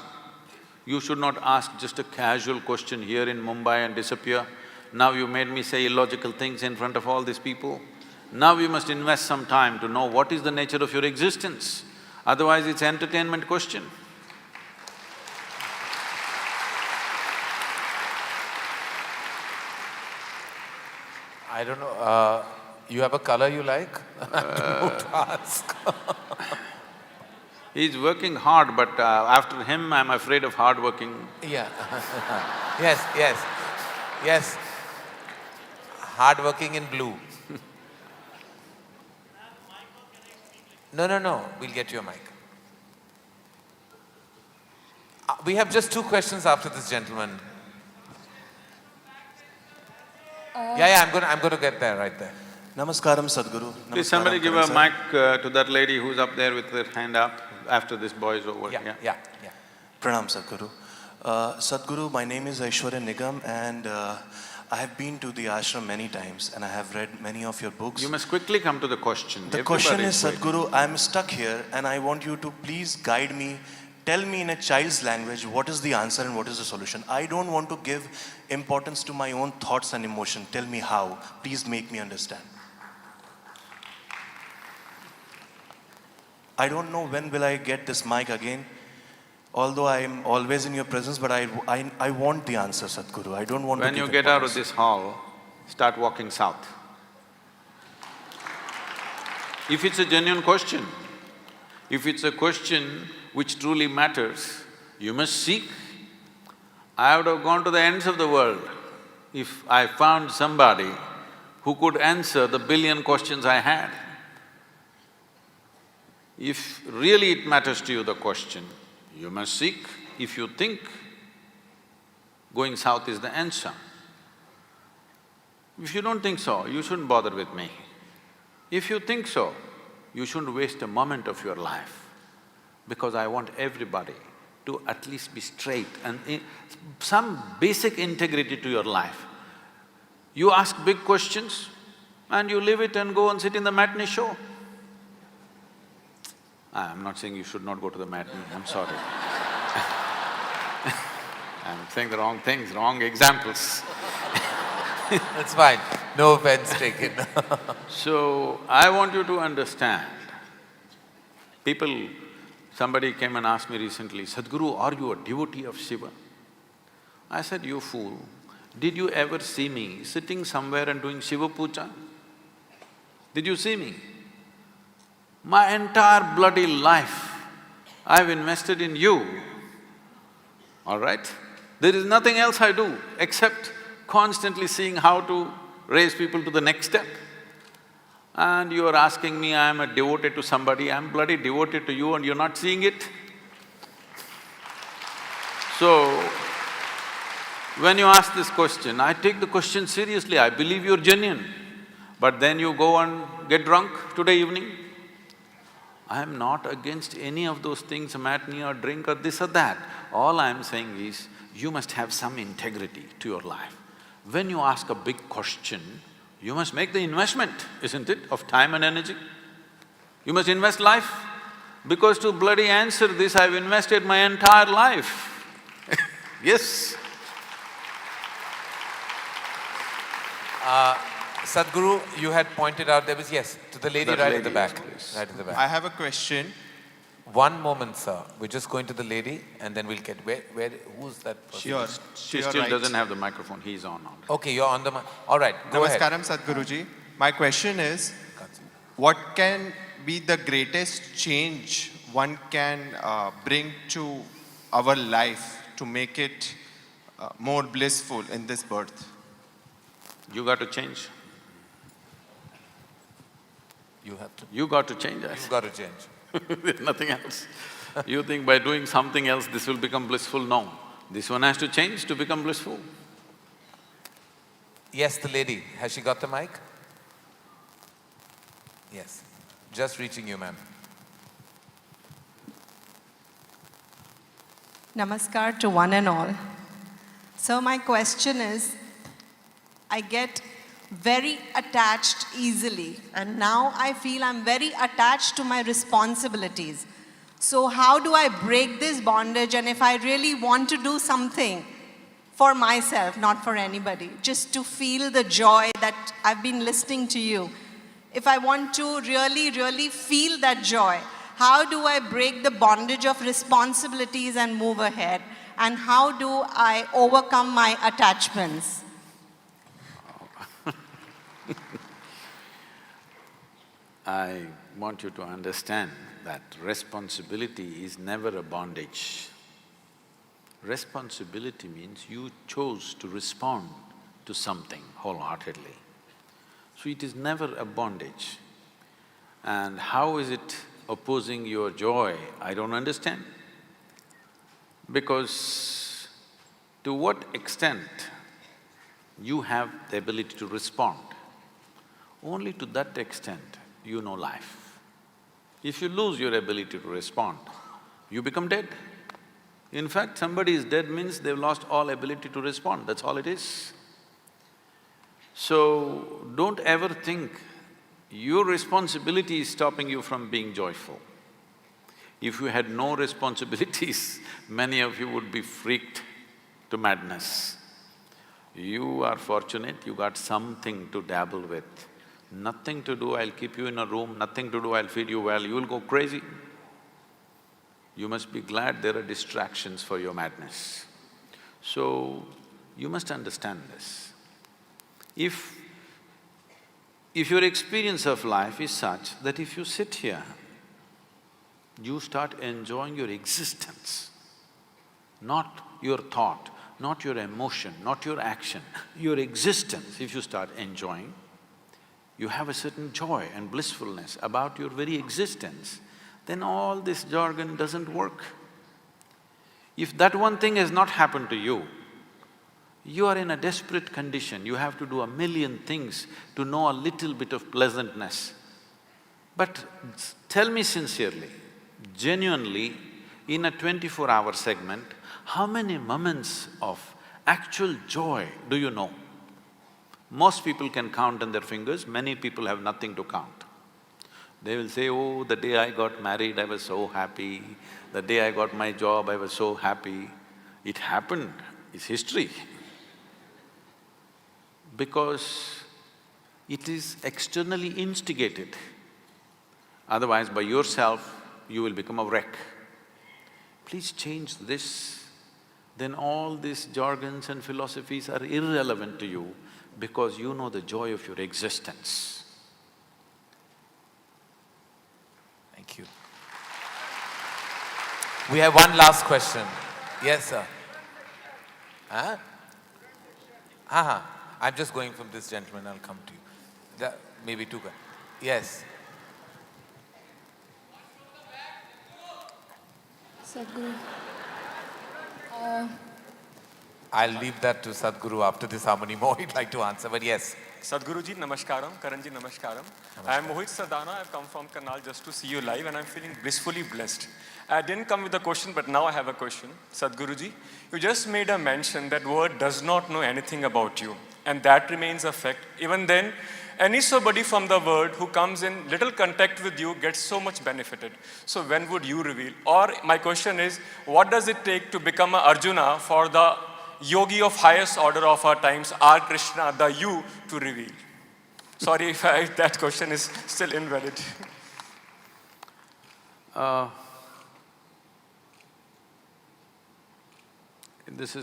Speaker 4: You should not ask just a casual question here in Mumbai and disappear. Now you made me say illogical things in front of all these people. Now you must invest some time to know what is the nature of your existence. Otherwise, it's an entertainment question.
Speaker 3: I don't know, you have a color you like? Don't ask.
Speaker 4: He's working hard, but after him, I'm afraid of hard working.
Speaker 3: Yeah. Yes, yes, yes. Hardworking in blue. No, we'll get you a mic. We have just 2 questions after this gentleman. Yeah, I'm going to get there, right there.
Speaker 10: Namaskaram, Sadhguru.
Speaker 4: Please somebody give a mic to that lady who's up there with her hand up after this boy is over.
Speaker 3: Yeah.
Speaker 10: Pranam, Sadhguru. Sadhguru, my name is Aishwarya Nigam, and I have been to the ashram many times and I have read many of your books.
Speaker 4: You must quickly come to the question.
Speaker 10: The question is, Sadhguru, I am stuck here and I want you to please guide me. Tell me in a child's language what is the answer and what is the solution. I don't want to give importance to my own thoughts and emotion. Tell me how. Please make me understand. I don't know when will I get this mic again. Although I am always in your presence, but I want the answer, Sadhguru. I don't want to give
Speaker 4: When you get out of this hall, start walking south. If it's a genuine question, if it's a question which truly matters, you must seek. I would have gone to the ends of the world if I found somebody who could answer the billion questions I had. If really it matters to you, the question, you must seek. If you think going south is the answer, if you don't think so, you shouldn't bother with me. If you think so, you shouldn't waste a moment of your life, because I want everybody to at least be straight and some basic integrity to your life. You ask big questions and you leave it and go and sit in the matinee show. I'm not saying you should not go to the matinee, I'm sorry. I'm saying the wrong things, wrong examples.
Speaker 3: That's fine, no offense taken.
Speaker 4: So, I want you to understand, somebody came and asked me recently, Sadhguru, are you a devotee of Shiva? I said, you fool, did you ever see me sitting somewhere and doing Shiva puja? Did you see me? My entire bloody life, I've invested in you, all right? There is nothing else I do except constantly seeing how to raise people to the next step. And you are asking me, I'm a devoted to somebody, I'm bloody devoted to you and you're not seeing it? So, when you ask this question, I take the question seriously, I believe you're genuine. But then you go and get drunk today evening. I am not against any of those things, a matinee or drink or this or that. All I am saying is, you must have some integrity to your life. When you ask a big question, you must make the investment, isn't it, of time and energy? You must invest life. Because to bloody answer this, I've invested my entire life. Yes.
Speaker 3: Sadhguru, you had pointed out there was… Yes, to the lady right at the back. Right at the back.
Speaker 11: I have a question.
Speaker 3: One moment, sir. We're just going to the lady and then we'll get… who's that person?
Speaker 11: Sure.
Speaker 4: She still doesn't have the microphone, he's on already.
Speaker 3: Okay, you're on the mic. All right, go ahead.
Speaker 11: Namaskaram, Sadhguruji. My question is, what can be the greatest change one can bring to our life to make it more blissful in this birth?
Speaker 4: You got to change.
Speaker 3: You have to…
Speaker 4: You got to change, I
Speaker 3: You
Speaker 4: said.
Speaker 3: got to change.
Speaker 4: There's nothing else. You think by doing something else this will become blissful? No. This one has to change to become blissful.
Speaker 3: Yes, the lady. Has she got the mic? Yes. Just reaching you, ma'am.
Speaker 12: Namaskar to one and all. So my question is, I get very attached easily, and now I feel I'm very attached to my responsibilities. So how do I break this bondage? And if I really want to do something for myself, not for anybody, just to feel the joy that I've been listening to you, if I want to really, really feel that joy, how do I break the bondage of responsibilities and move ahead? And how do I overcome my attachments?
Speaker 4: I want you to understand that responsibility is never a bondage. Responsibility means you chose to respond to something wholeheartedly. So it is never a bondage. And how is it opposing your joy? I don't understand. Because to what extent you have the ability to respond, only to that extent you know life. If you lose your ability to respond, you become dead. In fact, somebody is dead means they've lost all ability to respond, that's all it is. So, don't ever think your responsibility is stopping you from being joyful. If you had no responsibilities, many of you would be freaked to madness. You are fortunate, you got something to dabble with. Nothing to do, I'll keep you in a room, nothing to do, I'll feed you well, you'll go crazy. You must be glad there are distractions for your madness. So, you must understand this. If your experience of life is such that if you sit here, you start enjoying your existence, not your thought, not your emotion, not your action, your existence, if you start enjoying, you have a certain joy and blissfulness about your very existence, then all this jargon doesn't work. If that one thing has not happened to you, you are in a desperate condition, you have to do a million things to know a little bit of pleasantness. But tell me sincerely, genuinely, in a 24-hour segment, how many moments of actual joy do you know? Most people can count on their fingers, many people have nothing to count. They will say, oh, the day I got married, I was so happy. The day I got my job, I was so happy. It happened, it's history. Because it is externally instigated. Otherwise, by yourself, you will become a wreck. Please change this. Then all these jargons and philosophies are irrelevant to you because you know the joy of your existence.
Speaker 3: Thank you. We have one last question. Yes, sir. Huh? I'm just going from this gentleman, I'll come to you. Maybe two guys. Yes.
Speaker 13: Sadhguru.
Speaker 3: I'll leave that to Sadhguru after this. How many more he'd like to answer, but yes.
Speaker 14: Sadhguru ji, namaskaram. Karan ji, namaskaram. I am Mohit Sadana. I've come from Karnal just to see you live and I'm feeling blissfully blessed. I didn't come with a question, but now I have a question. Sadhguru ji, you just made a mention that word does not know anything about you, and that remains a fact. Even then, any somebody from the world who comes in little contact with you gets so much benefited. So when would you reveal? Or my question is, what does it take to become a Arjuna for the yogi of highest order of our times, R. Krishna, the you, to reveal? Sorry if that question is still invalid.
Speaker 4: This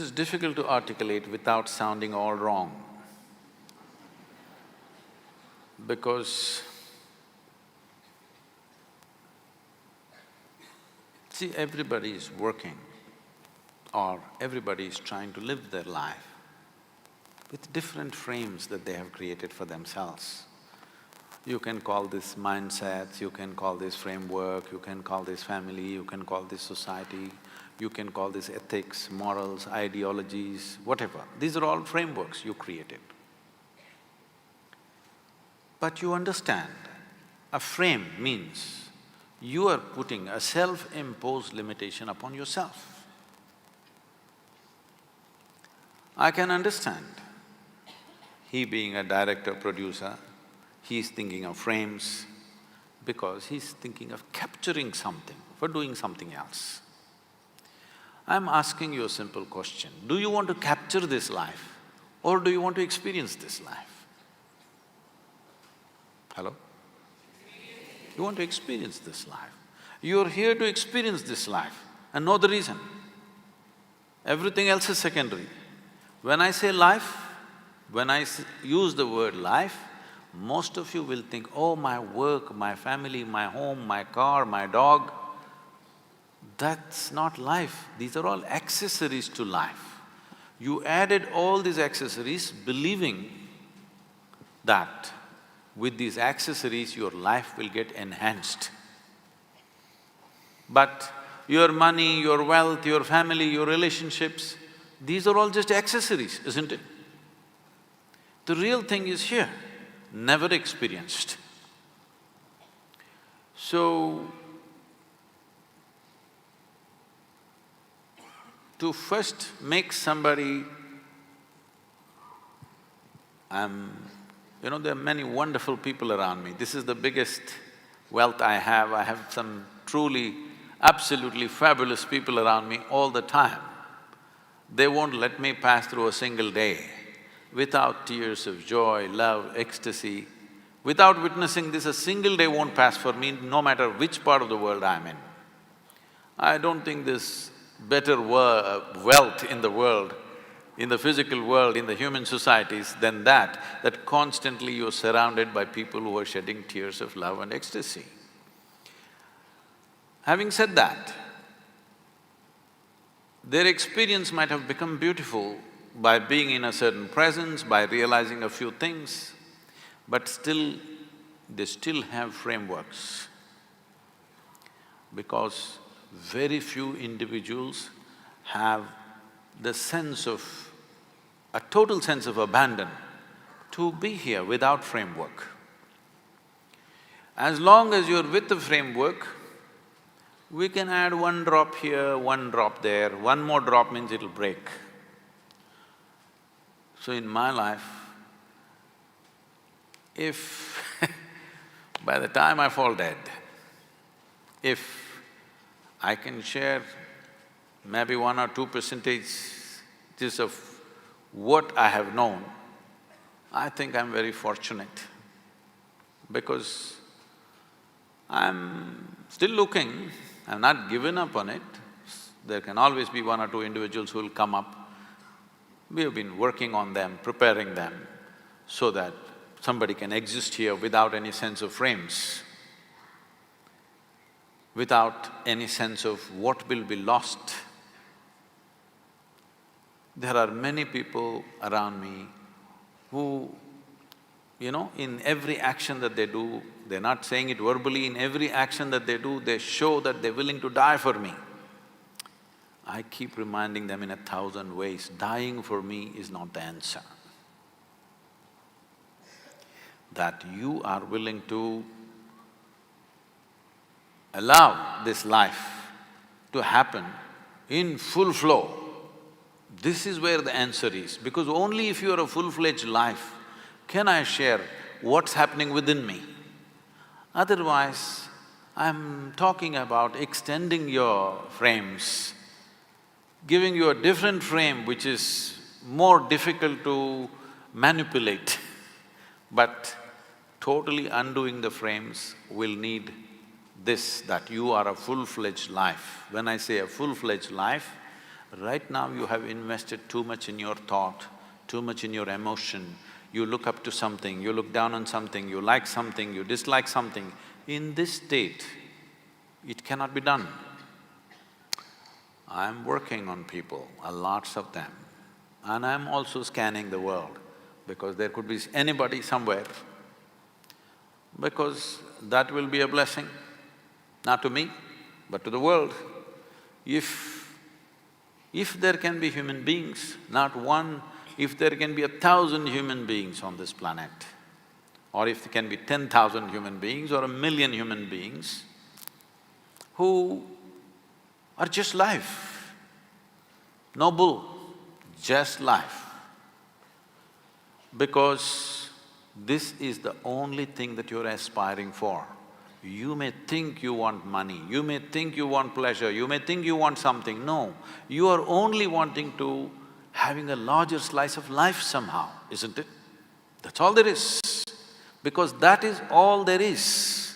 Speaker 4: is difficult to articulate without sounding all wrong. Because see, everybody is working or everybody is trying to live their life with different frames that they have created for themselves. You can call this mindsets, you can call this framework, you can call this family, you can call this society, you can call this ethics, morals, ideologies, whatever. These are all frameworks you created. But you understand, a frame means you are putting a self-imposed limitation upon yourself. I can understand. He being a director, producer, he's thinking of frames because he's thinking of capturing something for doing something else. I'm asking you a simple question. Do you want to capture this life or do you want to experience this life? Hello? You want to experience this life. You're here to experience this life and know the reason. Everything else is secondary. When I say life, when I use the word life, most of you will think, oh, my work, my family, my home, my car, my dog. That's not life. These are all accessories to life. You added all these accessories believing that with these accessories your life will get enhanced. But your money, your wealth, your family, your relationships, these are all just accessories, isn't it? The real thing is here, never experienced. So, to first make somebody… there are many wonderful people around me. This is the biggest wealth I have. I have some truly, absolutely fabulous people around me all the time. They won't let me pass through a single day without tears of joy, love, ecstasy. Without witnessing this, a single day won't pass for me, no matter which part of the world I'm in. I don't think there's better wealth in the world, in the physical world, in the human societies than that constantly you're surrounded by people who are shedding tears of love and ecstasy. Having said that, their experience might have become beautiful by being in a certain presence, by realizing a few things, but still, they still have frameworks. Because very few individuals have the sense of… a total sense of abandon to be here without framework. As long as you're with the framework, we can add one drop here, one drop there, one more drop means it'll break. So in my life, if by the time I fall dead, if I can share maybe 1 or 2% of what I have known, I think I'm very fortunate because I'm still looking, I've not given up on it. There can always be 1 or 2 individuals who will come up. We have been working on them, preparing them so that somebody can exist here without any sense of frames, without any sense of what will be lost. There are many people around me who, in every action that they do, they're not saying it verbally, in every action that they do, they show that they're willing to die for me. I keep reminding them in 1,000 ways, dying for me is not the answer. That you are willing to allow this life to happen in full flow. This is where the answer is, because only if you are a full-fledged life can I share what's happening within me. Otherwise, I'm talking about extending your frames, giving you a different frame which is more difficult to manipulate. But totally undoing the frames will need this, that you are a full-fledged life. When I say a full-fledged life, right now you have invested too much in your thought, too much in your emotion. You look up to something, you look down on something, you like something, you dislike something. In this state, it cannot be done. I'm working on people, lots of them, and I'm also scanning the world because there could be anybody somewhere, because that will be a blessing, not to me, but to the world. If there can be human beings, not one, if there can be 1,000 human beings on this planet, or if there can be 10,000 human beings or 1,000,000 human beings, who are just life. No bull, just life. Because this is the only thing that you're aspiring for. You may think you want money, you may think you want pleasure, you may think you want something. No, you are only wanting to having a larger slice of life somehow, isn't it? That's all there is. Because that is all there is.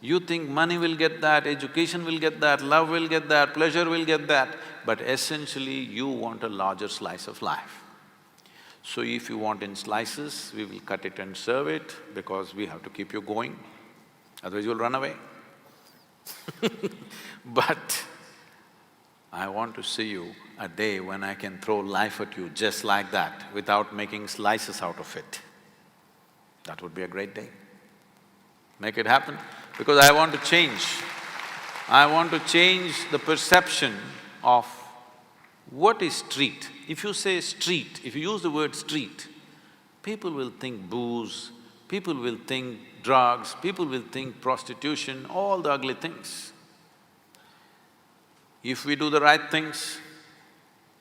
Speaker 4: You think money will get that, education will get that, love will get that, pleasure will get that, but essentially you want a larger slice of life. So if you want in slices, we will cut it and serve it because we have to keep you going, otherwise you'll run away. But I want to see you a day when I can throw life at you just like that without making slices out of it. That would be a great day. Make it happen, because I want to change. I want to change the perception of what is street. If you say street, if you use the word street, people will think booze, people will think drugs, people will think prostitution, all the ugly things. If we do the right things,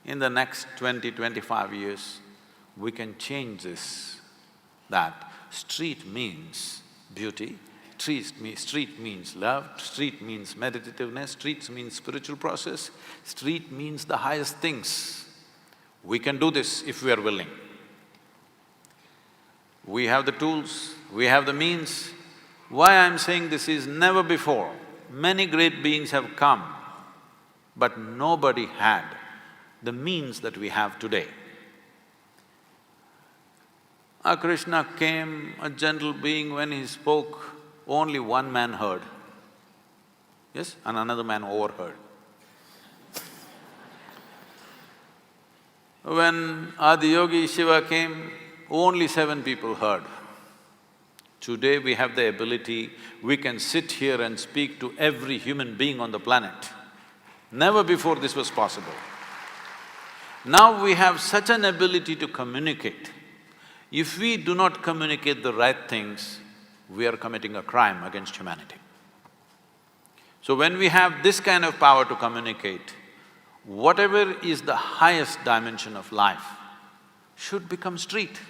Speaker 4: in the next 20-25 years, we can change this, that street means beauty, street means love, street means meditativeness, street means spiritual process, street means the highest things. We can do this if we are willing. We have the tools, we have the means. Why I'm saying this is never before. Many great beings have come, but nobody had the means that we have today. Krishna came, a gentle being, when he spoke, only one man heard, yes, and another man overheard. When Adiyogi Shiva came, only 7 people heard. Today we have the ability, we can sit here and speak to every human being on the planet. Never before this was possible. Now we have such an ability to communicate. If we do not communicate the right things, we are committing a crime against humanity. So when we have this kind of power to communicate, whatever is the highest dimension of life should become street.